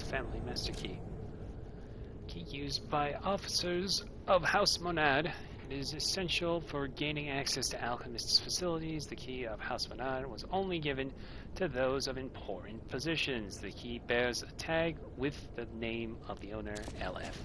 [SPEAKER 1] Family master key. Key used by officers of House Monad. It is essential for gaining access to alchemists' facilities. The key of House Monad was only given to those of important positions. The key bears a tag with the name of the owner, LF.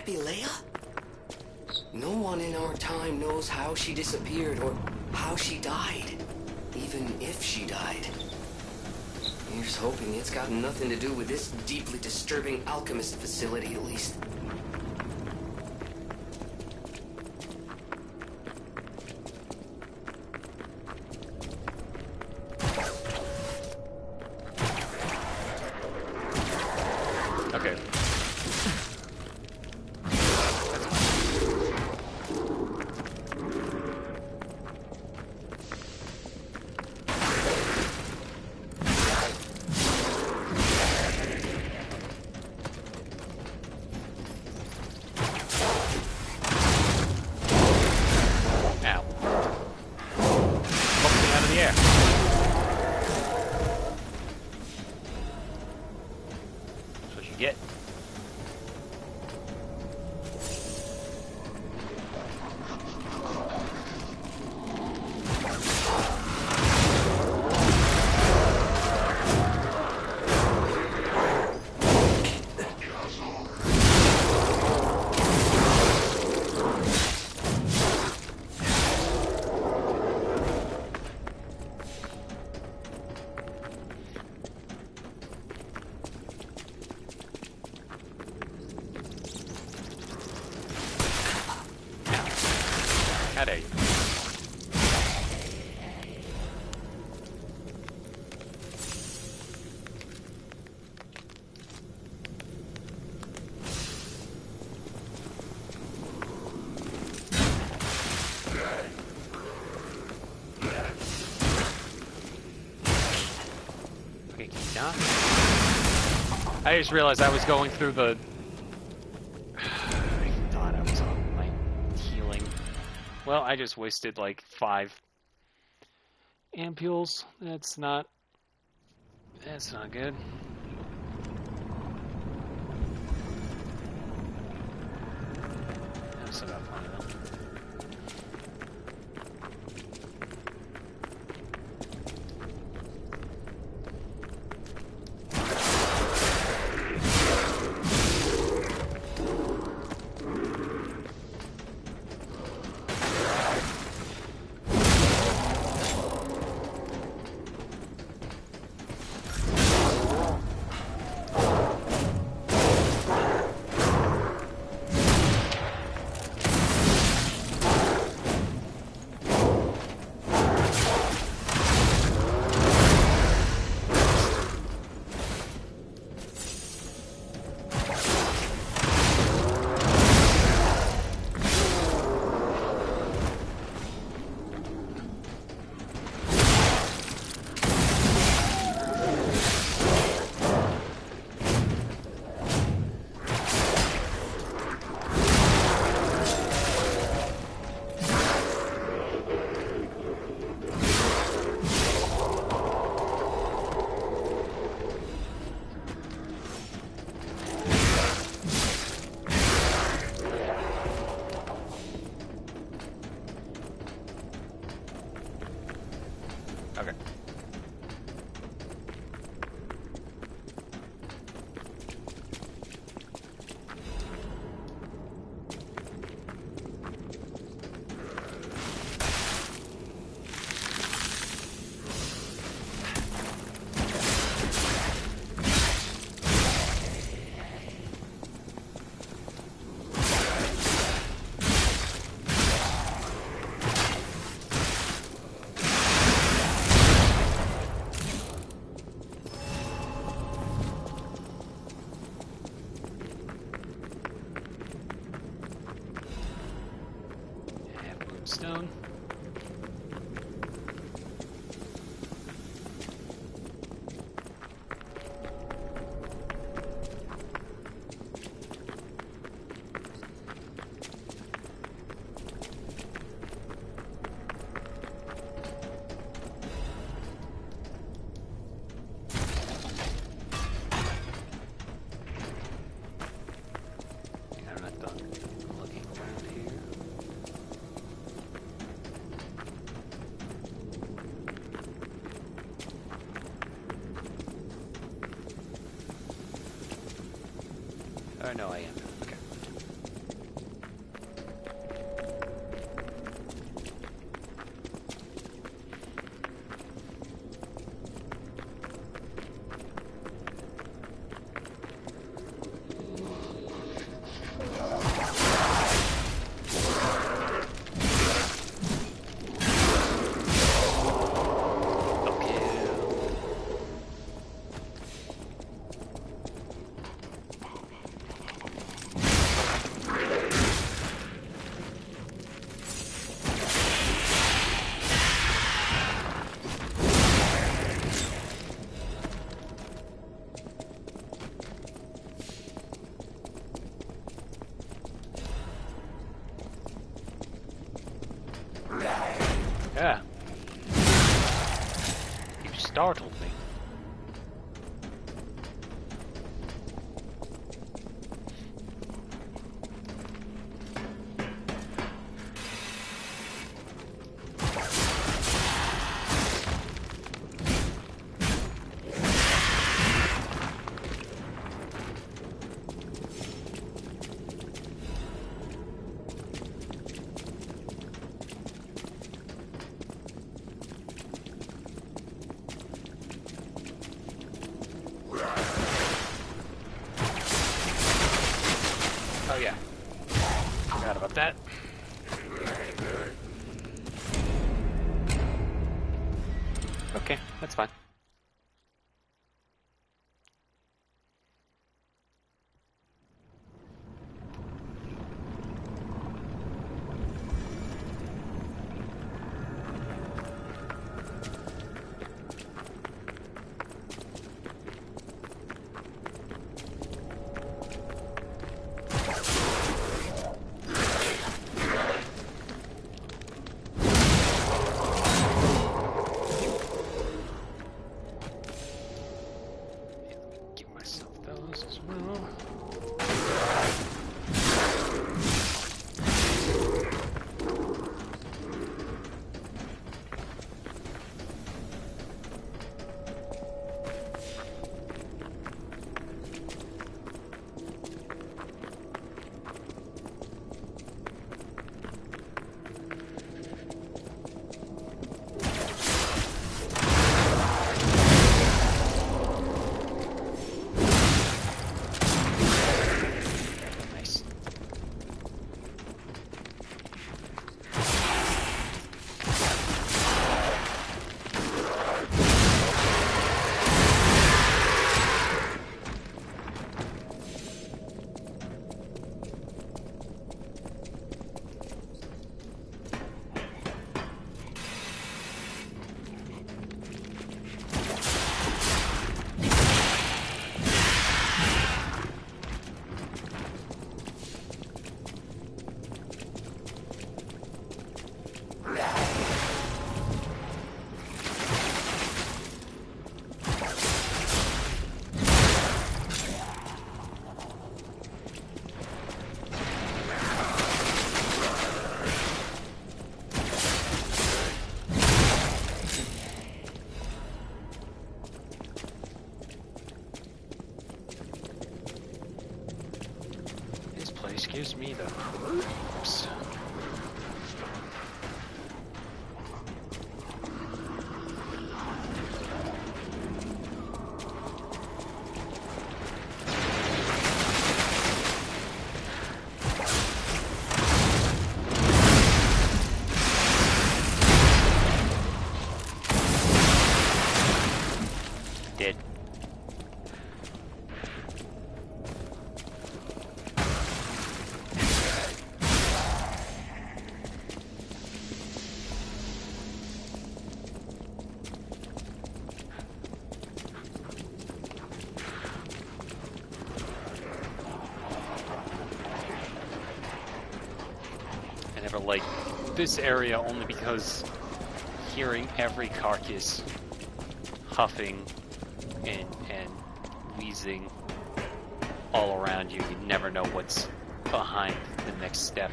[SPEAKER 3] be Leia? No one in our time knows how she disappeared or how she died. Even if she died. Here's hoping it's got nothing to do with this deeply disturbing alchemist facility, at least.
[SPEAKER 1] Okay. Ow. Bumped me out of the air. That's what you get. How dare you? Okay, keep down. I just realized I was going through the... I thought I was on my healing. Well, I just wasted like 5 ampules. That's not good. I still got plenty though. Okay. Stone. I'm not done looking around here. Oh no, I am. Okay. startled me. Oh yeah, forgot about that. Okay, that's fine. Give myself those as well. Nice. This place gives me the creeps. Dead. I never liked this area only because hearing every carcass huffing and wheezing all around you, you never know what's behind the next step.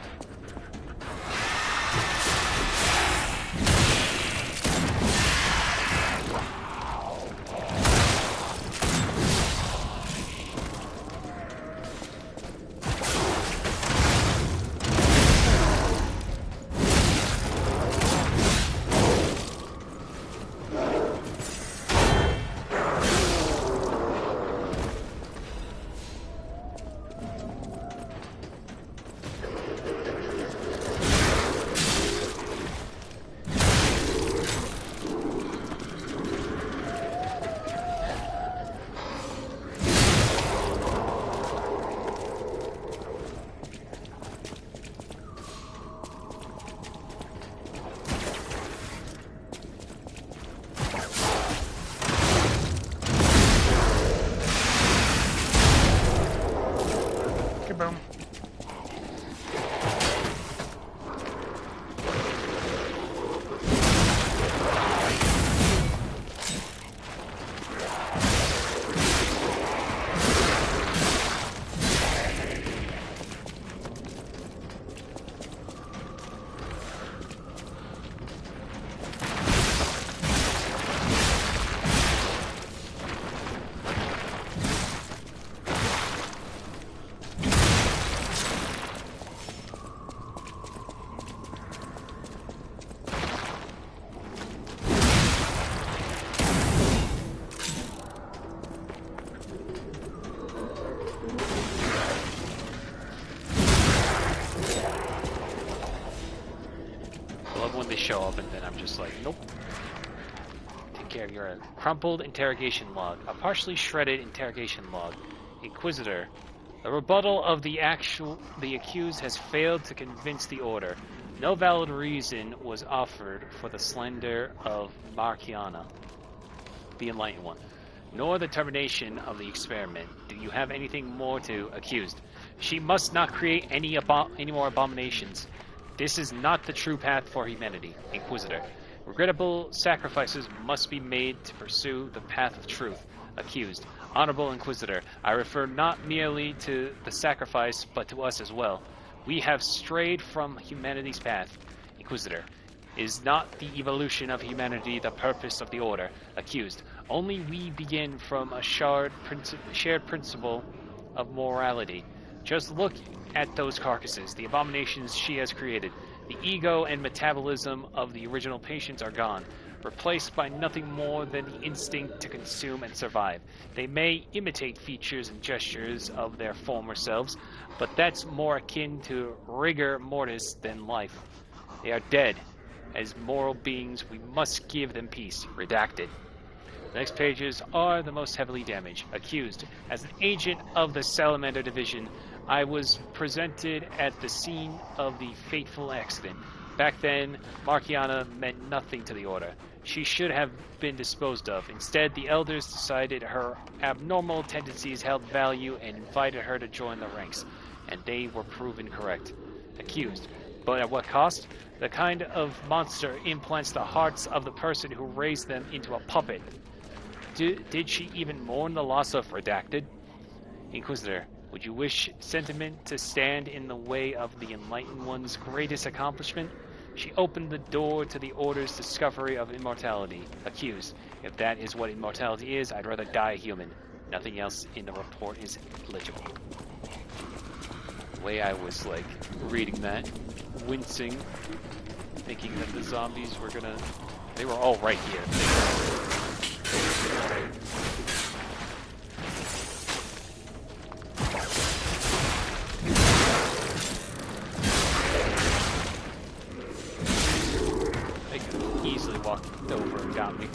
[SPEAKER 1] show up, and then I'm just like, nope. Take care of your crumpled interrogation log. A partially shredded interrogation log. Inquisitor. The rebuttal of the accused has failed to convince the Order. No valid reason was offered for the slander of Marciana, the Enlightened One, nor the termination of the experiment. Do you have anything more to accused? She must not create any more abominations. This is not the true path for humanity. Inquisitor. Regrettable sacrifices must be made to pursue the path of truth. Accused. Honorable Inquisitor, I refer not merely to the sacrifice, but to us as well. We have strayed from humanity's path. Inquisitor. Is not the evolution of humanity the purpose of the Order? Accused. Only we begin from a shared principle of morality. Just look at those carcasses, the abominations she has created. The ego and metabolism of the original patients are gone, replaced by nothing more than the instinct to consume and survive. They may imitate features and gestures of their former selves, but that's more akin to rigor mortis than life. They are dead. As moral beings, we must give them peace. Redacted. The next pages are the most heavily damaged. Accused. As an agent of the Salamander Division, I was presented at the scene of the fateful accident. Back then, Marciana meant nothing to the Order. She should have been disposed of. Instead, the Elders decided her abnormal tendencies held value and invited her to join the ranks. And they were proven correct. Accused. But at what cost? The kind of monster implants the hearts of the person who raised them into a puppet. Did she even mourn the loss of Redacted? Inquisitor, would you wish sentiment to stand in the way of the Enlightened One's greatest accomplishment? She opened the door to the Order's discovery of immortality. Accused, if that is what immortality is, I'd rather die human. Nothing else in the report is legible. The way I was, like, reading that, wincing, thinking that the zombies were gonna... They were all right here. They could easily walk over and got me.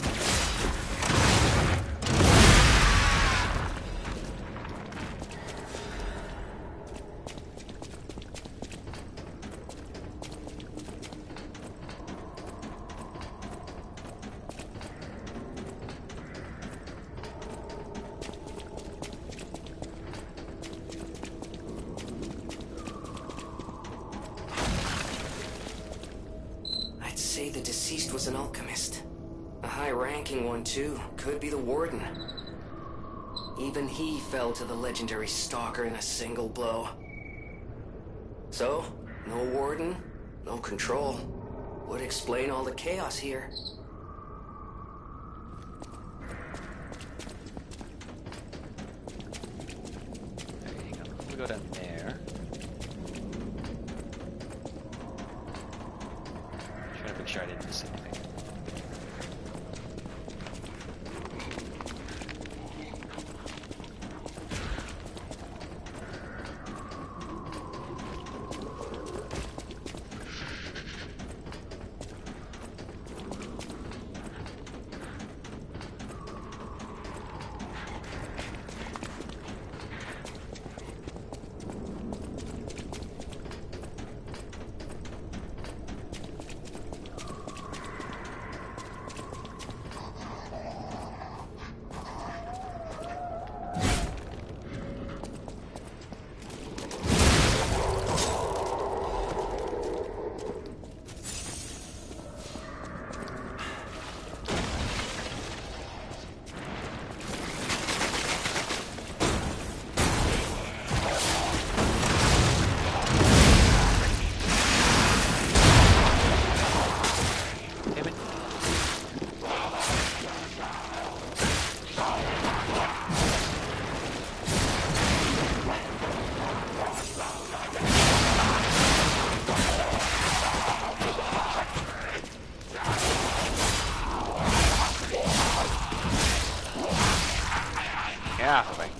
[SPEAKER 3] The deceased was an alchemist. A high-ranking one, too. Could be the Warden. Even he fell to the legendary Stalker in a single blow. So, no Warden, no control. Would explain all the chaos here.
[SPEAKER 1] Okay, hang on. We'll go down there. Make sure I didn't miss anything. Yeah, right.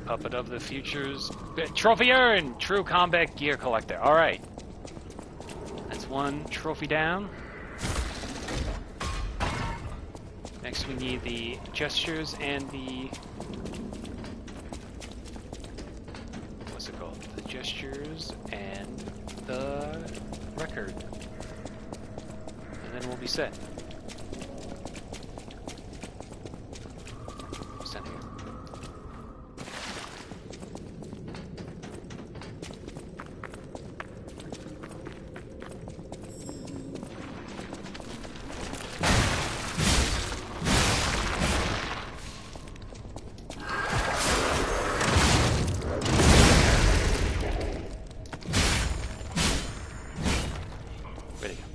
[SPEAKER 1] Puppet of the Future's trophy earned. True combat gear collector. All right, that's one trophy down. Next, we need the gestures and the what's it called? The gestures and the record, and then we'll be set. Stand here. Ready to go.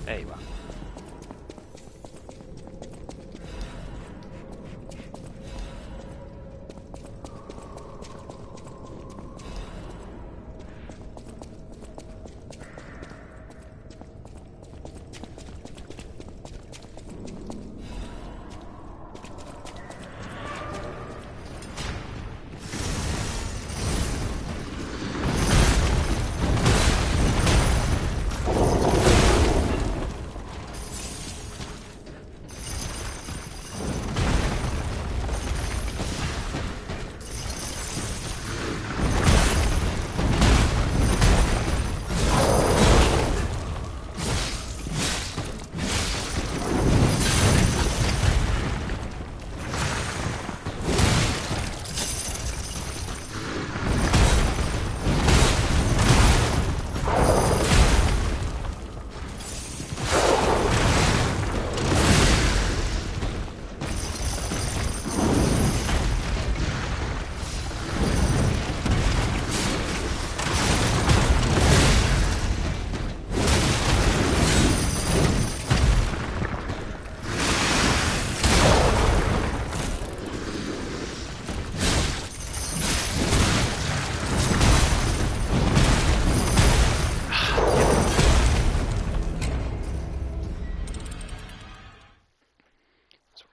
[SPEAKER 1] There you are.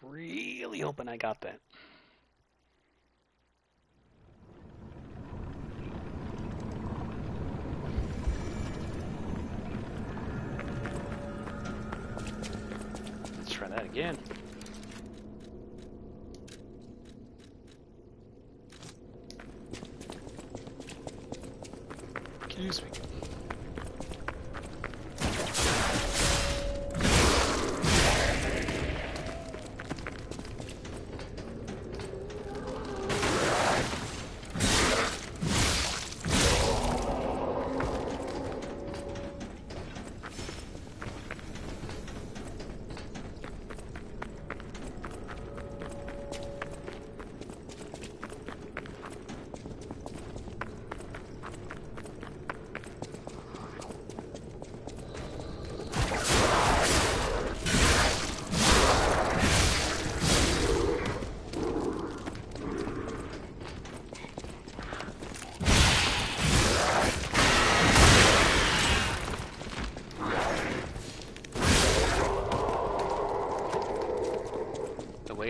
[SPEAKER 1] Really hoping I got that. Let's try that again. Excuse me.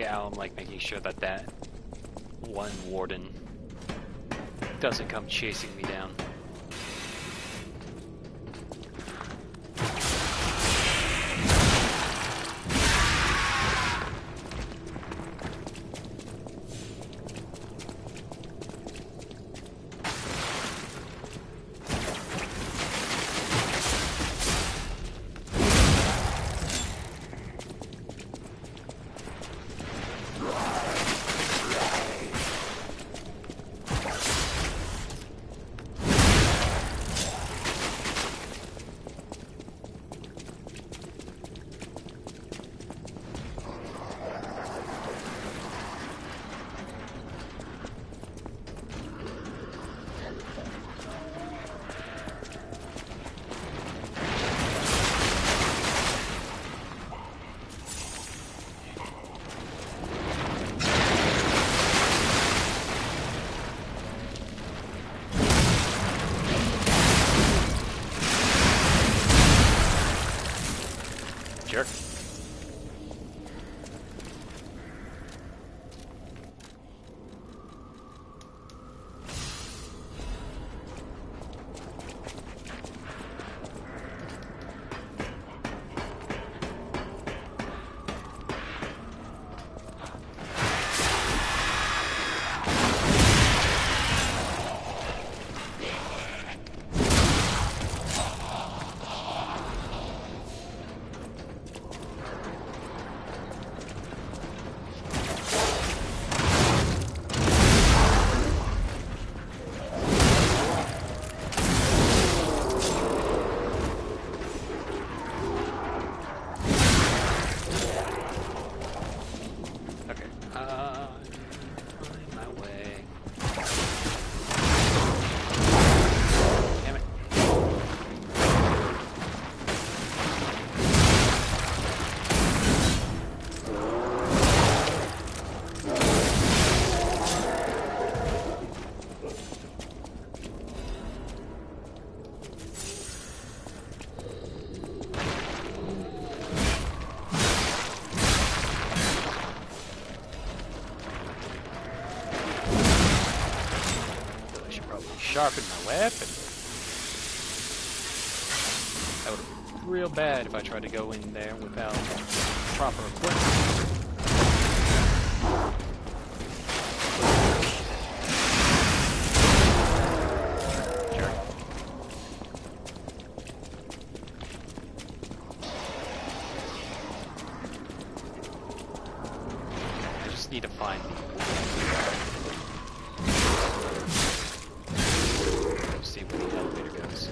[SPEAKER 1] I'm like making sure that that one warden doesn't come chasing me down. Jerk. sharpen my weapon. That would have been real bad if I tried to go in there without proper equipment. Need to find me. See where the elevator goes.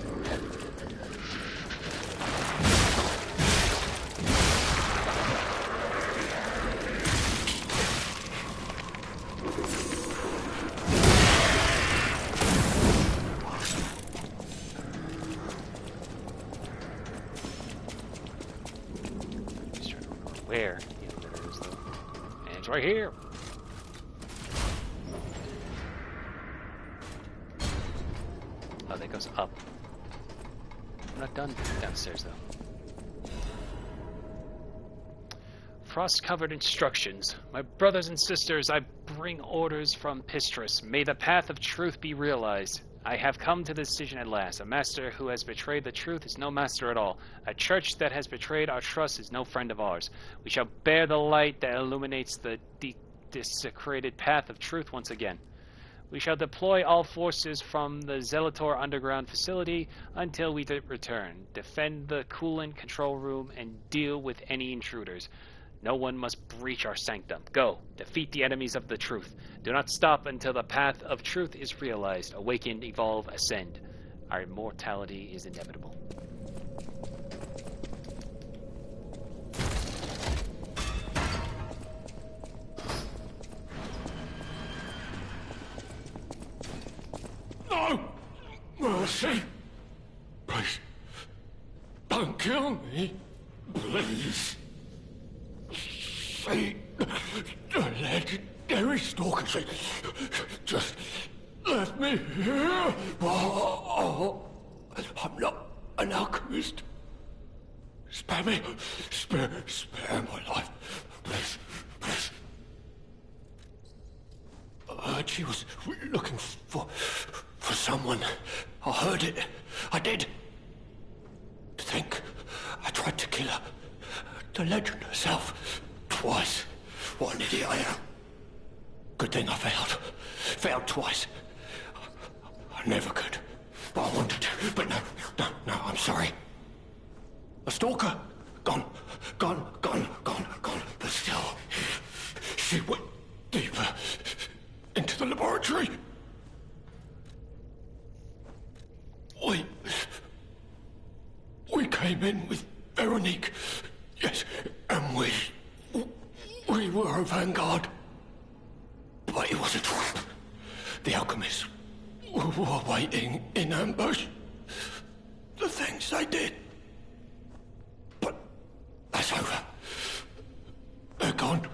[SPEAKER 1] Just trying to remember where the elevator is, though. And it's right here. Oh, that goes up. I'm not done downstairs, though. Frost-covered instructions. My brothers and sisters, I bring orders from Pistris. May the path of truth be realized. I have come to the decision at last. A master who has betrayed the truth is no master at all. A church that has betrayed our trust is no friend of ours. We shall bear the light that illuminates the desecrated path of truth once again. We shall deploy all forces from the Zelator underground facility until we return. Defend the coolant control room and deal with any intruders. No one must breach our sanctum. Go, defeat the enemies of the truth. Do not stop until the path of truth is realized. Awaken, evolve, ascend. Our immortality is inevitable.
[SPEAKER 8] No! Mercy! Please, don't kill me. Please. See, the legendary stalker just left me here. Oh, I'm not an alchemist. Spare me. Spare my life. Please, please. I heard she was looking for someone. I heard it. I did. To think I tried to kill her. The legend herself. Twice. What an idiot I am. Good thing I failed. Failed twice. I never could. But I wanted to. But no, I'm sorry. A stalker. Gone. But still, she went deeper into the laboratory. We came in with Veronique. Yes, and we were a vanguard. But it was a trap. The alchemists were waiting in ambush. The things they did. But that's over. They're gone,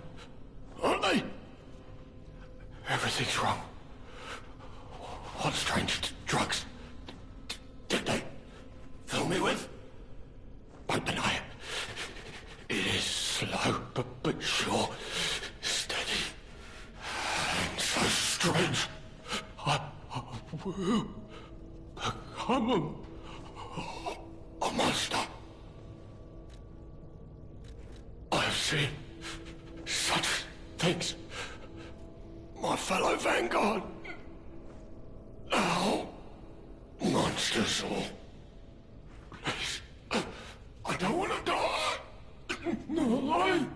[SPEAKER 8] aren't they? Everything's wrong. What strange drugs did they fill me with? Don't deny it. It is slow, but sure, steady, and so strange. I will become a monster. I have seen such things. My fellow vanguard. Now, monsters all. Please, I don't want to die. No,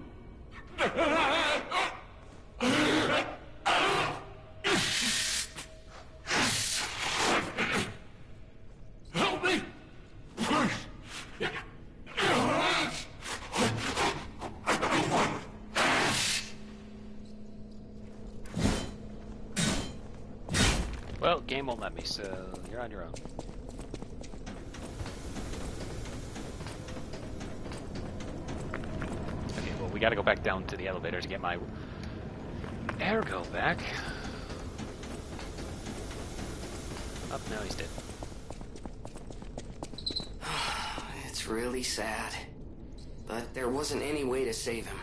[SPEAKER 8] help me, please.
[SPEAKER 1] Well, game won't let me, so you're on your own. Okay, well, we gotta go back down to the elevator to get my ergo back. Oh, no, he's dead.
[SPEAKER 3] It's really sad. But there wasn't any way to save him.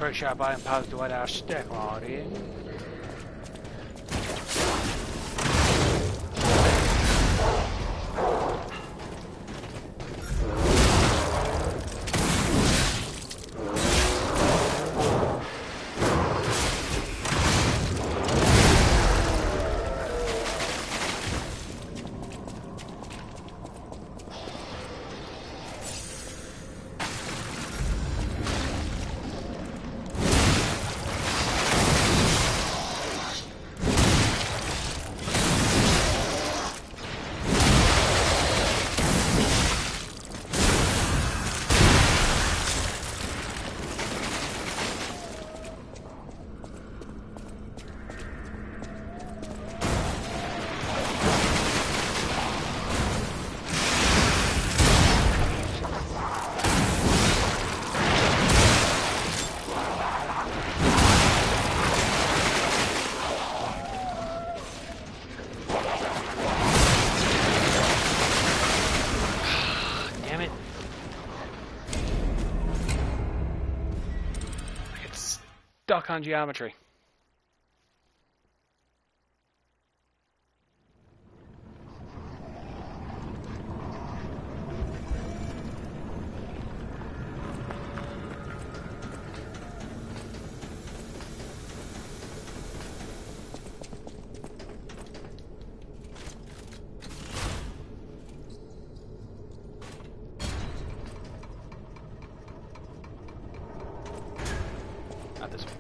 [SPEAKER 1] pretty sure I am supposed to let our stick right in. Stuck on geometry. Not this one.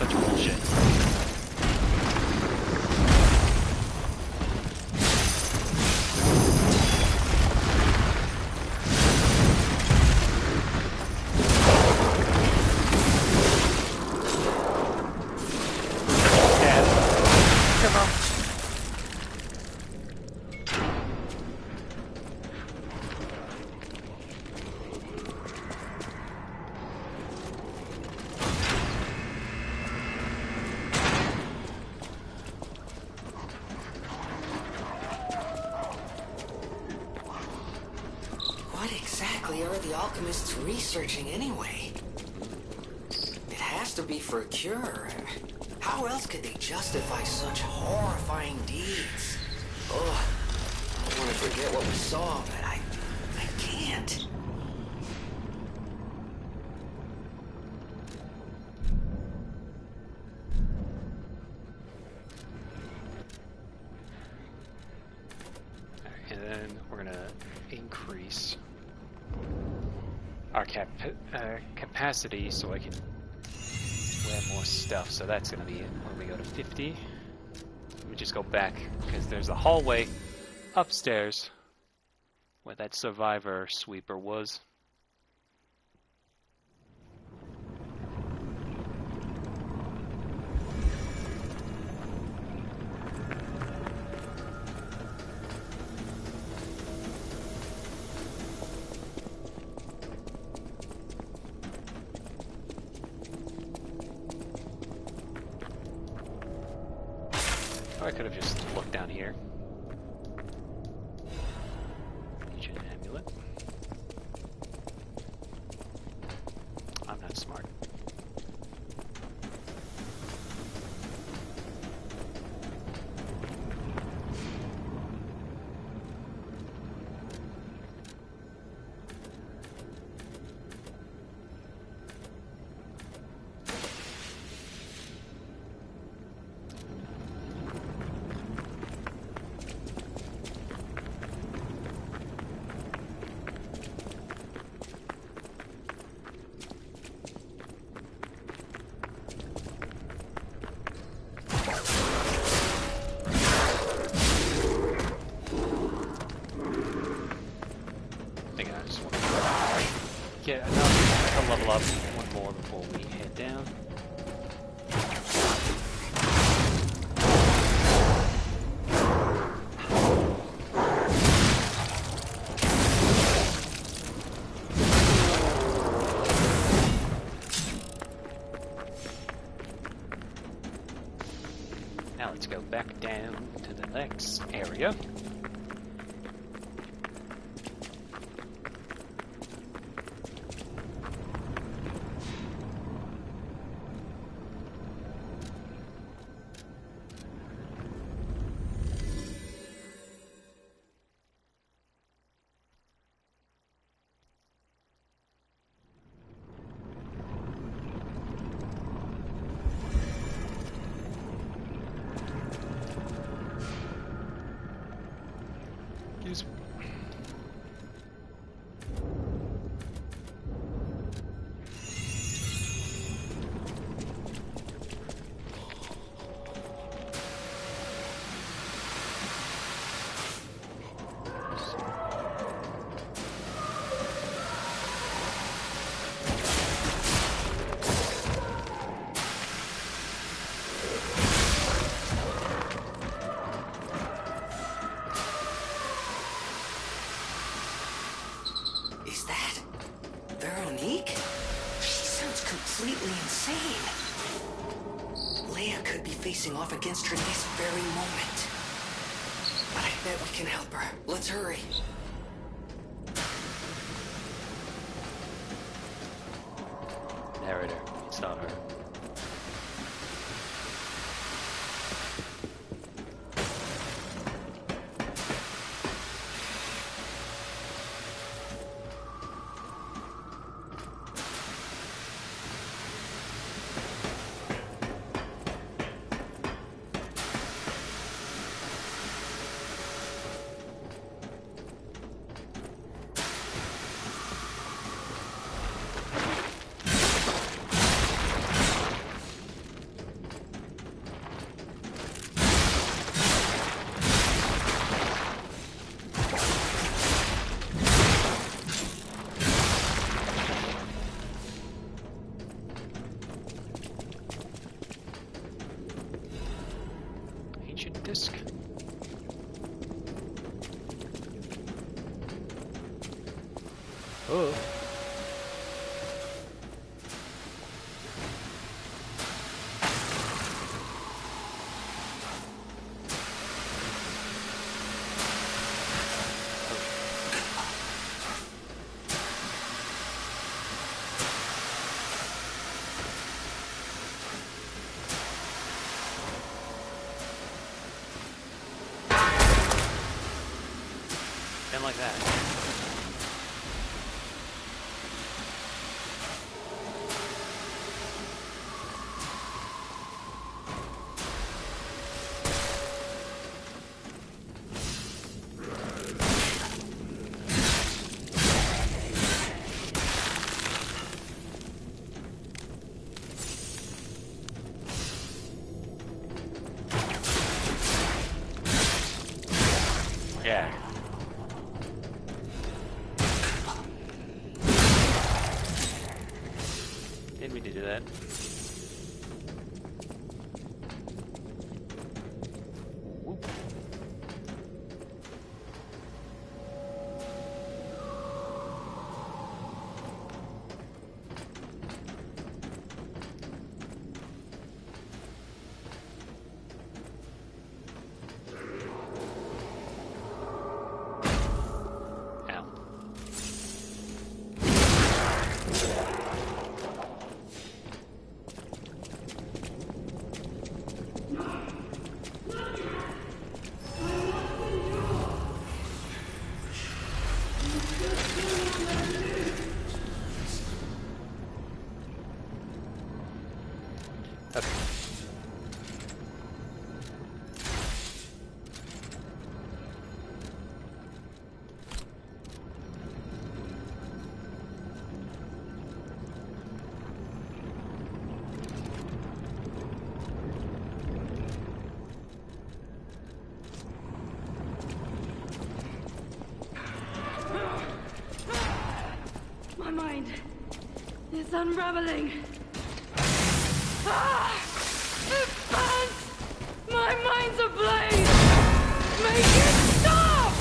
[SPEAKER 1] such bullshit.
[SPEAKER 3] What exactly are the alchemists researching anyway? It has to be for a cure. How else could they justify such horrifying deeds? Oh, I don't want to forget what we saw, but I can't.
[SPEAKER 1] And then we're gonna increase our capacity so I can wear more stuff. So that's gonna be it when we go to 50. Let me just go back because there's a hallway upstairs where that survivor sweeper was. I could have just looked down here. Ancient amulet. I'm not smart. Get another level up, one more before we head down. Now let's go back down to the next area. Use
[SPEAKER 3] Is that Veronique? She sounds completely insane. Leia could be facing off against her this very moment. But I bet we can help her. Let's hurry.
[SPEAKER 1] narrator. It's not her. disc. Oh. Been like that. Yeah. Didn't mean to do that. Whoop. Ow. Okay.
[SPEAKER 10] My mind is unraveling. Ah! It burns! My mind's ablaze! Make it stop!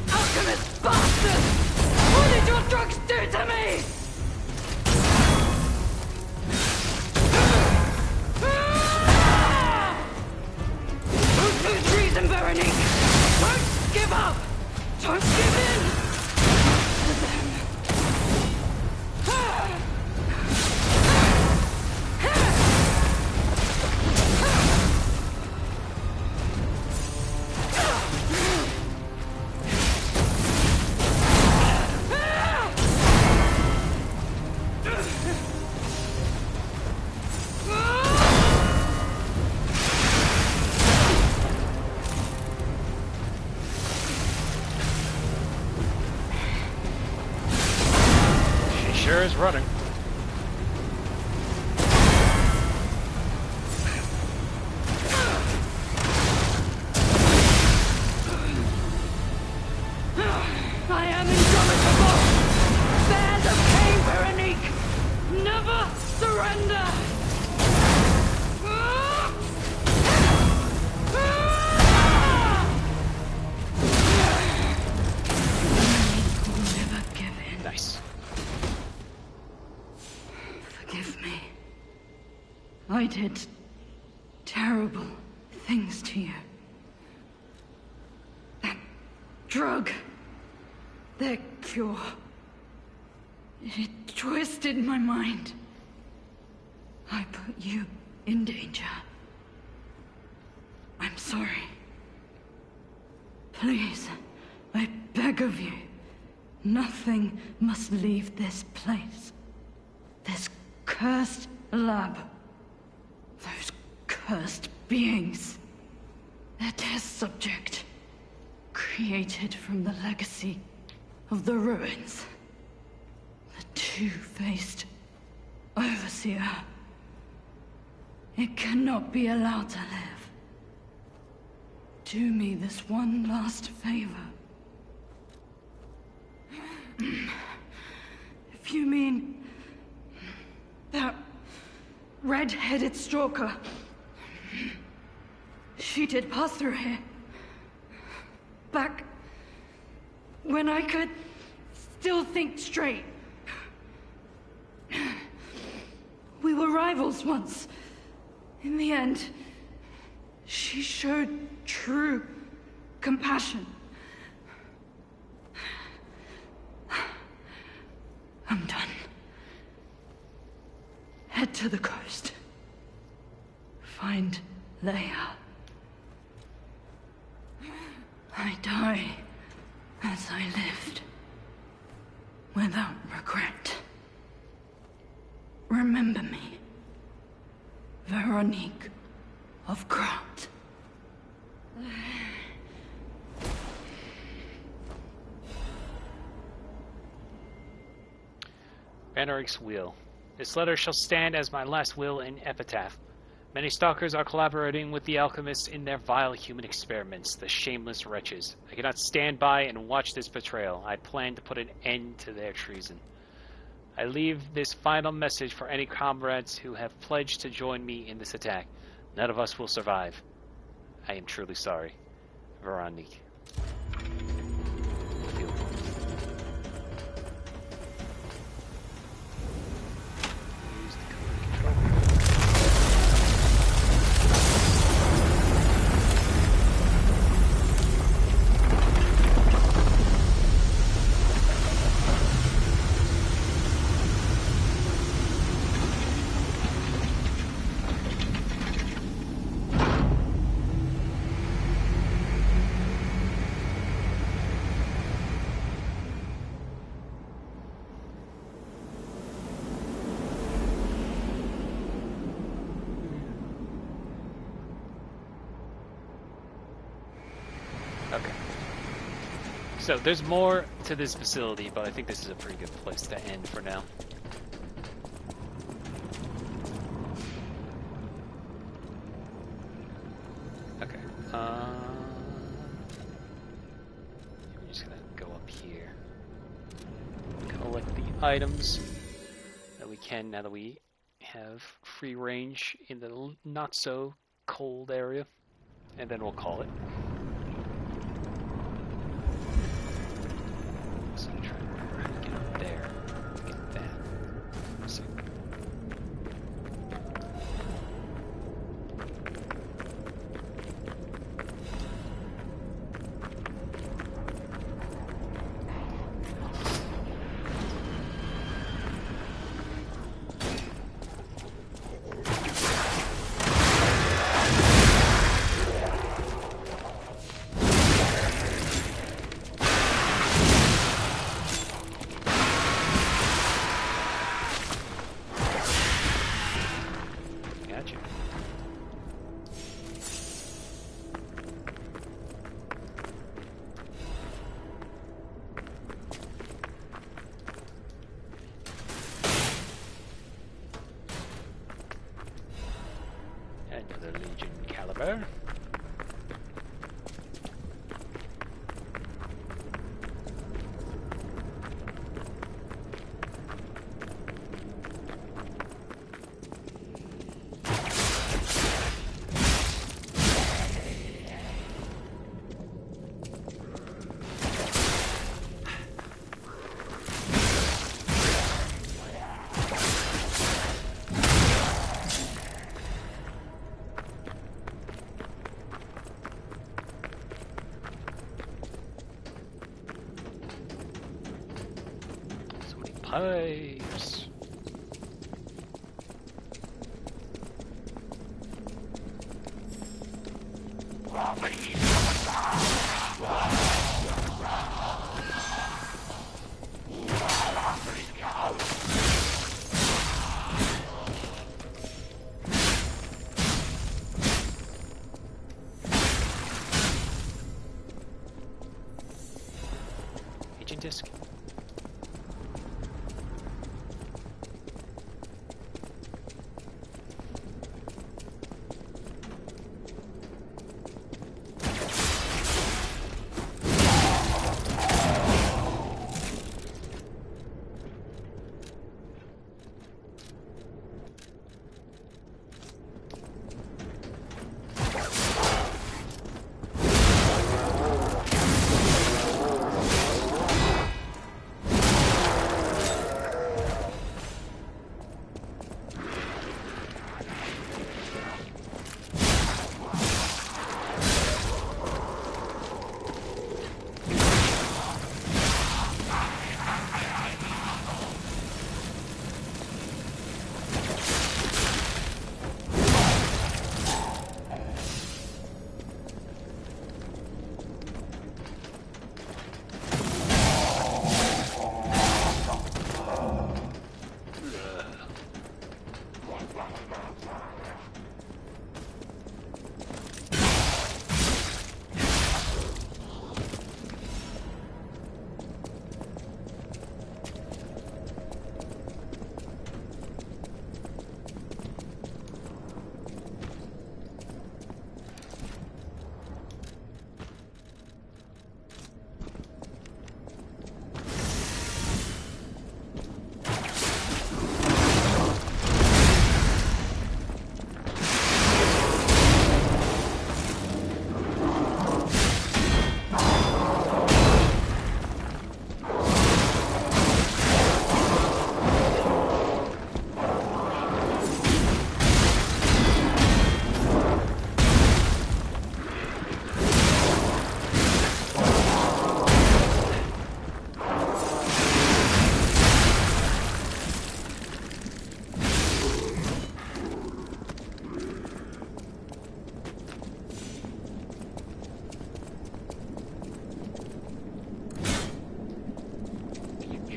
[SPEAKER 10] Alchemist bastard! What did your drugs do to me? Don't lose reason, Veronique! Don't give up! Don't give in! To them.
[SPEAKER 1] She sure is running.
[SPEAKER 10] I am indomitable! Bear the pain, Veronique! Never surrender! Veronique will never give in.
[SPEAKER 1] Nice.
[SPEAKER 10] Forgive me. I did terrible things to you. That drug, their cure, it twisted my mind. I put you in danger. I'm sorry. Please, I beg of you, nothing must leave this place. This cursed lab. Those cursed beings. Their test subject. Created from the legacy of the ruins. two-faced overseer. It cannot be allowed to live. Do me this one last favor. If you mean that red-headed stalker, she did pass through here. Back when I could still think straight. We were rivals once. In the end, she showed true compassion. I'm done. Head to the coast. Find Leia. I die as I lived, without regret. Remember me, Veronique of Grant.
[SPEAKER 1] Vanaric's will. This letter shall stand as my last will and epitaph. Many stalkers are collaborating with the alchemists in their vile human experiments, the shameless wretches. I cannot stand by and watch this betrayal. I plan to put an end to their treason. I leave this final message for any comrades who have pledged to join me in this attack. None of us will survive. I am truly sorry. Veronique. Okay. So there's more to this facility, but I think this is a pretty good place to end for now. Okay. I'm just gonna go up here. Collect the items that we can now that we have free range in the not so cold area, and then we'll call it. So I'm trying to remember how to get up there. Get that. So. Another Legion caliber. Pipes. Agent disc.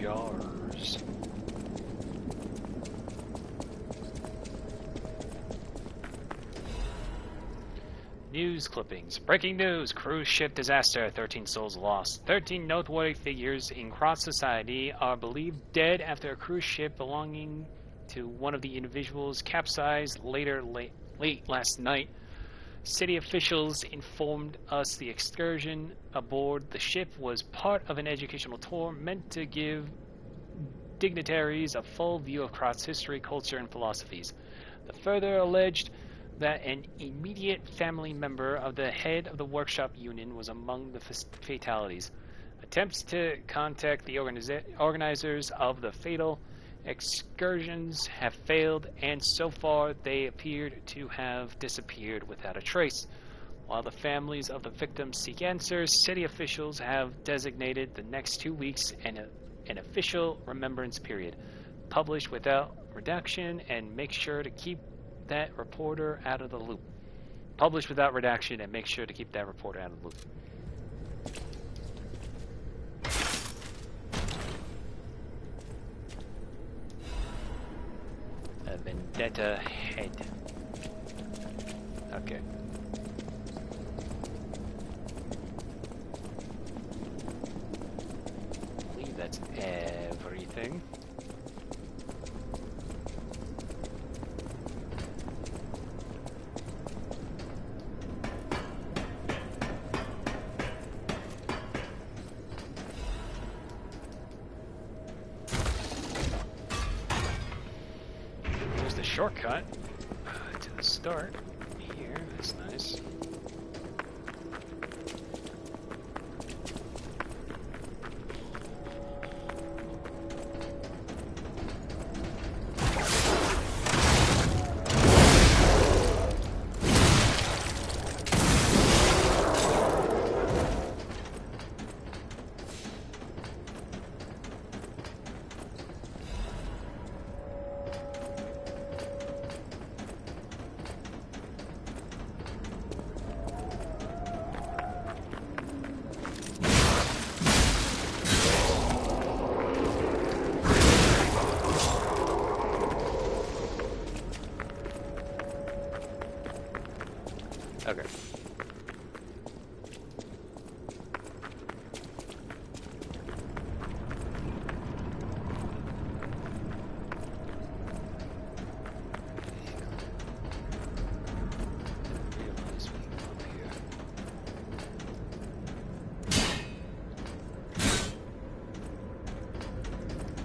[SPEAKER 1] jars. News clippings. Breaking news. Cruise ship disaster. 13 souls lost. 13 noteworthy figures in cross society are believed dead after a cruise ship belonging to one of the individuals capsized late last night. City officials informed us the excursion aboard the ship was part of an educational tour meant to give dignitaries a full view of cross history, culture, and philosophies. The further alleged that an immediate family member of the head of the workshop union was among the fatalities. Attempts to contact the organizers of the fatal excursions have failed, and so far they appeared to have disappeared without a trace. While the families of the victims seek answers, city officials have designated the next 2 weeks an official remembrance period. Publish without redaction and make sure to keep that reporter out of the loop. Publish without redaction and make sure to keep that reporter out of the loop. A vendetta head. Okay. I believe that's everything. There's the shortcut to the start here. That's nice. Okay.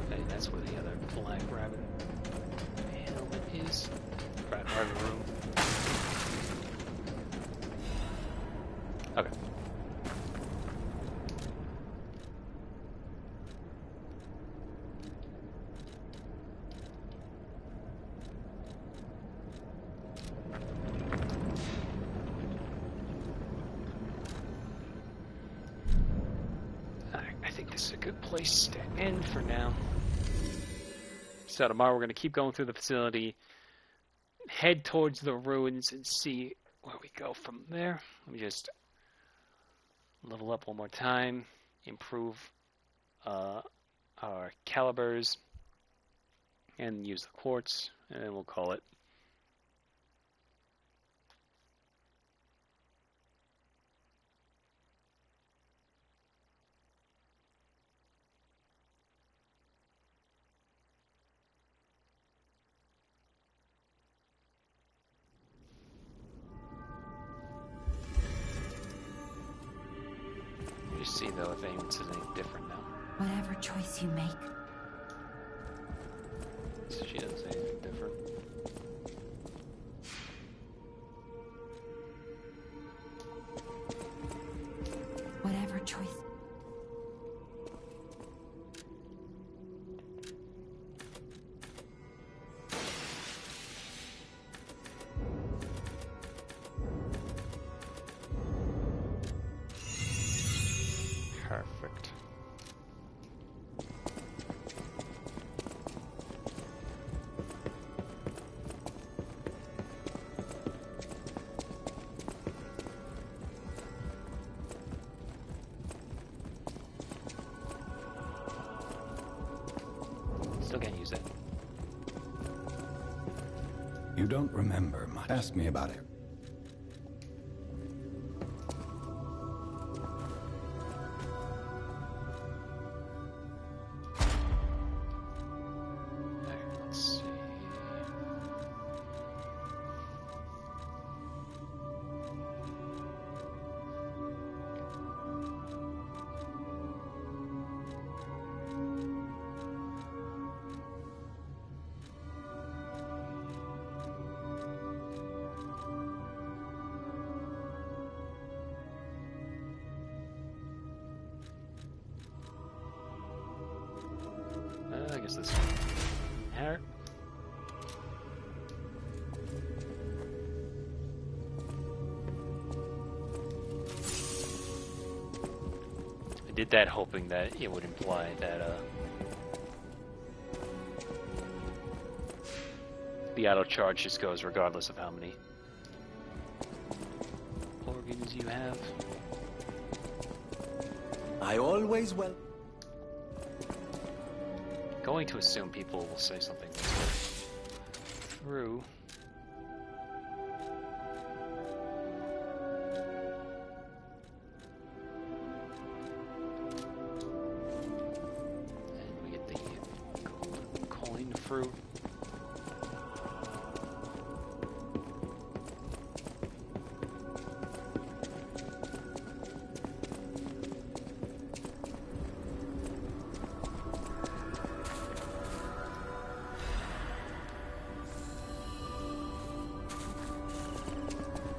[SPEAKER 1] Hey, that's where the other black rabbit helmet is. Right, rabbit room. Okay. I think this is a good place to end for now. So tomorrow we're going to keep going through the facility, head towards the ruins, and see where we go from there. Let me just level up one more time, improve our calibers, and use the quartz, and then we'll call it. Just see though if anyone says anything different now.
[SPEAKER 11] Whatever choice you make.
[SPEAKER 1] So she doesn't say anything different.
[SPEAKER 11] Whatever choice.
[SPEAKER 1] Perfect. Still can't use it.
[SPEAKER 12] You don't remember much. Ask me about it.
[SPEAKER 1] Let's see. I guess this one. Hair. I did that hoping that it would imply that the auto charge just goes regardless of how many organs you have.
[SPEAKER 12] I always will.
[SPEAKER 1] Going to assume people will say something that's good. Through. And we get the gold coin fruit.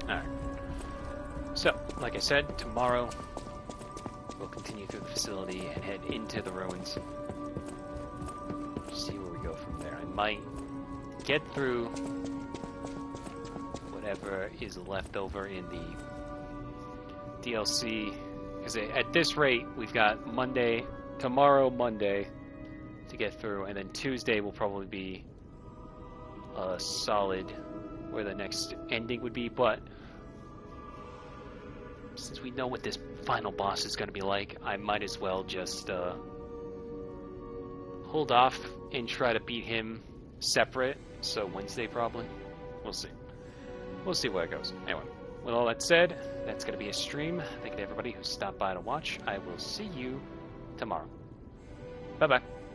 [SPEAKER 1] Alright. So, like I said, tomorrow we'll continue through the facility and head into the ruins. See where we go from there. I might get through whatever is left over in the DLC. Because at this rate, we've got tomorrow, Monday, to get through, and then Tuesday will probably be a solid where the next ending would be, but since we know what this final boss is going to be like, I might as well just hold off and try to beat him separate, so Wednesday probably. We'll see. We'll see where it goes. Anyway, with all that said, that's going to be a stream. Thank you to everybody who stopped by to watch. I will see you tomorrow. Bye-bye.